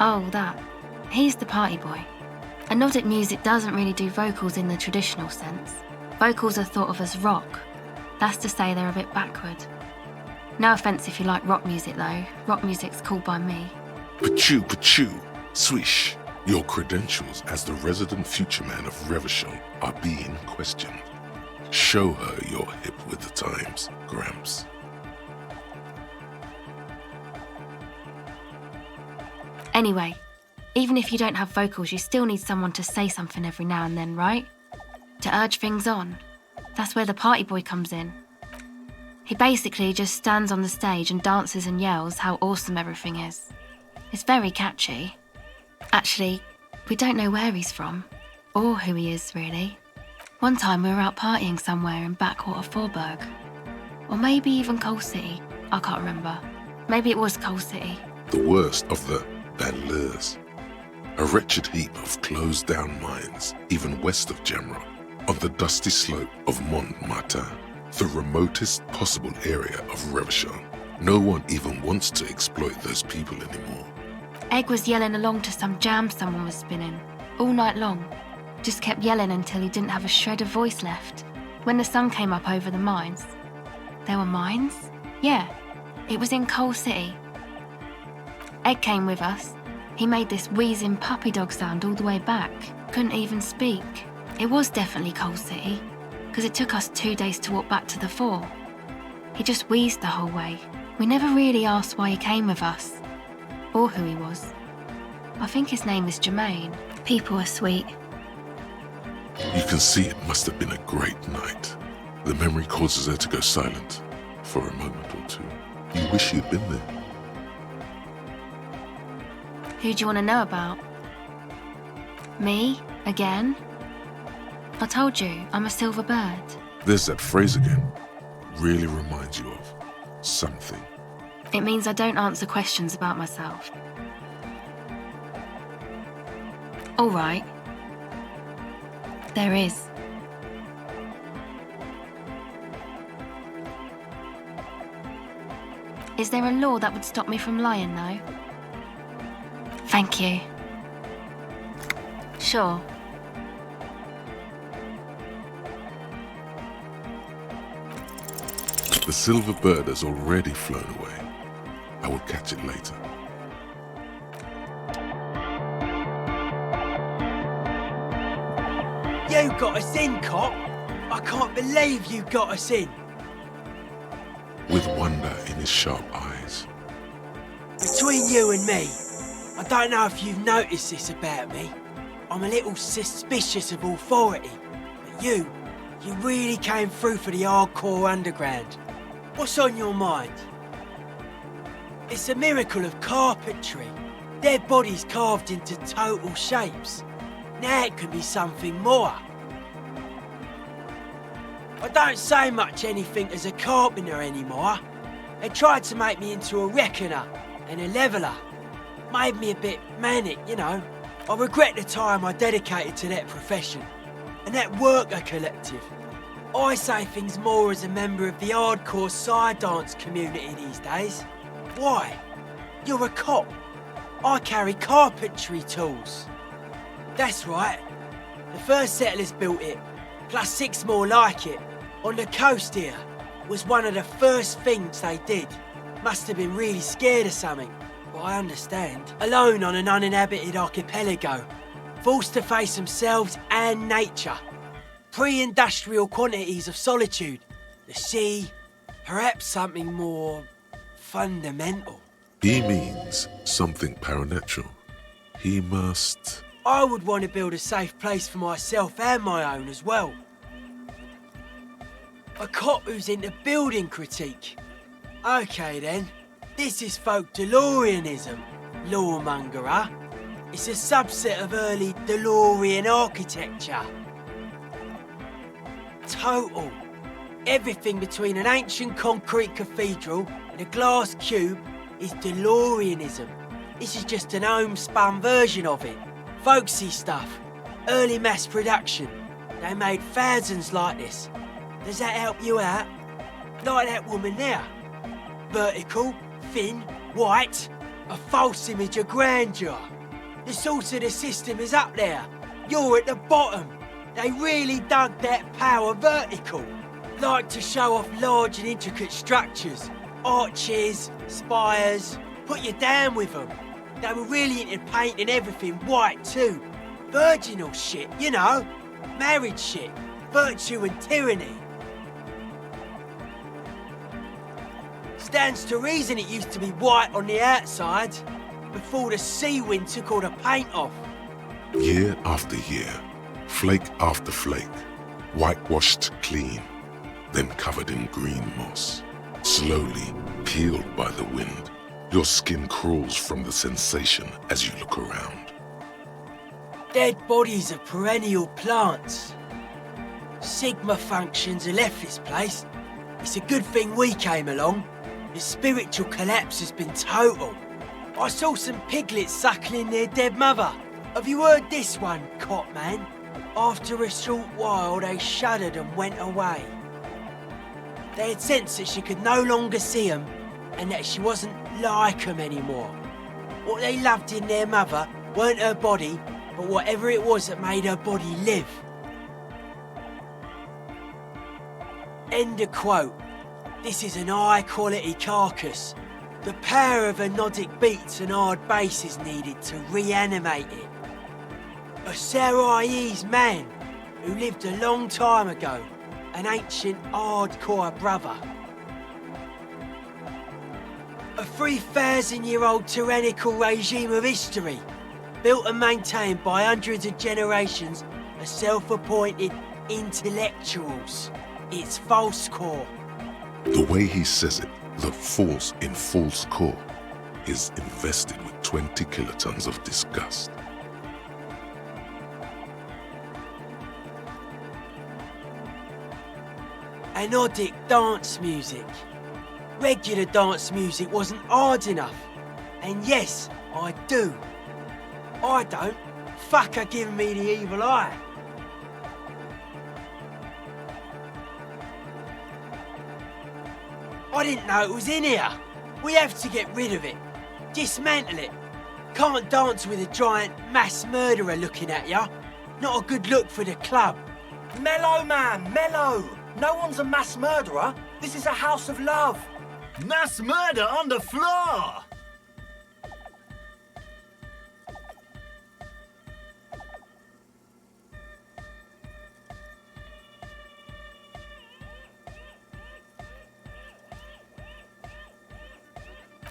Oh, that. He's the party boy. And Nordic music doesn't really do vocals in the traditional sense. Vocals are thought of as rock. That's to say they're a bit backward. No offence if you like rock music though. Rock music's cool by me. Pachoo, swish. Your credentials as the resident future man of Revachol are being questioned. Show her you're hip with the times, Gramps. Anyway, even if you don't have vocals, you still need someone to say something every now and then, right? To urge things on. That's where the party boy comes in. He basically just stands on the stage and dances and yells how awesome everything is. It's very catchy. Actually, we don't know where he's from, or who he is, really. One time we were out partying somewhere in backwater Forburg. Or maybe even Coal City, I can't remember. Maybe it was Coal City. The worst of the Banlieues. A wretched heap of closed-down mines, even west of Jamrock, on the dusty slope of Montmartin, the remotest possible area of Revachol. No one even wants to exploit those people anymore. Egg was yelling along to some jam someone was spinning, all night long. Just kept yelling until he didn't have a shred of voice left. When the sun came up over the mines. There were mines? Yeah, it was in Coal City. Egg came with us. He made this wheezing puppy dog sound all the way back. Couldn't even speak. It was definitely Coal City, because it took us 2 days to walk back to the fort. He just wheezed the whole way. We never really asked why he came with us, or who he was. I think his name is Jermaine. People are sweet. You can see it must have been a great night. The memory causes her to go silent for a moment or two. You wish you'd been there. Who do you want to know about? Me? Again? I told you, I'm a silver bird. There's that phrase again. Really reminds you of something. It means I don't answer questions about myself. All right. There is. Is there a law that would stop me from lying, though? Thank you. Sure. The silver bird has already flown away. I will catch it later. You got us in, cop! I can't believe you got us in! With wonder in his sharp eyes. Between you and me, I don't know if you've noticed this about me. I'm a little suspicious of authority. But you really came through for the hardcore underground. What's on your mind? It's a miracle of carpentry. Dead bodies carved into total shapes. Now it can be something more. I don't say much anything as a carpenter anymore. They tried to make me into a reckoner and a leveller. Made me a bit manic, you know. I regret the time I dedicated to that profession and that worker collective. I say things more as a member of the hardcore side dance community these days. Why? You're a cop. I carry carpentry tools. That's right. The first settlers built it, plus 6 more like it, on the coast here. Was one of the first things they did. Must have been really scared of something, but I understand. Alone on an uninhabited archipelago, forced to face themselves and nature. Pre-industrial quantities of solitude. The sea, perhaps something more fundamental. He means something paranatural. He must... I would want to build a safe place for myself and my own as well. A cop who's into building critique. Okay then, this is folk DeLoreanism, lawmongerer. It's a subset of early DeLorean architecture. Total. Everything between an ancient concrete cathedral and a glass cube is DeLoreanism. This is just an homespun version of it. Folksy stuff. Early mass production. They made thousands like this. Does that help you out? Like that woman there. Vertical, thin, white. A false image of grandeur. The source of the system is up there. You're at the bottom. They really dug that power vertical. Like to show off large and intricate structures. Arches, spires. Put you down with them. They were really into painting everything white too. Virginal shit, you know. Marriage shit. Virtue and tyranny. Stands to reason it used to be white on the outside before the sea wind took all the paint off. Year after year, flake after flake, whitewashed clean, then covered in green moss, slowly peeled by the wind. Your skin crawls from the sensation as you look around. Dead bodies of perennial plants. Sigma functions have left this place. It's a good thing we came along. The spiritual collapse has been total. I saw some piglets suckling their dead mother. Have you heard this one, cop man? After a short while, they shuddered and went away. They had sensed that she could no longer see them and that she wasn't like them anymore. What they loved in their mother weren't her body, but whatever it was that made her body live. End of quote. This is an high-quality carcass. The power of anodic beats and hard bass is needed to reanimate it. A Sarais man who lived a long time ago, an ancient hardcore brother. A 3,000-year-old tyrannical regime of history, built and maintained by hundreds of generations of self-appointed intellectuals. It's false core. The way he says it, the force in false core, is invested with 20 kilotons of disgust. Anodic dance music. Regular dance music wasn't hard enough. And yes, I do. I don't. Fuck her giving me the evil eye. I didn't know it was in here. We have to get rid of it. Dismantle it. Can't dance with a giant mass murderer looking at ya. Not a good look for the club. Mellow, man, mellow. No one's a mass murderer. This is a house of love. Mass murder on the floor!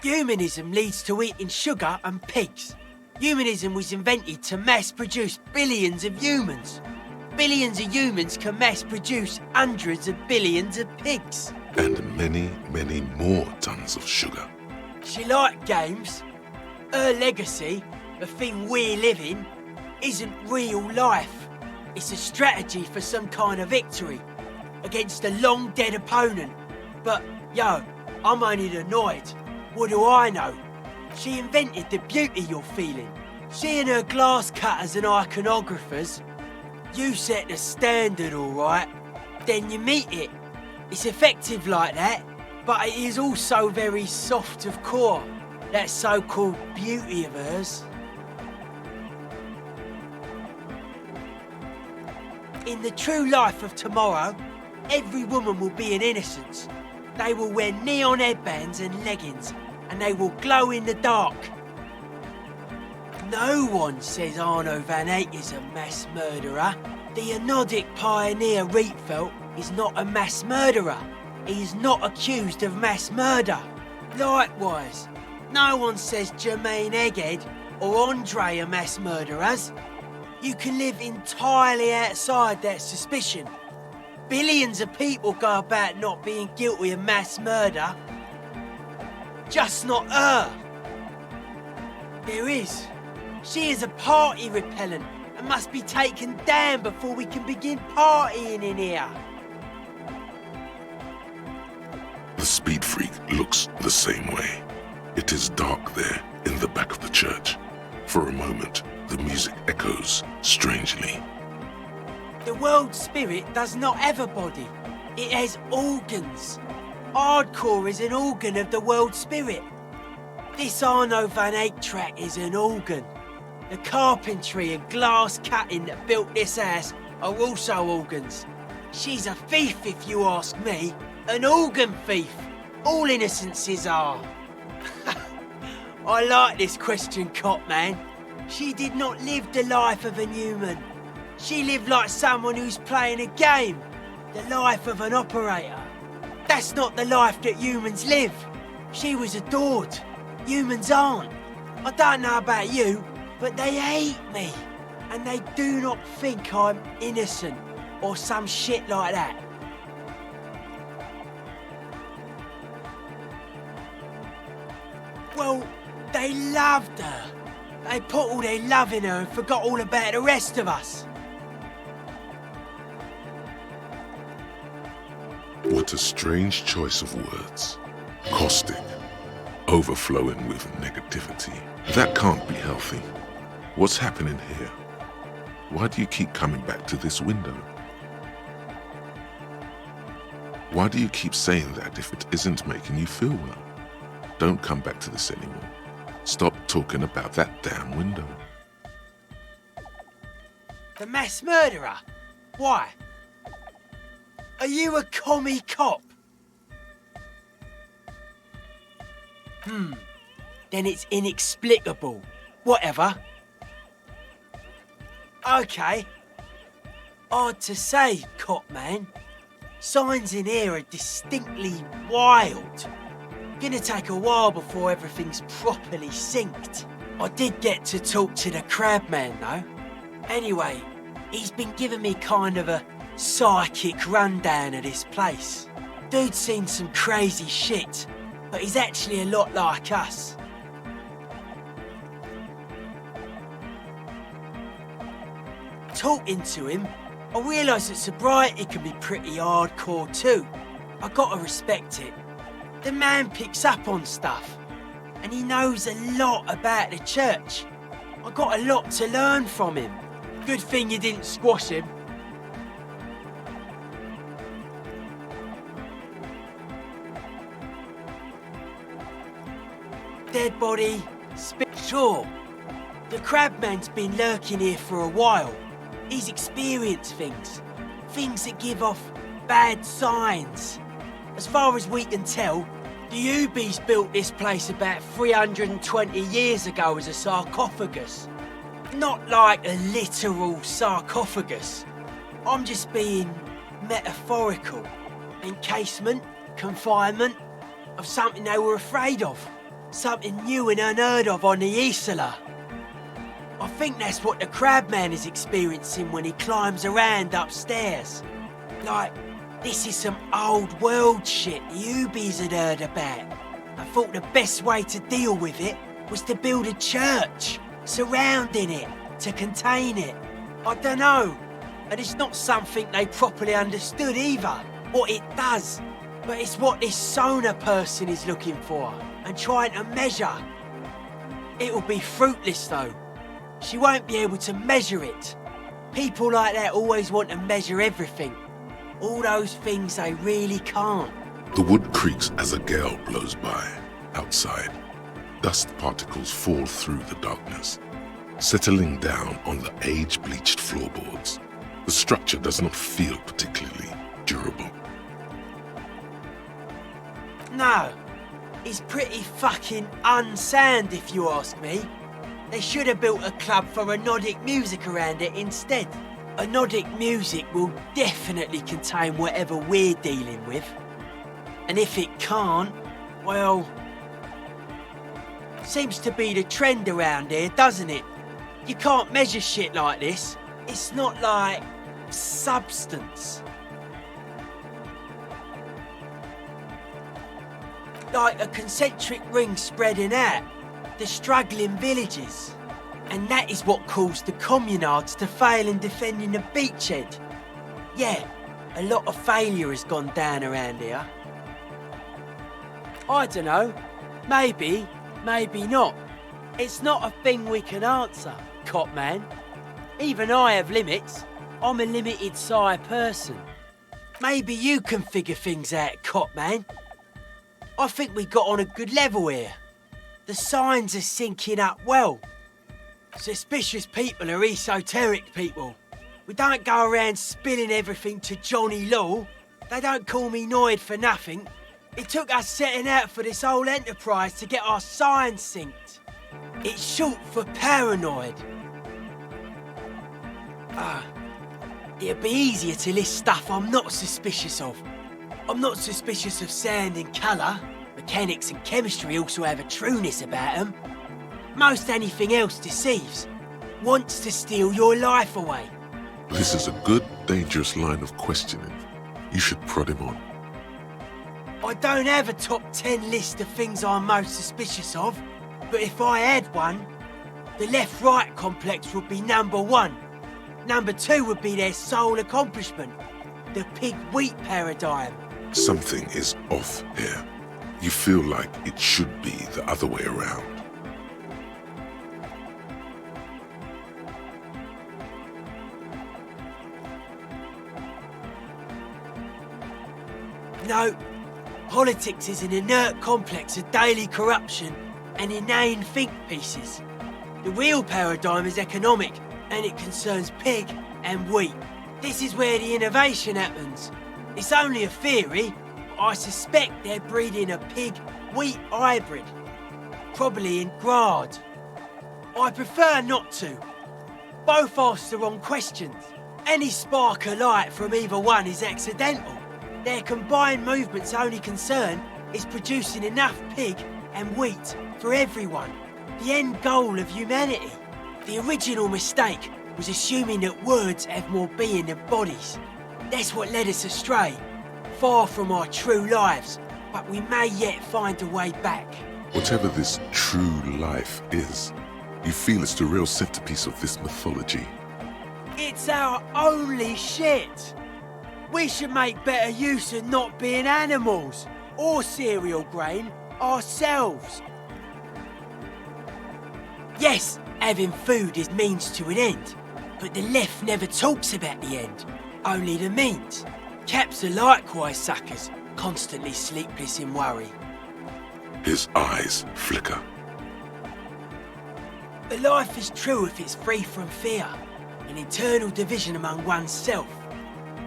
Humanism leads to eating sugar and pigs. Humanism was invented to mass-produce billions of humans. Billions of humans can mass-produce hundreds of billions of pigs. And many, many more tons of sugar. She liked games. Her legacy, the thing we're living, isn't real life. It's a strategy for some kind of victory against a long-dead opponent. But, yo, I'm only annoyed. What do I know? She invented the beauty you're feeling. She and her glass cutters and iconographers. You set the standard, all right. Then you meet it. It's effective like that, but it is also very soft of core. That so-called beauty of hers. In the true life of tomorrow, every woman will be an innocence. They will wear neon headbands and leggings, and they will glow in the dark. No one says Arno van Eyck is a mass murderer. The Anodic pioneer Rietveld is not a mass murderer. He is not accused of mass murder. Likewise, no one says Jermaine Egghead or Andre are mass murderers. You can live entirely outside that suspicion. Billions of people go about not being guilty of mass murder. Just not her. There is. She is a party repellent and must be taken down before we can begin partying in here. The speed freak looks the same way. It is dark there in the back of the church. For a moment, the music echoes strangely. The world spirit does not have a body. It has organs. Hardcore is an organ of the world spirit. This Arno van Eyck track is an organ. The carpentry and glass cutting that built this house are also organs. She's a thief, if you ask me. An organ thief. All innocences are. I like this question, Cop Man. She did not live the life of a human. She lived like someone who's playing a game. The life of an operator. That's not the life that humans live. She was adored. Humans aren't. I don't know about you, but they hate me. And they do not think I'm innocent or some shit like that. Well, they loved her. They put all their love in her and forgot all about the rest of us. What a strange choice of words. Caustic. Overflowing with negativity. That can't be healthy. What's happening here? Why do you keep coming back to this window? Why do you keep saying that if it isn't making you feel well? Don't come back to this anymore. Stop talking about that damn window. The mass murderer? Why? Are you a commie cop? Then it's inexplicable. Whatever. Okay. Hard to say, Cop Man. Signs in here are distinctly wild. Gonna take a while before everything's properly synced. I did get to talk to the Crabman though. Anyway, he's been giving me kind of a psychic rundown of this place. Dude's seen some crazy shit, but he's actually a lot like us. Talking to him, I realised that sobriety can be pretty hardcore too. I gotta respect it. The man picks up on stuff, and he knows a lot about the church. I got a lot to learn from him. Good thing you didn't squash him. Dead body, sure. The Crabman's been lurking here for a while. He's experienced things. Things that give off bad signs. As far as we can tell, the Ubies built this place about 320 years ago as a sarcophagus. Not like a literal sarcophagus. I'm just being metaphorical. Encasement, confinement of something they were afraid of. Something new and unheard of on the Isla. think that's what the Crabman is experiencing when he climbs around upstairs. Like, this is some old world shit the Ubies had heard about. I thought the best way to deal with it was to build a church surrounding it to contain it. I don't know. And it's not something they properly understood either, what it does. But it's what this Sona person is looking for and trying to measure. It'll be fruitless though. She won't be able to measure it. People like that always want to measure everything. All those things they really can't. The wood creaks as a gale blows by. Outside, dust particles fall through the darkness, settling down on the age-bleached floorboards. The structure does not feel particularly durable. No, it's pretty fucking unsound if you ask me. They should have built a club for Nordic music around it instead. Nordic music will definitely contain whatever we're dealing with. And if it can't, well... Seems to be the trend around here, doesn't it? You can't measure shit like this. It's not like... substance. Like a concentric ring spreading out, the struggling villages. And that is what caused the communards to fail in defending the beachhead. Yeah, a lot of failure has gone down around here. I don't know. Maybe, maybe not. It's not a thing we can answer, Cop Man. Even I have limits. I'm a limited size person. Maybe you can figure things out, Cop Man. I think we got on a good level here. The signs are syncing up well. Suspicious people are esoteric people. We don't go around spilling everything to Johnny Law. They don't call me Noid for nothing. It took us setting out for this whole enterprise to get our signs synced. It's short for paranoid. It'd be easier to list stuff I'm not suspicious of. I'm not suspicious of sound and colour. Mechanics and chemistry also have a trueness about them. Most anything else deceives. Wants to steal your life away. This is a good, dangerous line of questioning. You should prod him on. I don't have a top 10 list of things I'm most suspicious of, but if I had one, the left-right complex would be number 1. Number 2 would be their sole accomplishment, the pig-wheat paradigm. Something is off here. You feel like it should be the other way around. No, politics is an inert complex of daily corruption and inane think pieces. The real paradigm is economic, and it concerns pig and wheat. This is where the innovation happens. It's only a theory, but I suspect they're breeding a pig-wheat hybrid. Probably in Grad. I prefer not to. Both ask the wrong questions. Any spark of light from either one is accidental. Their combined movement's only concern is producing enough pig and wheat for everyone. The end goal of humanity. The original mistake was assuming that words have more being than bodies. That's what led us astray, far from our true lives, but we may yet find a way back. Whatever this true life is, you feel it's the real centerpiece of this mythology. It's our only shit. We should make better use of not being animals or cereal grain ourselves. Yes, having food is means to an end, but the left never talks about the end, only the means. Caps are likewise suckers, constantly sleepless in worry. His eyes flicker. But life is true if it's free from fear, an internal division among oneself.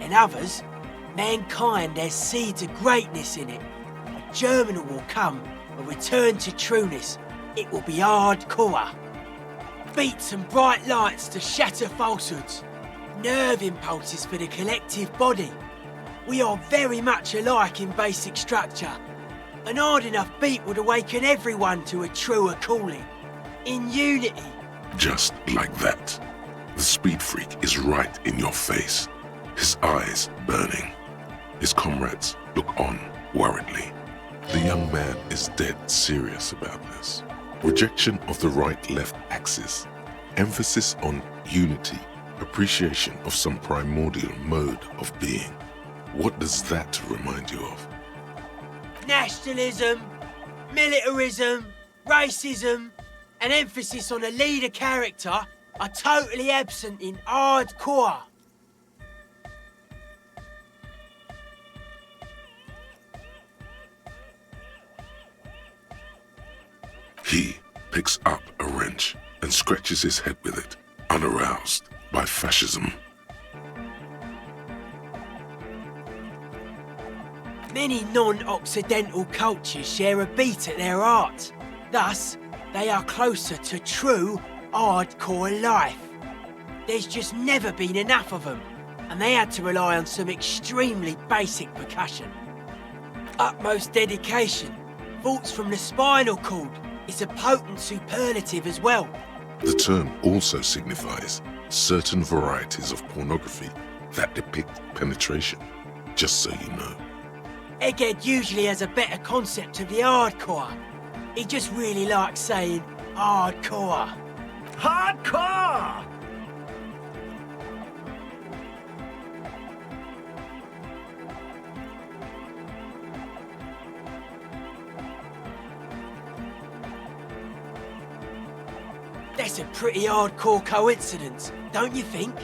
In others, mankind has seeds of greatness in it. A germinal will come, a return to trueness. It will be hardcore. Beats and bright lights to shatter falsehoods. Nerve impulses for the collective body. We are very much alike in basic structure. An hard enough beat would awaken everyone to a truer calling. In unity, Just like that. The speed freak is right in your face, his eyes burning. His comrades look on worriedly. The young man is dead serious about this. Rejection of the right-left axis, emphasis on unity, appreciation of some primordial mode of being. What does that remind you of? Nationalism, militarism, racism, and emphasis on a leader character are totally absent in hardcore. He picks up a wrench and scratches his head with it, unaroused by fascism. Many non-Occidental cultures share a beat at their art. Thus, they are closer to true hardcore life. There's just never been enough of them, and they had to rely on some extremely basic percussion. Utmost dedication, thoughts from the spinal cord, is a potent superlative as well. The term also signifies certain varieties of pornography that depict penetration, just so you know. Egghead usually has a better concept of the hardcore. He just really likes saying hardcore. Hardcore! That's a pretty hardcore coincidence, don't you think?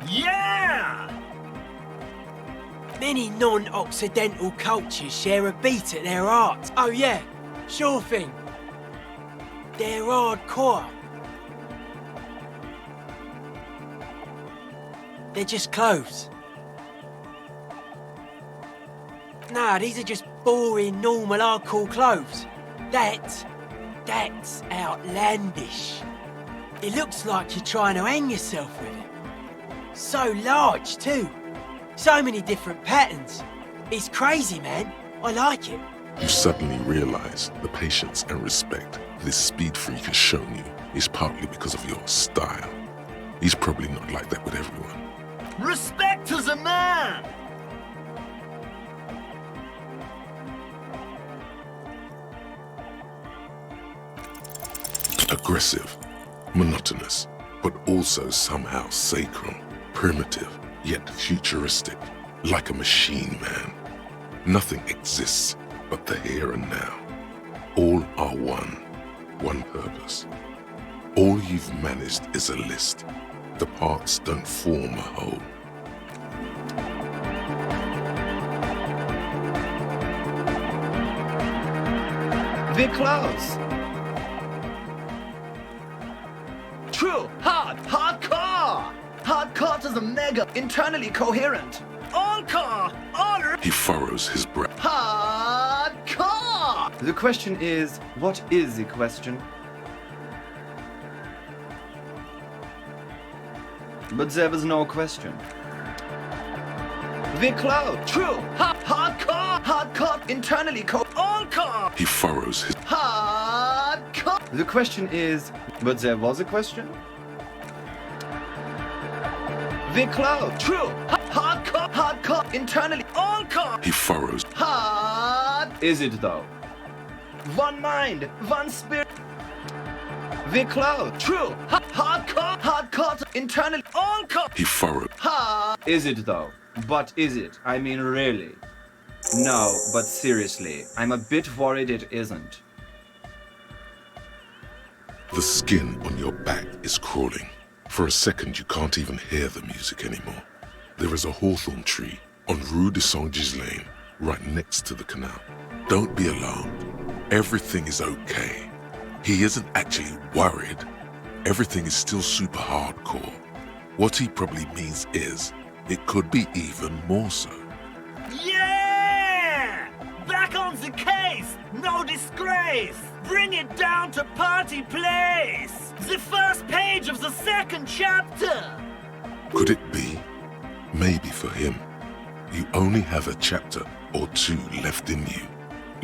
Yeah! Many non-Occidental cultures share a beat at their art. Oh yeah, sure thing. They're hardcore. They're just clothes. Nah, these are just boring, normal, hardcore clothes. That's outlandish. It looks like you're trying to hang yourself with it. So large, too. So many different patterns. It's crazy, man. I like it. You suddenly realize the patience and respect this speed freak has shown you is partly because of your style. He's probably not like that with everyone. Respect to the man! Aggressive, monotonous, but also somehow sacral, primitive, yet futuristic, like a machine man. Nothing exists but the here and now. All are one purpose. All you've managed is a list. The parts don't form a whole. We're close. True, hardcore! Hardcore is a mega, internally coherent. All car, all... He furrows his brow. Hardcore! The question is, what is the question? But there was no question. We're close. True, hardcore, internally all car. He furrows his... Hardcore! The question is, but there was a question? We're close. True, hardcore, internally all car. He furrows... Is it though? One mind, one spirit. We're close. True, hardcore, internally all car. He furrowed... Is it though? But is it? I mean really? No, but seriously, I'm a bit worried it isn't. The skin on your back is crawling. For a second, you can't even hear the music anymore. There is a hawthorn tree on Rue de Saint-Ghislain, right next to the canal. Don't be alarmed. Everything is okay. He isn't actually worried. Everything is still super hardcore. What he probably means is, it could be even more so. Yeah! Back on the case! No disgrace! Bring it down to party place! The first page of the second chapter! Could it be? Maybe for him, you only have a chapter or two left in you.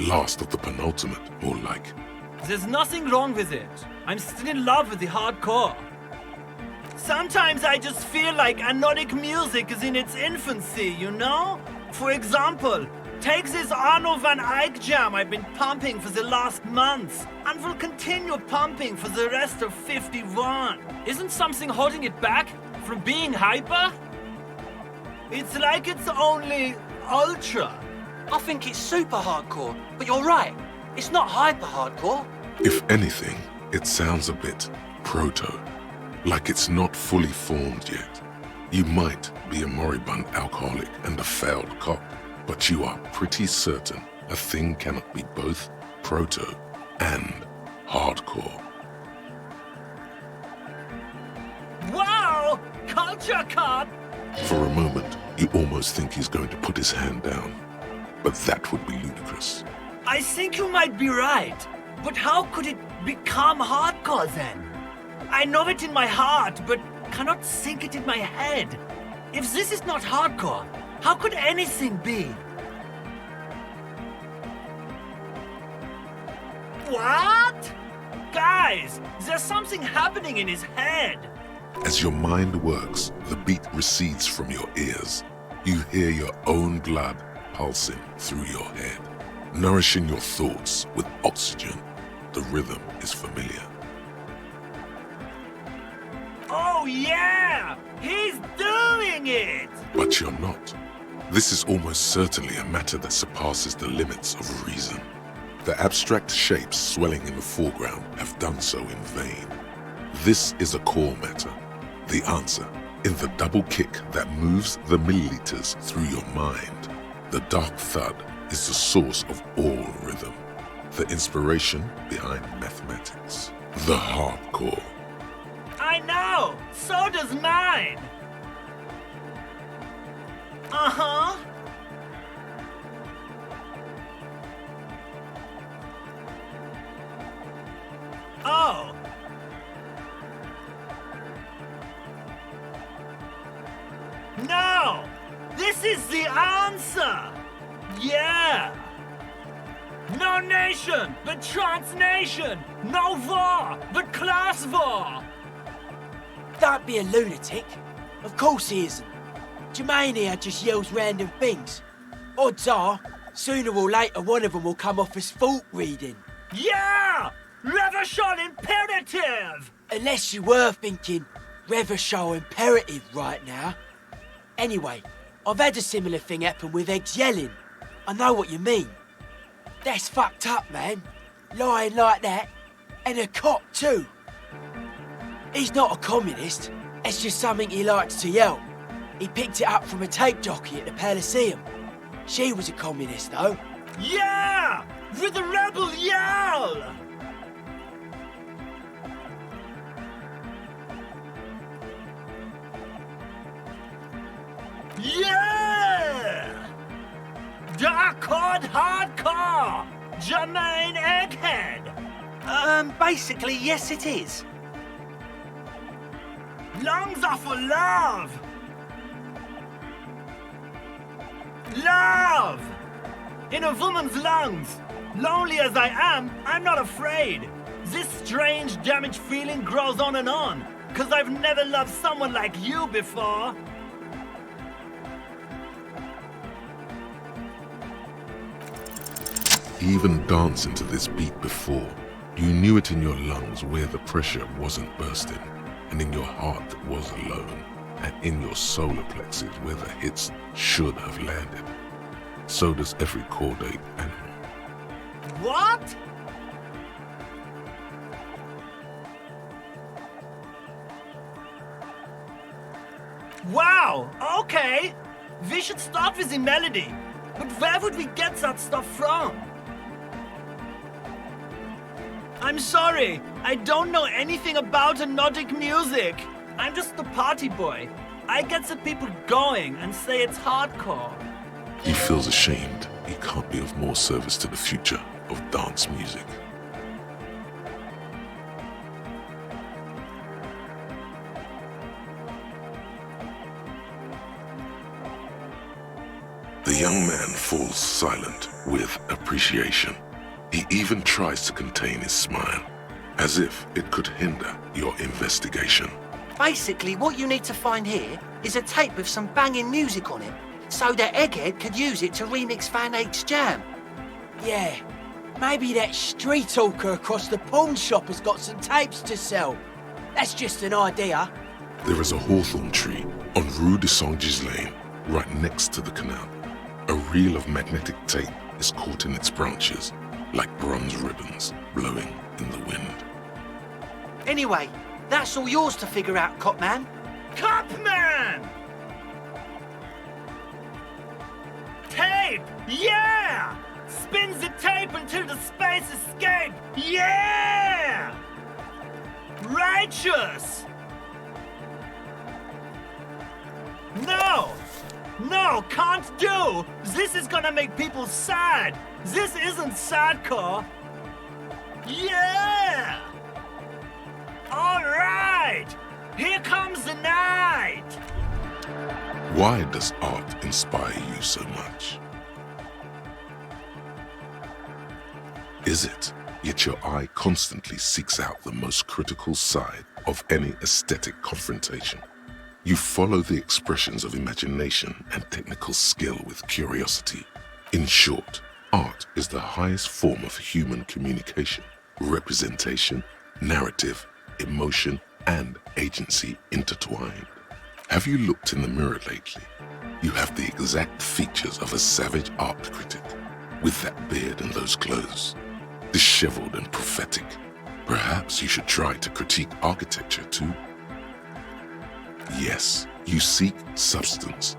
Last of the penultimate, more like. There's nothing wrong with it. I'm still in love with the hardcore. Sometimes I just feel like anodic music is in its infancy, you know? For example, take this Arno van Eyck jam I've been pumping for the last months, and will continue pumping for the rest of 51. Isn't something holding it back from being hyper? It's like it's only ultra. I think it's super hardcore, but you're right. It's not hyper hardcore. If anything, it sounds a bit proto, like it's not fully formed yet. You might be a moribund alcoholic and a failed cop, but you are pretty certain a thing cannot be both proto and hardcore. Wow! Culture cop! For a moment, you almost think he's going to put his hand down, but that would be ludicrous. I think you might be right, but how could it become hardcore then? I know it in my heart, but cannot think it in my head. If this is not hardcore, how could anything be? What? Guys, there's something happening in his head. As your mind works, the beat recedes from your ears. You hear your own blood pulsing through your head, nourishing your thoughts with oxygen. The rhythm is familiar. Oh yeah! He's doing it! But you're not. This is almost certainly a matter that surpasses the limits of reason. The abstract shapes swelling in the foreground have done so in vain. This is a core matter. The answer in the double kick that moves the milliliters through your mind. The dark thud is the source of all rhythm. The inspiration behind mathematics. The hardcore. I know! So does mine! Uh-huh. Oh. No! This is the answer! Yeah! No nation, but transnation! No war, but class war! Don't be a lunatic. Of course he isn't. Jermaine here just yells random things. Odds are, sooner or later one of them will come off as fault reading. Yeah! Reversion imperative! Unless you were thinking Reversion imperative right now. Anyway, I've had a similar thing happen with Eggs yelling. I know what you mean. That's fucked up, man. Lying like that. And a cop too. He's not a communist. It's just something he likes to yell. He picked it up from a tape jockey at the Palaceum. She was a communist, though. Yeah! With the rebel yell! Yeah! Dark Hard Hardcore! Jermaine Egghead! Basically, yes it is. Lungs are for love! Love! In a woman's lungs. Lonely as I am, I'm not afraid. This strange, damaged feeling grows on and on. 'Cause I've never loved someone like you before. Even dancing to this beat before, you knew it in your lungs where the pressure wasn't bursting, and in your heart that was alone, and in your solar plexus where the hits should have landed. So does every chordate animal. What? Wow, okay. We should start with the melody. But where would we get that stuff from? I'm sorry, I don't know anything about anodic music. I'm just the party boy. I get the people going and say it's hardcore. He feels ashamed he can't be of more service to the future of dance music. The young man falls silent with appreciation. He even tries to contain his smile. as if it could hinder your investigation. Basically, what you need to find here is a tape with some banging music on it, so that Egghead could use it to remix Fan 8's jam. Yeah, maybe that street hawker across the pawn shop has got some tapes to sell. That's just an idea. There is a hawthorn tree on Rue de Saint-Gislain, right next to the canal. A reel of magnetic tape is caught in its branches, like bronze ribbons blowing in the wind. Anyway, that's all yours to figure out, Copman. Copman! Tape! Yeah! Spins the tape until the space escape! Yeah! Righteous! No! No, can't do! This is gonna make people sad! This isn't sadcore! Yeah! Alright! Here comes the night! Why does art inspire you so much? Is it, yet your eye constantly seeks out the most critical side of any aesthetic confrontation? You follow the expressions of imagination and technical skill with curiosity. In short, art is the highest form of human communication, representation, narrative, emotion, and agency intertwined. Have you looked in the mirror lately? You have the exact features of a savage art critic, with that beard and those clothes, disheveled and prophetic. Perhaps you should try to critique architecture too. Yes, you seek substance.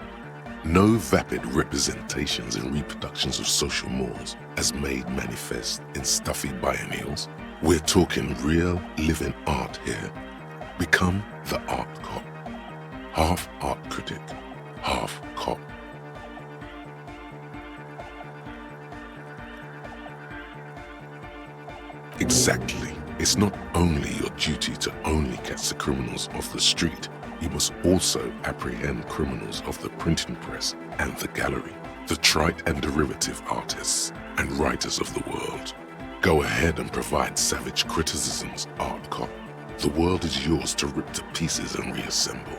No vapid representations and reproductions of social mores as made manifest in stuffy biennials. We're talking real, living art here. Become the art cop. Half art critic, half cop. Exactly. It's not only your duty to only catch the criminals off the street, you must also apprehend criminals of the printing press and the gallery, the trite and derivative artists and writers of the world. Go ahead and provide savage criticisms, art cop. The world is yours to rip to pieces and reassemble.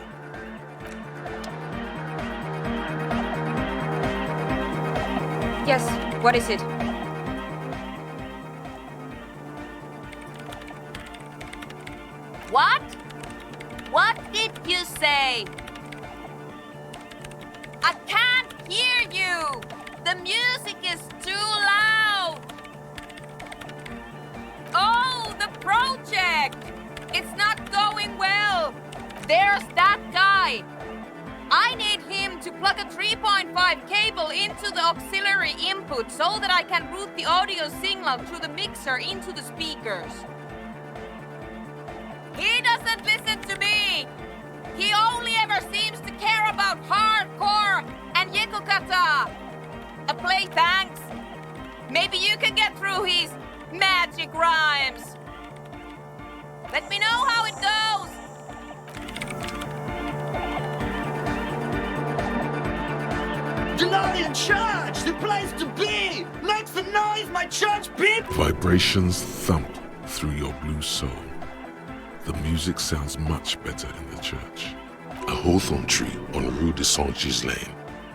Yes, what is it? What? What did you say? I can't hear you! The music is too loud! Oh, the project! It's not going well! There's that guy! I need him to plug a 3.5 cable into the auxiliary input so that I can route the audio signal through the mixer into the speakers. He doesn't listen to me! He only ever seems to care about hardcore and yekokata! Play thanks! Maybe you can get through his magic rhymes! Let me know how it goes! DeLorean Church! The place to be! Make some noise, my church people! Vibrations thump through your blue soul. The music sounds much better in the church. A hawthorn tree on Rue de Saint-Gislain.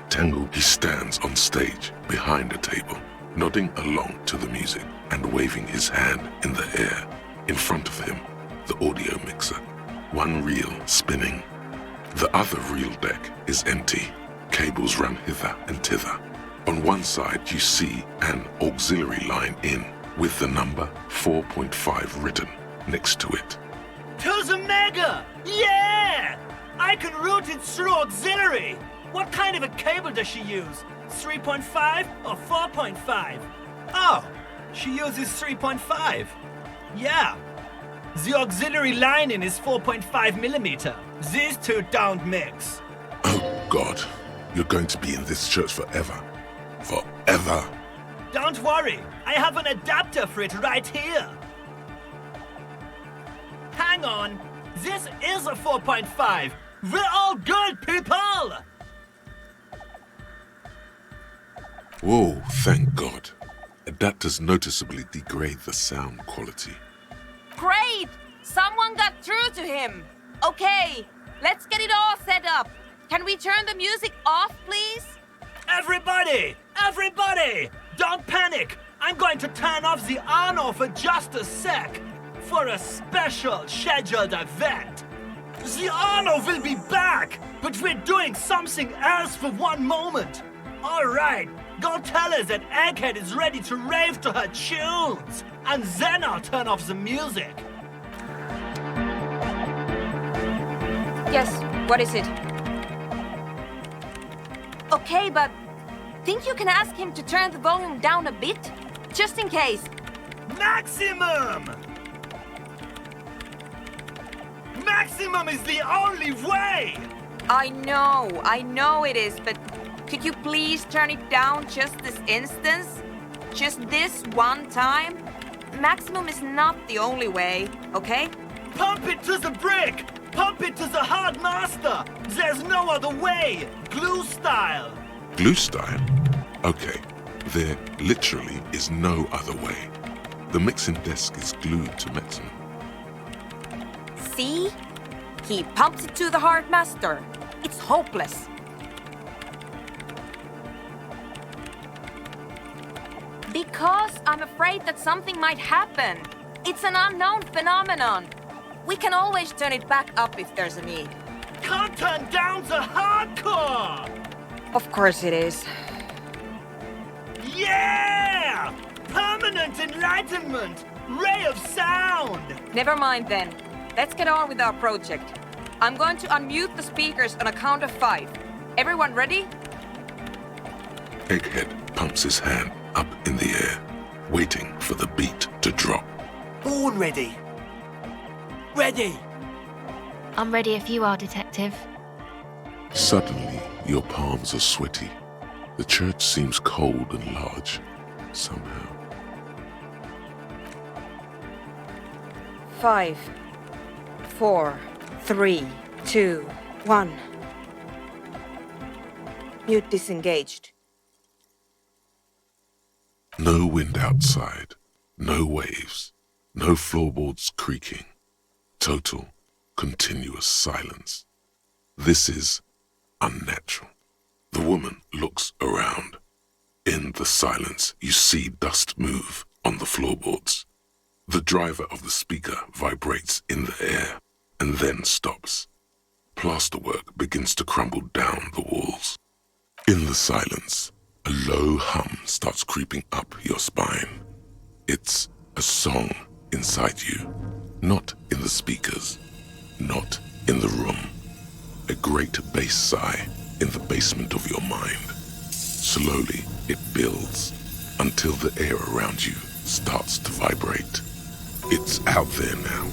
Tangled, he stands on stage behind a table, nodding along to the music and waving his hand in the air. In front of him, the audio mixer, one reel spinning. The other reel deck is empty. Cables run hither and thither. On one side, you see an auxiliary line in with the number 4.5 written next to it. To the mega! Yeah! I can route it through auxiliary! What kind of a cable does she use? 3.5 or 4.5? Oh, she uses 3.5. Yeah. The auxiliary lining is 4.5 millimeter. These two don't mix. Oh God, you're going to be in this church forever. Forever. Don't worry, I have an adapter for it right here. Hang on, this is a 4.5. We're all good people! Whoa, thank God. Adapters noticeably degrade the sound quality. Great! Someone got through to him. Okay, let's get it all set up. Can we turn the music off, please? Everybody! Everybody! Don't panic! I'm going to turn off the Arno for just a sec. For a special scheduled event. The Arno will be back, but we're doing something else for one moment. All right, go tell her that Egghead is ready to rave to her tunes. And then I'll turn off the music. Yes, what is it? Okay, but think you can ask him to turn the volume down a bit? Just in case. Maximum! Maximum is the only way! I know it is, but could you please turn it down just this instance? Just this one time? Maximum is not the only way, okay? Pump it to the brick! Pump it to the hard master! There's no other way! Glue style! Glue style? Okay, there literally is no other way. The mixing desk is glued to Maximum. See? He pumps it to the hard master. It's hopeless. Because I'm afraid that something might happen. It's an unknown phenomenon. We can always turn it back up if there's a need. Can't turn down the hardcore! Of course it is. Yeah! Permanent enlightenment! Ray of sound! Never mind then. Let's get on with our project. I'm going to unmute the speakers on a count of 5. Everyone ready? Egghead pumps his hand up in the air, waiting for the beat to drop. Born ready. Ready! I'm ready if you are, Detective. Suddenly, your palms are sweaty. The church seems cold and large, somehow. 5, 4, 3, 2, 1. Mute disengaged. No wind outside, no waves, no floorboards creaking. Total, continuous silence. This is unnatural. The woman looks around. In the silence, you see dust move on the floorboards. The driver of the speaker vibrates in the air and then stops. Plasterwork begins to crumble down the walls. In the silence, a low hum starts creeping up your spine. It's a song inside you, not in the speakers, not in the room. A great bass sigh in the basement of your mind. Slowly, it builds until the air around you starts to vibrate. It's out there now,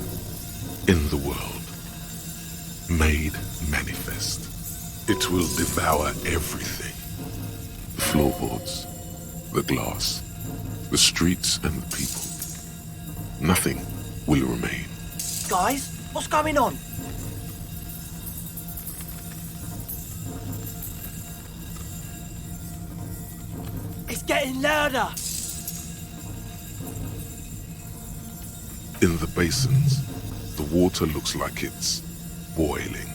in the world, made manifest. It will devour everything. The floorboards, the glass, the streets and the people. Nothing will remain. Guys, what's going on? It's getting louder! In the basins, the water looks like it's boiling.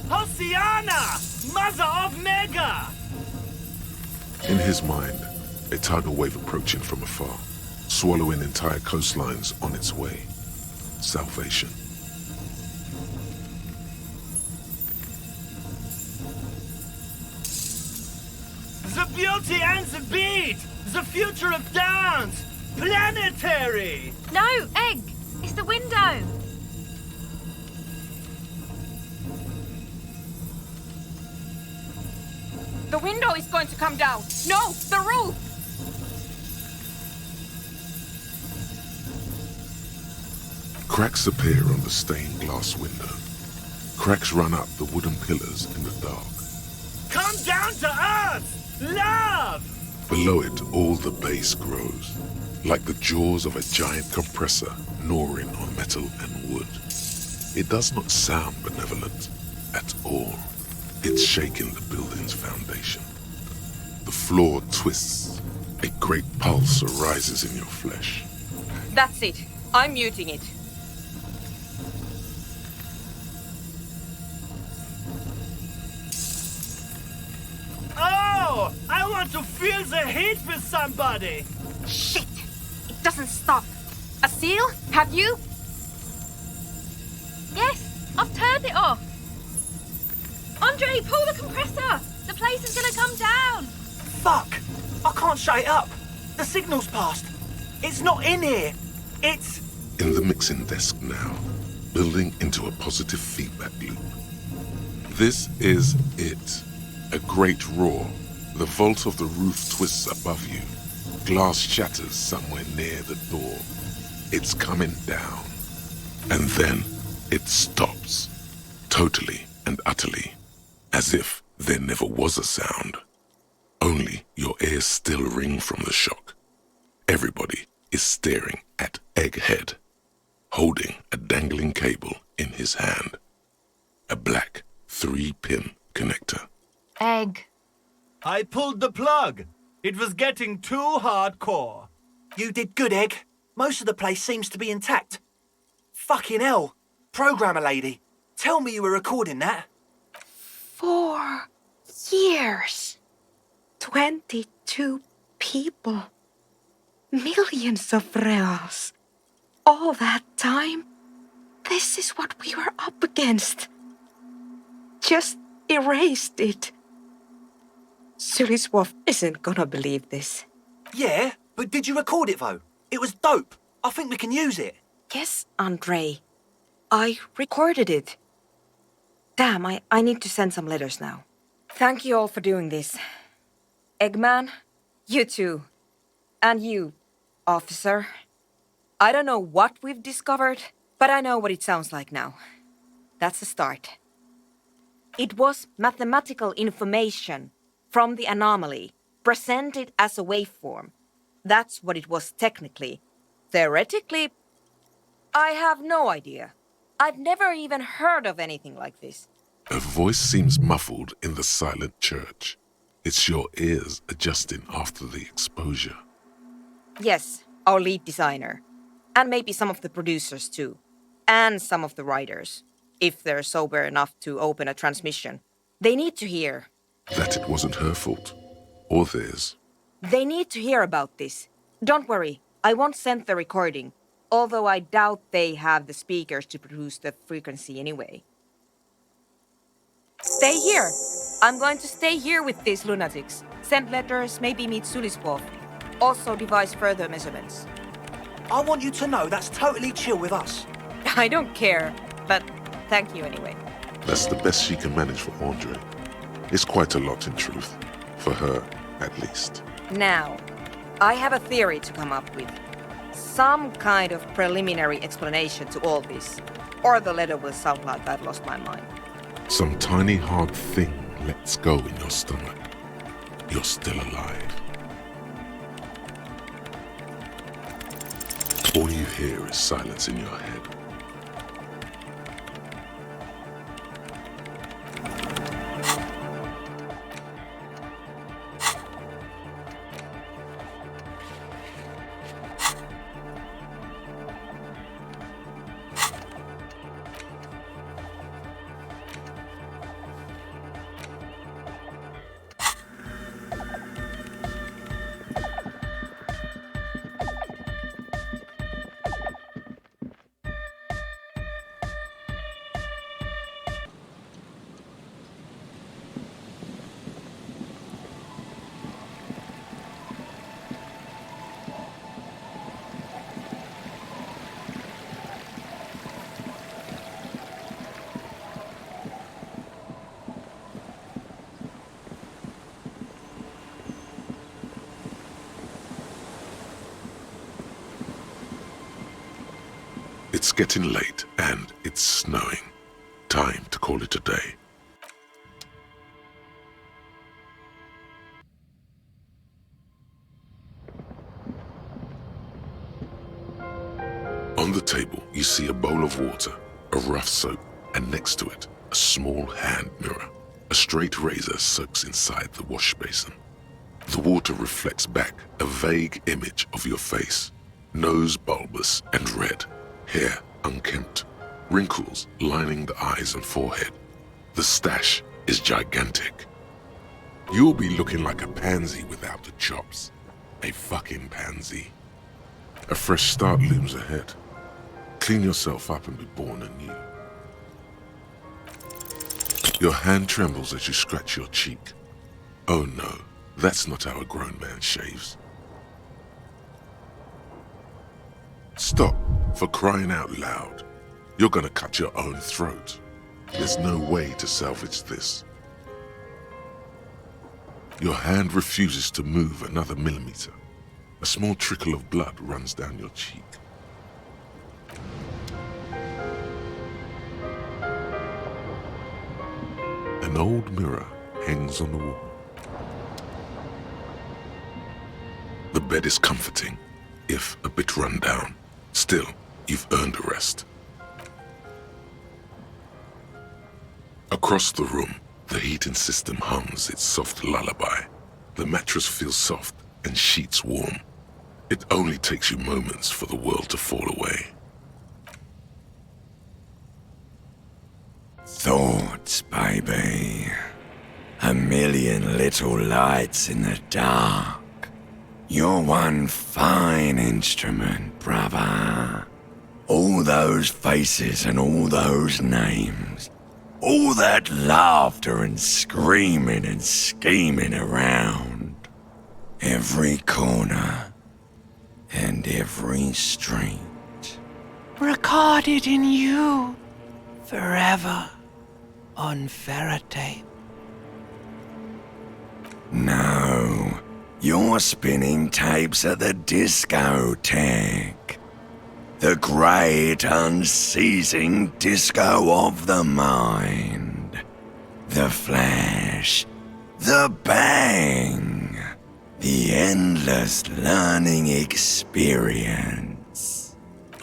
Hosiana! Mother of Mega! In his mind, a tidal wave approaching from afar, swallowing entire coastlines on its way. Salvation. The beauty and the beat! The future of dance! Planetary! No, Egg! It's the window! The window is going to come down. No, the roof! Cracks appear on the stained glass window. Cracks run up the wooden pillars in the dark. Come down to earth! Love! Below it, all the bass grows, like the jaws of a giant compressor gnawing on metal and wood. It does not sound benevolent at all. It's shaking the building's foundation. The floor twists. A great pulse arises in your flesh. That's it. I'm muting it. want to feel the heat with somebody. Shit! It doesn't stop. A seal? Have you? Yes, I've turned it off. Andre, pull the compressor. The place is gonna come down. Fuck! I can't shut it up. The signal's passed. It's not in here. It's... In the mixing desk now, building into a positive feedback loop. This is it. A great roar. The vault of the roof twists above you. Glass shatters somewhere near the door. It's coming down. And then it stops. Totally and utterly. As if there never was a sound. Only your ears still ring from the shock. Everybody is staring at Egghead, holding a dangling cable in his hand. A black 3-pin connector. Egg. I pulled the plug. It was getting too hardcore. You did good, Egg. Most of the place seems to be intact. Fucking hell. Programmer lady, tell me you were recording that. 4 years. 22 people. Millions of reals. All that time? This is what we were up against. Just erased it. Suliswolf isn't gonna believe this. Yeah, but did you record it though? It was dope. I think we can use it. Yes, Andre. I recorded it. Damn, I need to send some letters now. Thank you all for doing this. Eggman, you too. And you, officer. I don't know what we've discovered, but I know what it sounds like now. That's a start. It was mathematical information from the anomaly, presented as a waveform. That's what it was technically. Theoretically, I have no idea. I've never even heard of anything like this. A voice seems muffled in the silent church. It's your ears adjusting after the exposure. Yes, our lead designer. And maybe some of the producers too. And some of the writers. If they're sober enough to open a transmission. They need to hear. That it wasn't her fault. Or theirs. They need to hear about this. Don't worry, I won't send the recording. Although I doubt they have the speakers to produce the frequency anyway. Stay here. I'm going to stay here with these lunatics. Send letters, maybe meet Suliswolf. Also devise further measurements. I want you to know that's totally chill with us. I don't care, but thank you anyway. That's the best she can manage for Andre. It's quite a lot in truth. For her, at least. Now, I have a theory to come up with. Some kind of preliminary explanation to all this. Or the letter will sound like I've lost my mind. Some tiny hard thing lets go in your stomach. You're still alive. All you hear is silence in your head. It's getting late and it's snowing. Time to call it a day. On the table, you see a bowl of water, a rough soap, and next to it, a small hand mirror. A straight razor soaks inside the wash basin. The water reflects back a vague image of your face. Nose bulbous and red, hair unkempt, wrinkles lining the eyes and forehead. The stash is gigantic. You'll be looking like a pansy without the chops. A fucking pansy. A fresh start looms ahead. Clean yourself up and be born anew. Your hand trembles as you scratch your cheek. Oh no, that's not how a grown man shaves. Stop, for crying out loud. You're gonna cut your own throat. There's no way to salvage this. Your hand refuses to move another millimeter. A small trickle of blood runs down your cheek. An old mirror hangs on the wall. The bed is comforting, if a bit run down. Still, you've earned a rest. Across the room, the heating system hums its soft lullaby. The mattress feels soft and sheets warm. It only takes you moments for the world to fall away. Thoughts, baby. A million little lights in the dark. You're one fine instrument, brother. All those faces and all those names. All that laughter and screaming and scheming around. Every corner and every street. Recorded in you forever on ferrotape. No, you're spinning tapes at the discotheque. The great unceasing disco of the mind. The flash. The bang. The endless learning experience.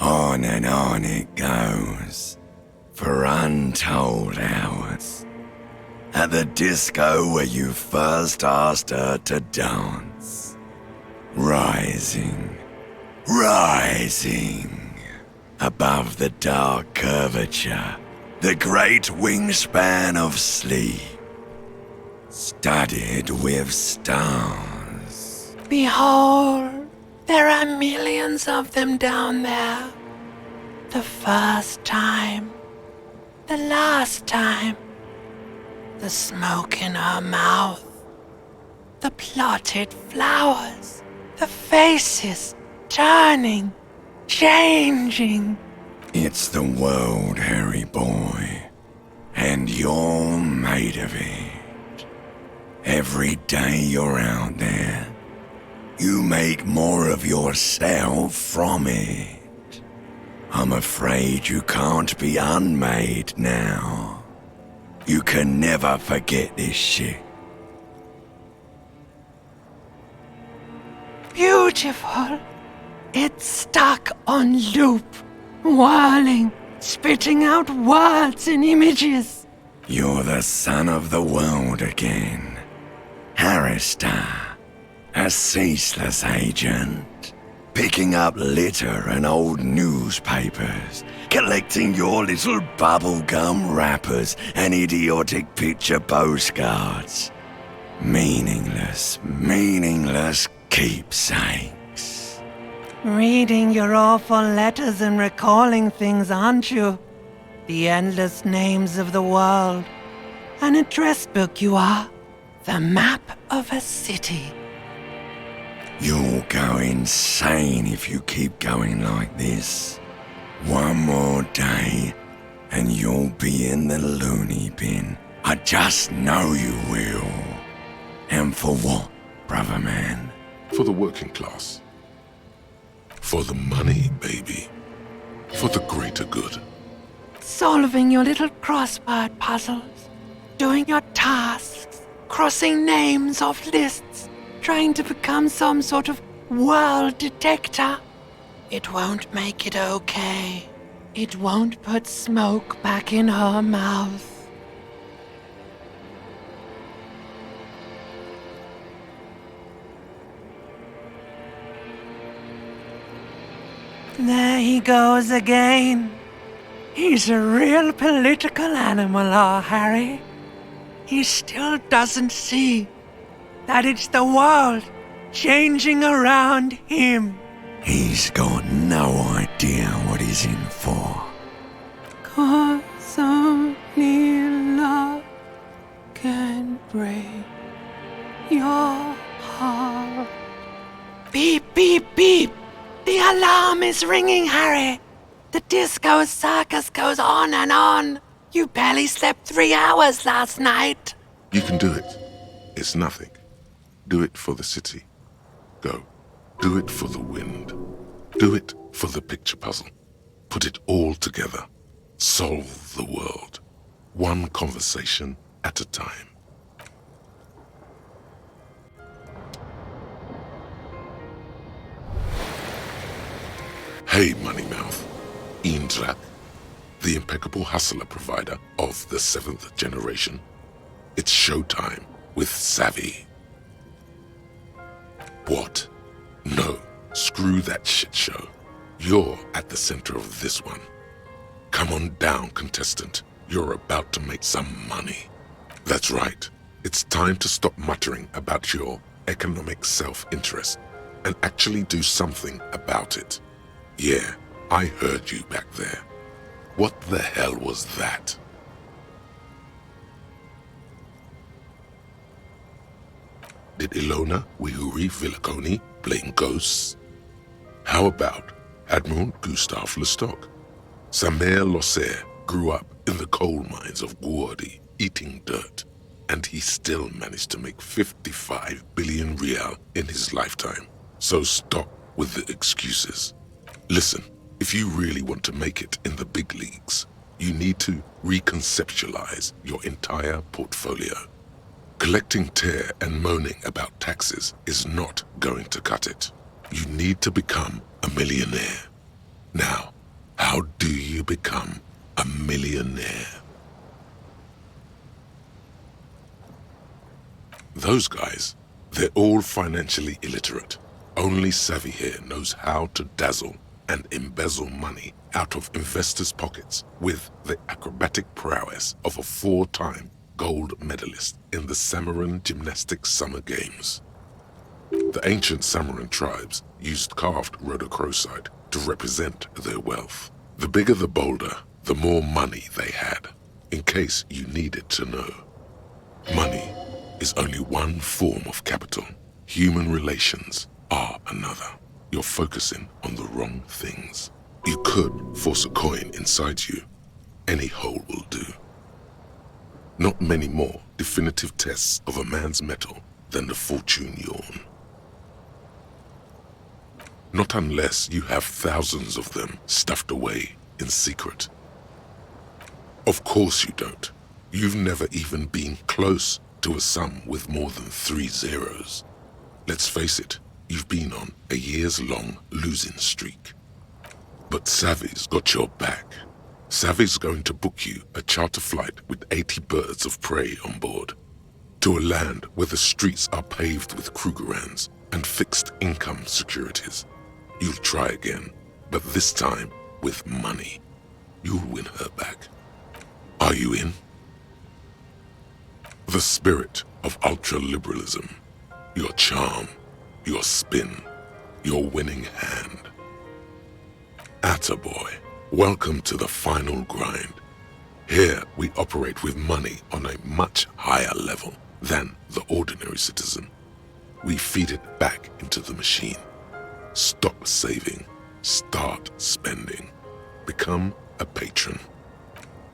On and on it goes. For untold hours. At the disco where you first asked her to dance. Rising. Rising. Above the dark curvature, the great wingspan of sleep, studded with stars. Behold, there are millions of them down there. The first time, the last time, the smoke in her mouth, the plotted flowers, the faces turning, changing. It's the world, Harry boy, and you're made of it. Every day you're out there, you make more of yourself from it. I'm afraid you can't be unmade now. You can never forget this shit. Beautiful. It's stuck on loop, whirling, spitting out words and images. You're the son of the world again. Harrister, a ceaseless agent, picking up litter and old newspapers, collecting your little bubblegum wrappers and idiotic picture postcards. Meaningless keepsakes. Reading your awful letters and recalling things, aren't you? The endless names of the world. An address book you are. The map of a city. You'll go insane if you keep going like this. One more day, and you'll be in the loony bin. I just know you will. And for what, brother man? For the working class. For the money, baby. For the greater good. Solving your little crossword puzzles. Doing your tasks. Crossing names off lists. Trying to become some sort of world detector. It won't make it okay. It won't put smoke back in her mouth. There he goes again. He's a real political animal, our Harry. He still doesn't see that it's the world changing around him. He's got no idea what he's in for. 'Cause only love can break your heart. Beep, beep, beep. The alarm is ringing, Harry. The disco circus goes on and on. You barely slept 3 hours last night. You can do it. It's nothing. Do it for the city. Go. Do it for the wind. Do it for the picture puzzle. Put it all together. Solve the world. One conversation at a time. Hey, Moneymouth. Eendrak, the impeccable hustler provider of the 7th generation. It's showtime with Savvy. What? No, screw that shit show. You're at the center of this one. Come on down, contestant. You're about to make some money. That's right. It's time to stop muttering about your economic self-interest and actually do something about it. Yeah, I heard you back there. What the hell was that? Did Ilona Wihuri Villaconi playing ghosts? How about Admiral Gustav Lestock? Samer Losser grew up in the coal mines of Guardi, eating dirt, and he still managed to make 55 billion real in his lifetime. So stop with the excuses. Listen, if you really want to make it in the big leagues, you need to reconceptualize your entire portfolio. Collecting tear and moaning about taxes is not going to cut it. You need to become a millionaire. Now, how do you become a millionaire? Those guys, they're all financially illiterate. Only Savvy here knows how to dazzle and embezzle money out of investors' pockets with the acrobatic prowess of a 4-time gold medalist in the Samaran Gymnastics Summer Games. The ancient Samaran tribes used carved rhodochrosite to represent their wealth. The bigger the boulder, the more money they had, in case you needed to know. Money is only one form of capital. Human relations are another. You're focusing on the wrong things. You could force a coin inside you. Any hole will do. Not many more definitive tests of a man's mettle than the fortune yawn. Not unless you have thousands of them stuffed away in secret. Of course you don't. You've never even been close to a sum with more than 3 zeros. Let's face it, you've been on a years-long losing streak. But Savvy's got your back. Savvy's going to book you a charter flight with 80 birds of prey on board to a land where the streets are paved with Krugerrands and fixed income securities. You'll try again, but this time with money. You'll win her back. Are you in? The spirit of ultra-liberalism, your charm, your spin, your winning hand. Attaboy. Welcome to the final grind. Here we operate with money on a much higher level than the ordinary citizen. We feed it back into the machine. Stop saving. Start spending. Become a patron.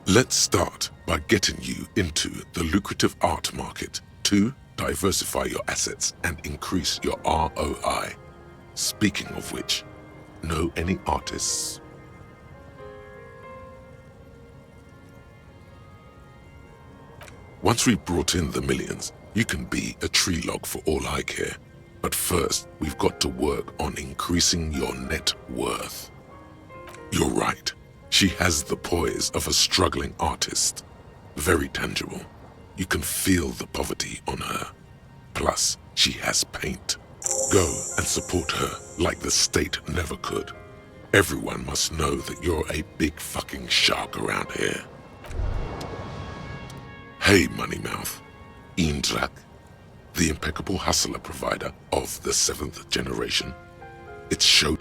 Let's start by getting you into the lucrative art market to diversify your assets and increase your ROI. Speaking of which, know any artists? Once we've brought in the millions, you can be a tree log for all I care. But first, we've got to work on increasing your net worth. You're right. She has the poise of a struggling artist. Very tangible. You can feel the poverty on her. Plus, she has paint. Go and support her like the state never could. Everyone must know that you're a big fucking shark around here. Hey, Moneymouth. Eendrak. the impeccable hustler provider of the 7th generation. It's show.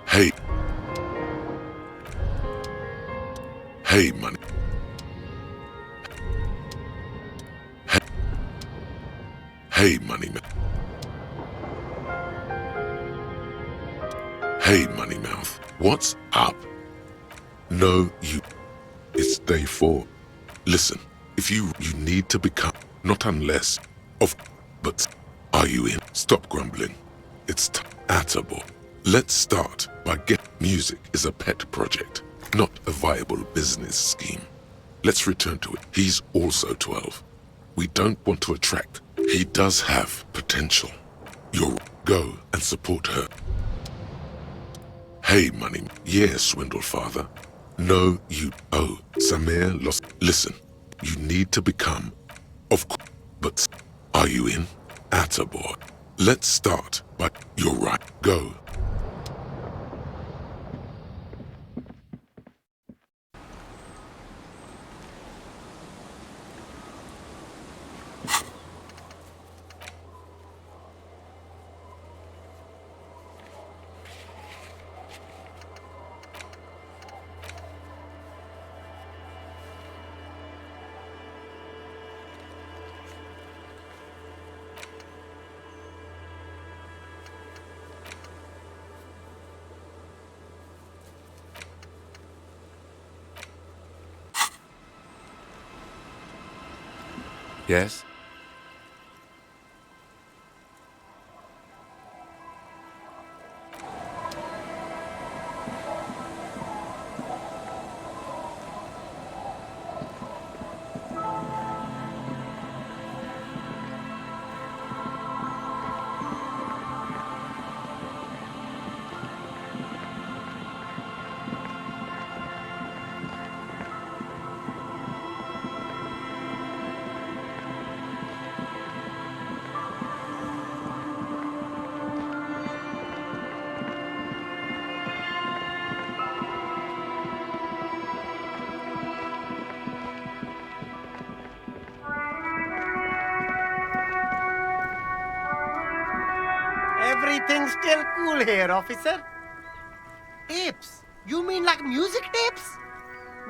Hey. Hey, money. Hey, money man. Hey, money mouth. What's up? No, you. It's day 4. Listen, if you need to become, not unless, but are you in? Stop grumbling. It's attaboy. Let's start by music is a pet project, not a viable business scheme. Let's return to it. He's also 12. We don't want to attract. He does have potential. You'll go and support her. Hey, money. Yeah, swindle father. No, you. Oh, Samir lost. Listen, you need to become. Of course, but are you in? Attaboy. Let's start by. You're right. Go. Yes? Everything's still cool here, officer. Tapes? You mean like music tapes?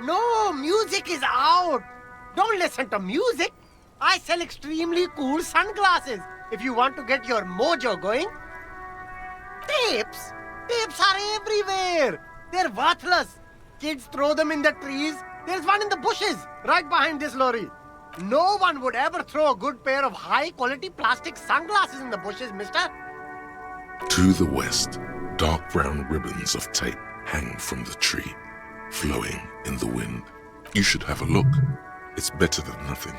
No, music is out. Don't listen to music. I sell extremely cool sunglasses if you want to get your mojo going. Tapes? Tapes are everywhere. They're worthless. Kids throw them in the trees. There's one in the bushes, right behind this lorry. No one would ever throw a good pair of high-quality plastic sunglasses in the bushes, mister. To the west, dark brown ribbons of tape hang from the tree, flowing in the wind. You should have a look. It's better than nothing.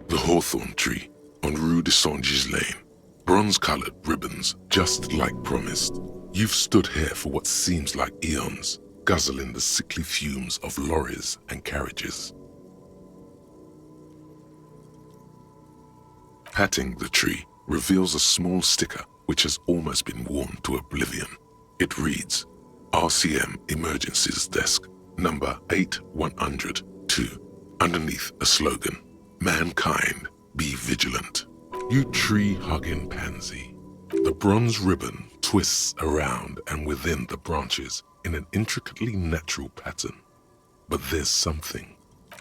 The hawthorn tree on Rue de Saint-Gilles Lane. Bronze-colored ribbons, just like promised. You've stood here for what seems like eons, guzzling the sickly fumes of lorries and carriages. Patting the tree reveals a small sticker which has almost been worn to oblivion. It reads, RCM Emergencies Desk, number 8102. Underneath a slogan, Mankind, be vigilant. You tree-hugging pansy. The bronze ribbon twists around and within the branches in an intricately natural pattern. But there's something.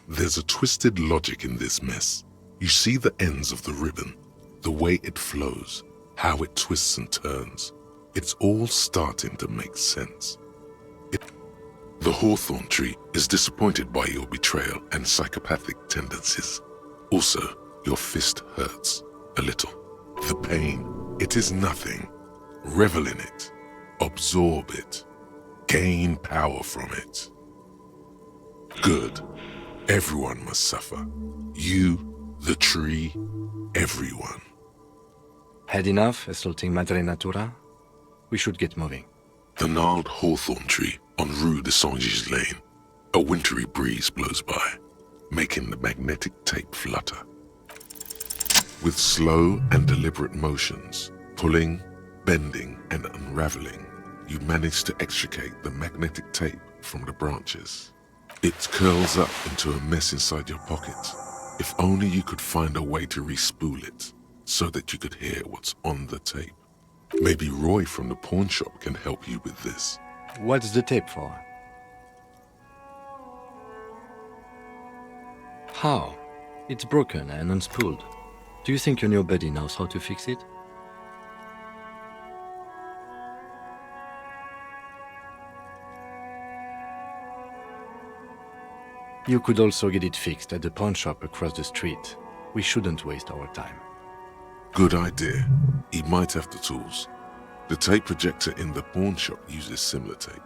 There's a twisted logic in this mess. You see the ends of the ribbon, the way it flows, how it twists and turns. It's all starting to make sense. The hawthorn tree is disappointed by your betrayal and psychopathic tendencies. Also, your fist hurts a little. The pain, it is nothing. Revel in it. Absorb it. Gain power from it. Good. Everyone must suffer. You, the tree, everyone. Had enough assaulting Madre Natura? We should get moving. The gnarled hawthorn tree on Rue de Saint-Gilles Lane. A wintry breeze blows by, making the magnetic tape flutter. With slow and deliberate motions, pulling, bending, and unraveling, you manage to extricate the magnetic tape from the branches. It curls up into a mess inside your pocket. If only you could find a way to re-spool it so that you could hear what's on the tape. Maybe Roy from the pawn shop can help you with this. What's the tape for? How? It's broken and unspooled. Do you think your new buddy knows how to fix it? You could also get it fixed at the pawn shop across the street. We shouldn't waste our time. Good idea. He might have the tools. The tape projector in the pawn shop uses similar tape.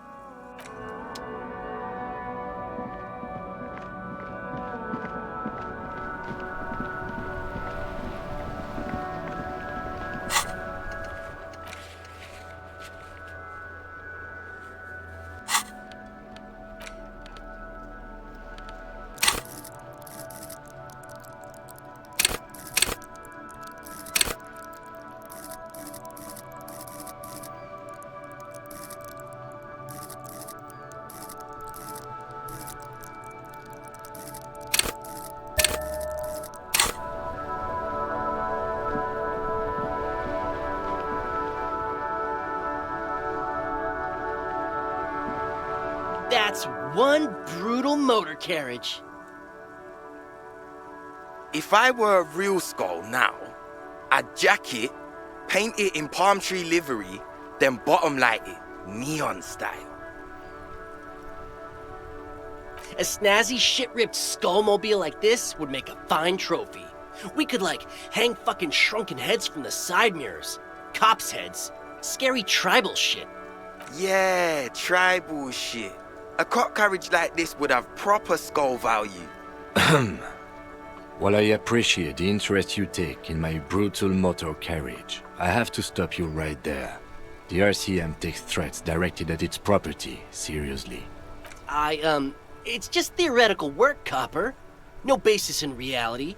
That's one brutal motor carriage. If I were a real skull now, I'd jack it, paint it in palm tree livery, then bottom light it, neon style. A snazzy shit-ripped skullmobile like this would make a fine trophy. We could, like, hang fucking shrunken heads from the side mirrors. Cops' heads. Scary tribal shit. Yeah, tribal shit. A cop carriage like this would have proper skull value. While I appreciate the interest you take in my brutal motor carriage, I have to stop you right there. The RCM takes threats directed at its property seriously. It's just theoretical work, Copper. No basis in reality.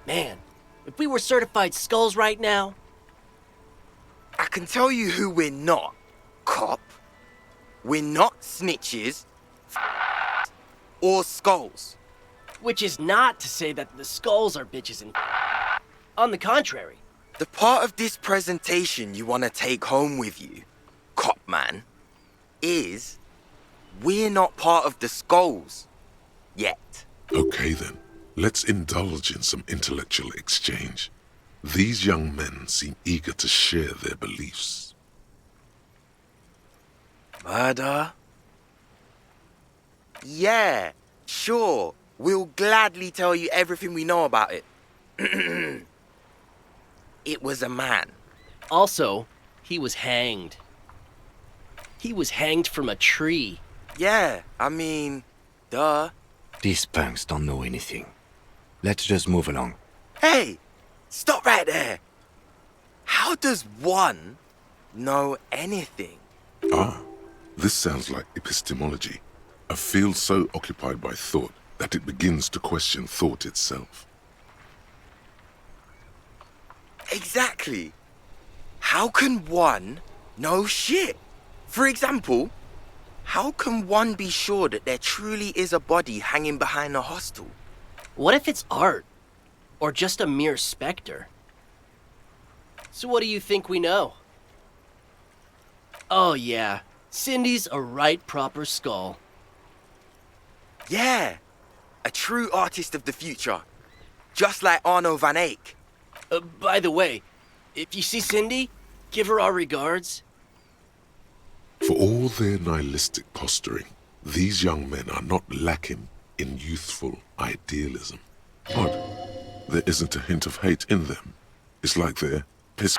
Man, if we were certified skulls right now... I can tell you who we're not, cop. We're not snitches or skulls. Which is not to say that the skulls are bitches and... On the contrary. The part of this presentation you want to take home with you, cop man, is we're not part of the skulls yet. Okay then, let's indulge in some intellectual exchange. These young men seem eager to share their beliefs. Murder? Yeah, sure. We'll gladly tell you everything we know about it. It was a man. Also, he was hanged. He was hanged from a tree. Yeah, I mean, duh. These punks don't know anything. Let's just move along. Hey, stop right there. How does one know anything? Ah, this sounds like epistemology. A field so occupied by thought that it begins to question thought itself. Exactly. How can one know shit? For example, how can one be sure that there truly is a body hanging behind a hostel? What if it's art? Or just a mere specter? So what do you think we know? Oh yeah, Cindy's a right proper skull. Yeah, a true artist of the future. Just like Arno van Eyck. By the way, if you see Cindy, give her our regards. For all their nihilistic posturing, these young men are not lacking in youthful idealism. Odd, there isn't a hint of hate in them. It's like they're piss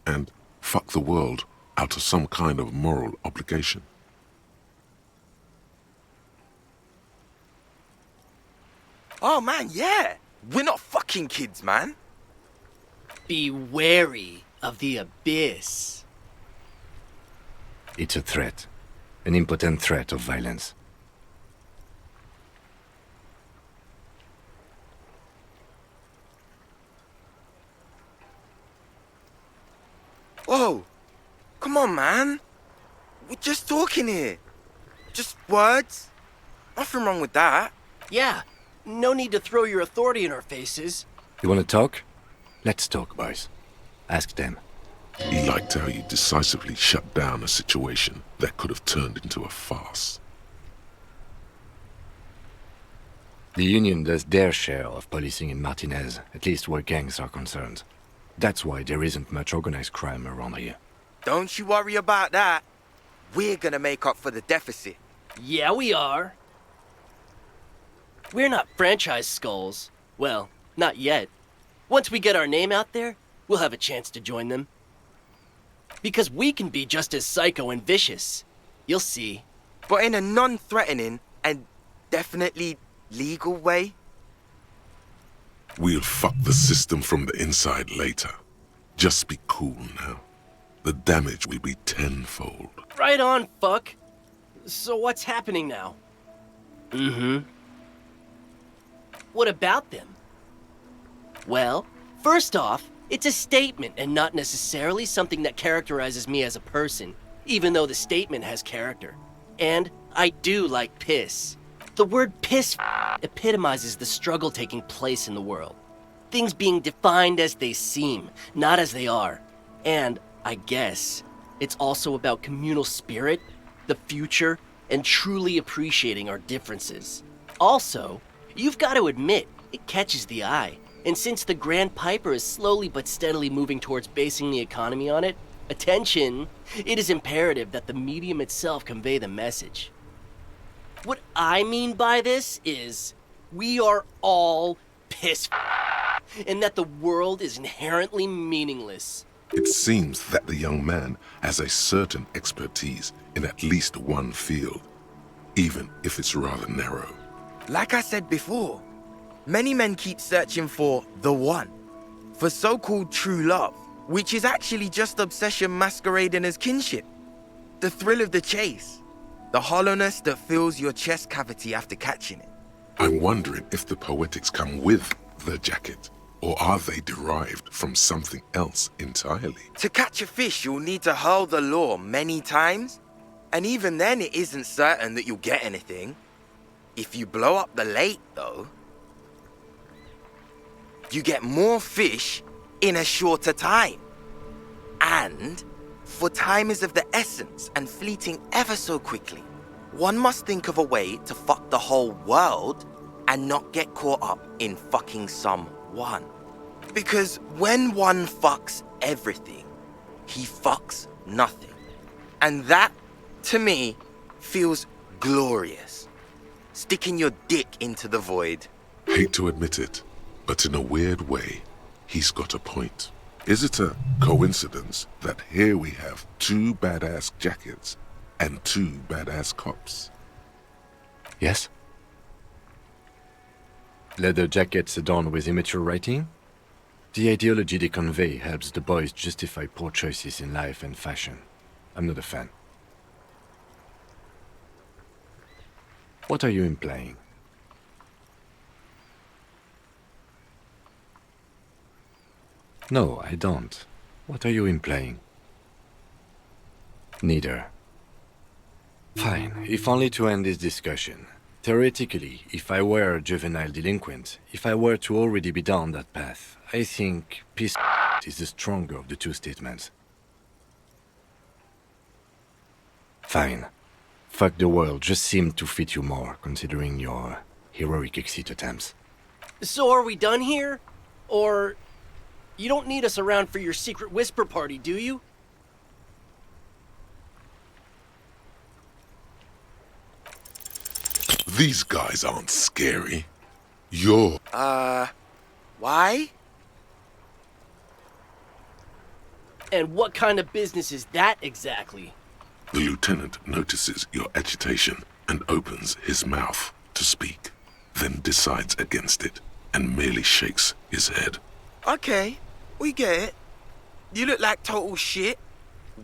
and fuck the world out of some kind of moral obligation. Oh man, yeah. We're not fucking kids, man. Be wary of the abyss. It's a threat. An impotent threat of violence. Whoa. Come on, man. We're just talking here. Just words. Nothing wrong with that. Yeah, no need to throw your authority in our faces. You want to talk? Let's talk, boys. Ask them. He liked how you decisively shut down a situation that could have turned into a farce. The Union does their share of policing in Martinez, at least where gangs are concerned. That's why there isn't much organized crime around here. Don't you worry about that. We're gonna make up for the deficit. Yeah, we are. We're not franchise skulls. Well, not yet. Once we get our name out there, we'll have a chance to join them. Because we can be just as psycho and vicious. You'll see. But in a non-threatening and definitely legal way. We'll fuck the system from the inside later. Just be cool now. The damage will be tenfold. Right on, fuck. So what's happening now? What about them? Well, first off, it's a statement and not necessarily something that characterizes me as a person, even though the statement has character. And I do like piss. The word piss epitomizes the struggle taking place in the world. Things being defined as they seem, not as they are. And, I guess, it's also about communal spirit, the future, and truly appreciating our differences. Also, you've got to admit, it catches the eye. And since the Grand Piper is slowly but steadily moving towards basing the economy on it, attention, it is imperative that the medium itself convey the message. What I mean by this is, we are all pissed, and that the world is inherently meaningless. It seems that the young man has a certain expertise in at least one field, even if it's rather narrow. Like I said before, many men keep searching for the one, for so-called true love, which is actually just obsession masquerading as kinship. The thrill of the chase, the hollowness that fills your chest cavity after catching it. I'm wondering if the poetics come with the jacket, or are they derived from something else entirely? To catch a fish, you'll need to hurl the lure many times, and even then it isn't certain that you'll get anything. If you blow up the lake, though, you get more fish in a shorter time. And, for time is of the essence and fleeting ever so quickly, one must think of a way to fuck the whole world and not get caught up in fucking someone. Because when one fucks everything, he fucks nothing. And that, to me, feels glorious. Sticking your dick into the void. Hate to admit it, but in a weird way, he's got a point. Is it a coincidence that here we have 2 badass jackets and 2 badass cops? Yes? Leather jackets adorned with immature writing? The ideology they convey helps the boys justify poor choices in life and fashion. I'm not a fan. What are you implying? No, I don't. What are you implying? Neither. Fine, if only to end this discussion. Theoretically, if I were a juvenile delinquent, if I were to already be down that path, I think peace is the stronger of the two statements. Fine. Fuck the world just seemed to fit you more, considering your heroic exit attempts. So are we done here? Or... you don't need us around for your secret whisper party, do you? These guys aren't scary. You're... why? And what kind of business is that exactly? The lieutenant notices your agitation and opens his mouth to speak, then decides against it and merely shakes his head. Okay, we get it. You look like total shit.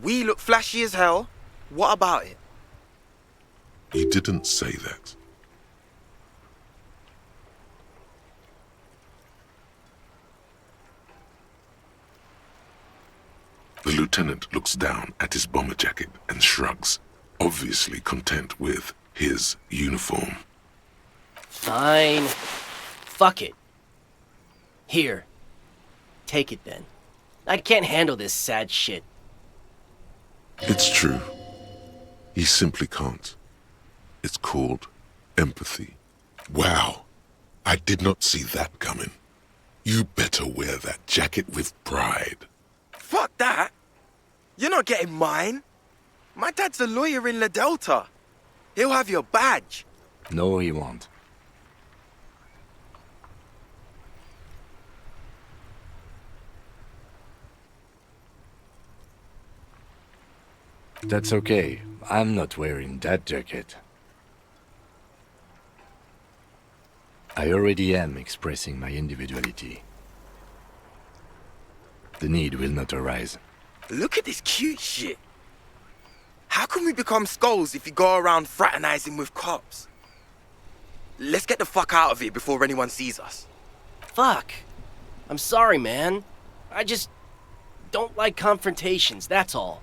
We look flashy as hell. What about it? You didn't say that. The lieutenant looks down at his bomber jacket and shrugs, obviously content with his uniform. Fine. Fuck it. Here. Take it then. I can't handle this sad shit. It's true. He simply can't. It's called empathy. Wow. I did not see that coming. You better wear that jacket with pride. Fuck that! You're not getting mine. My dad's a lawyer in La Delta. He'll have your badge. No, he won't. That's okay. I'm not wearing that jacket. I already am expressing my individuality. The need will not arise. Look at this cute shit. How can we become skulls if you go around fraternizing with cops? Let's get the fuck out of here before anyone sees us. Fuck. I'm sorry, man. I just don't like confrontations, that's all.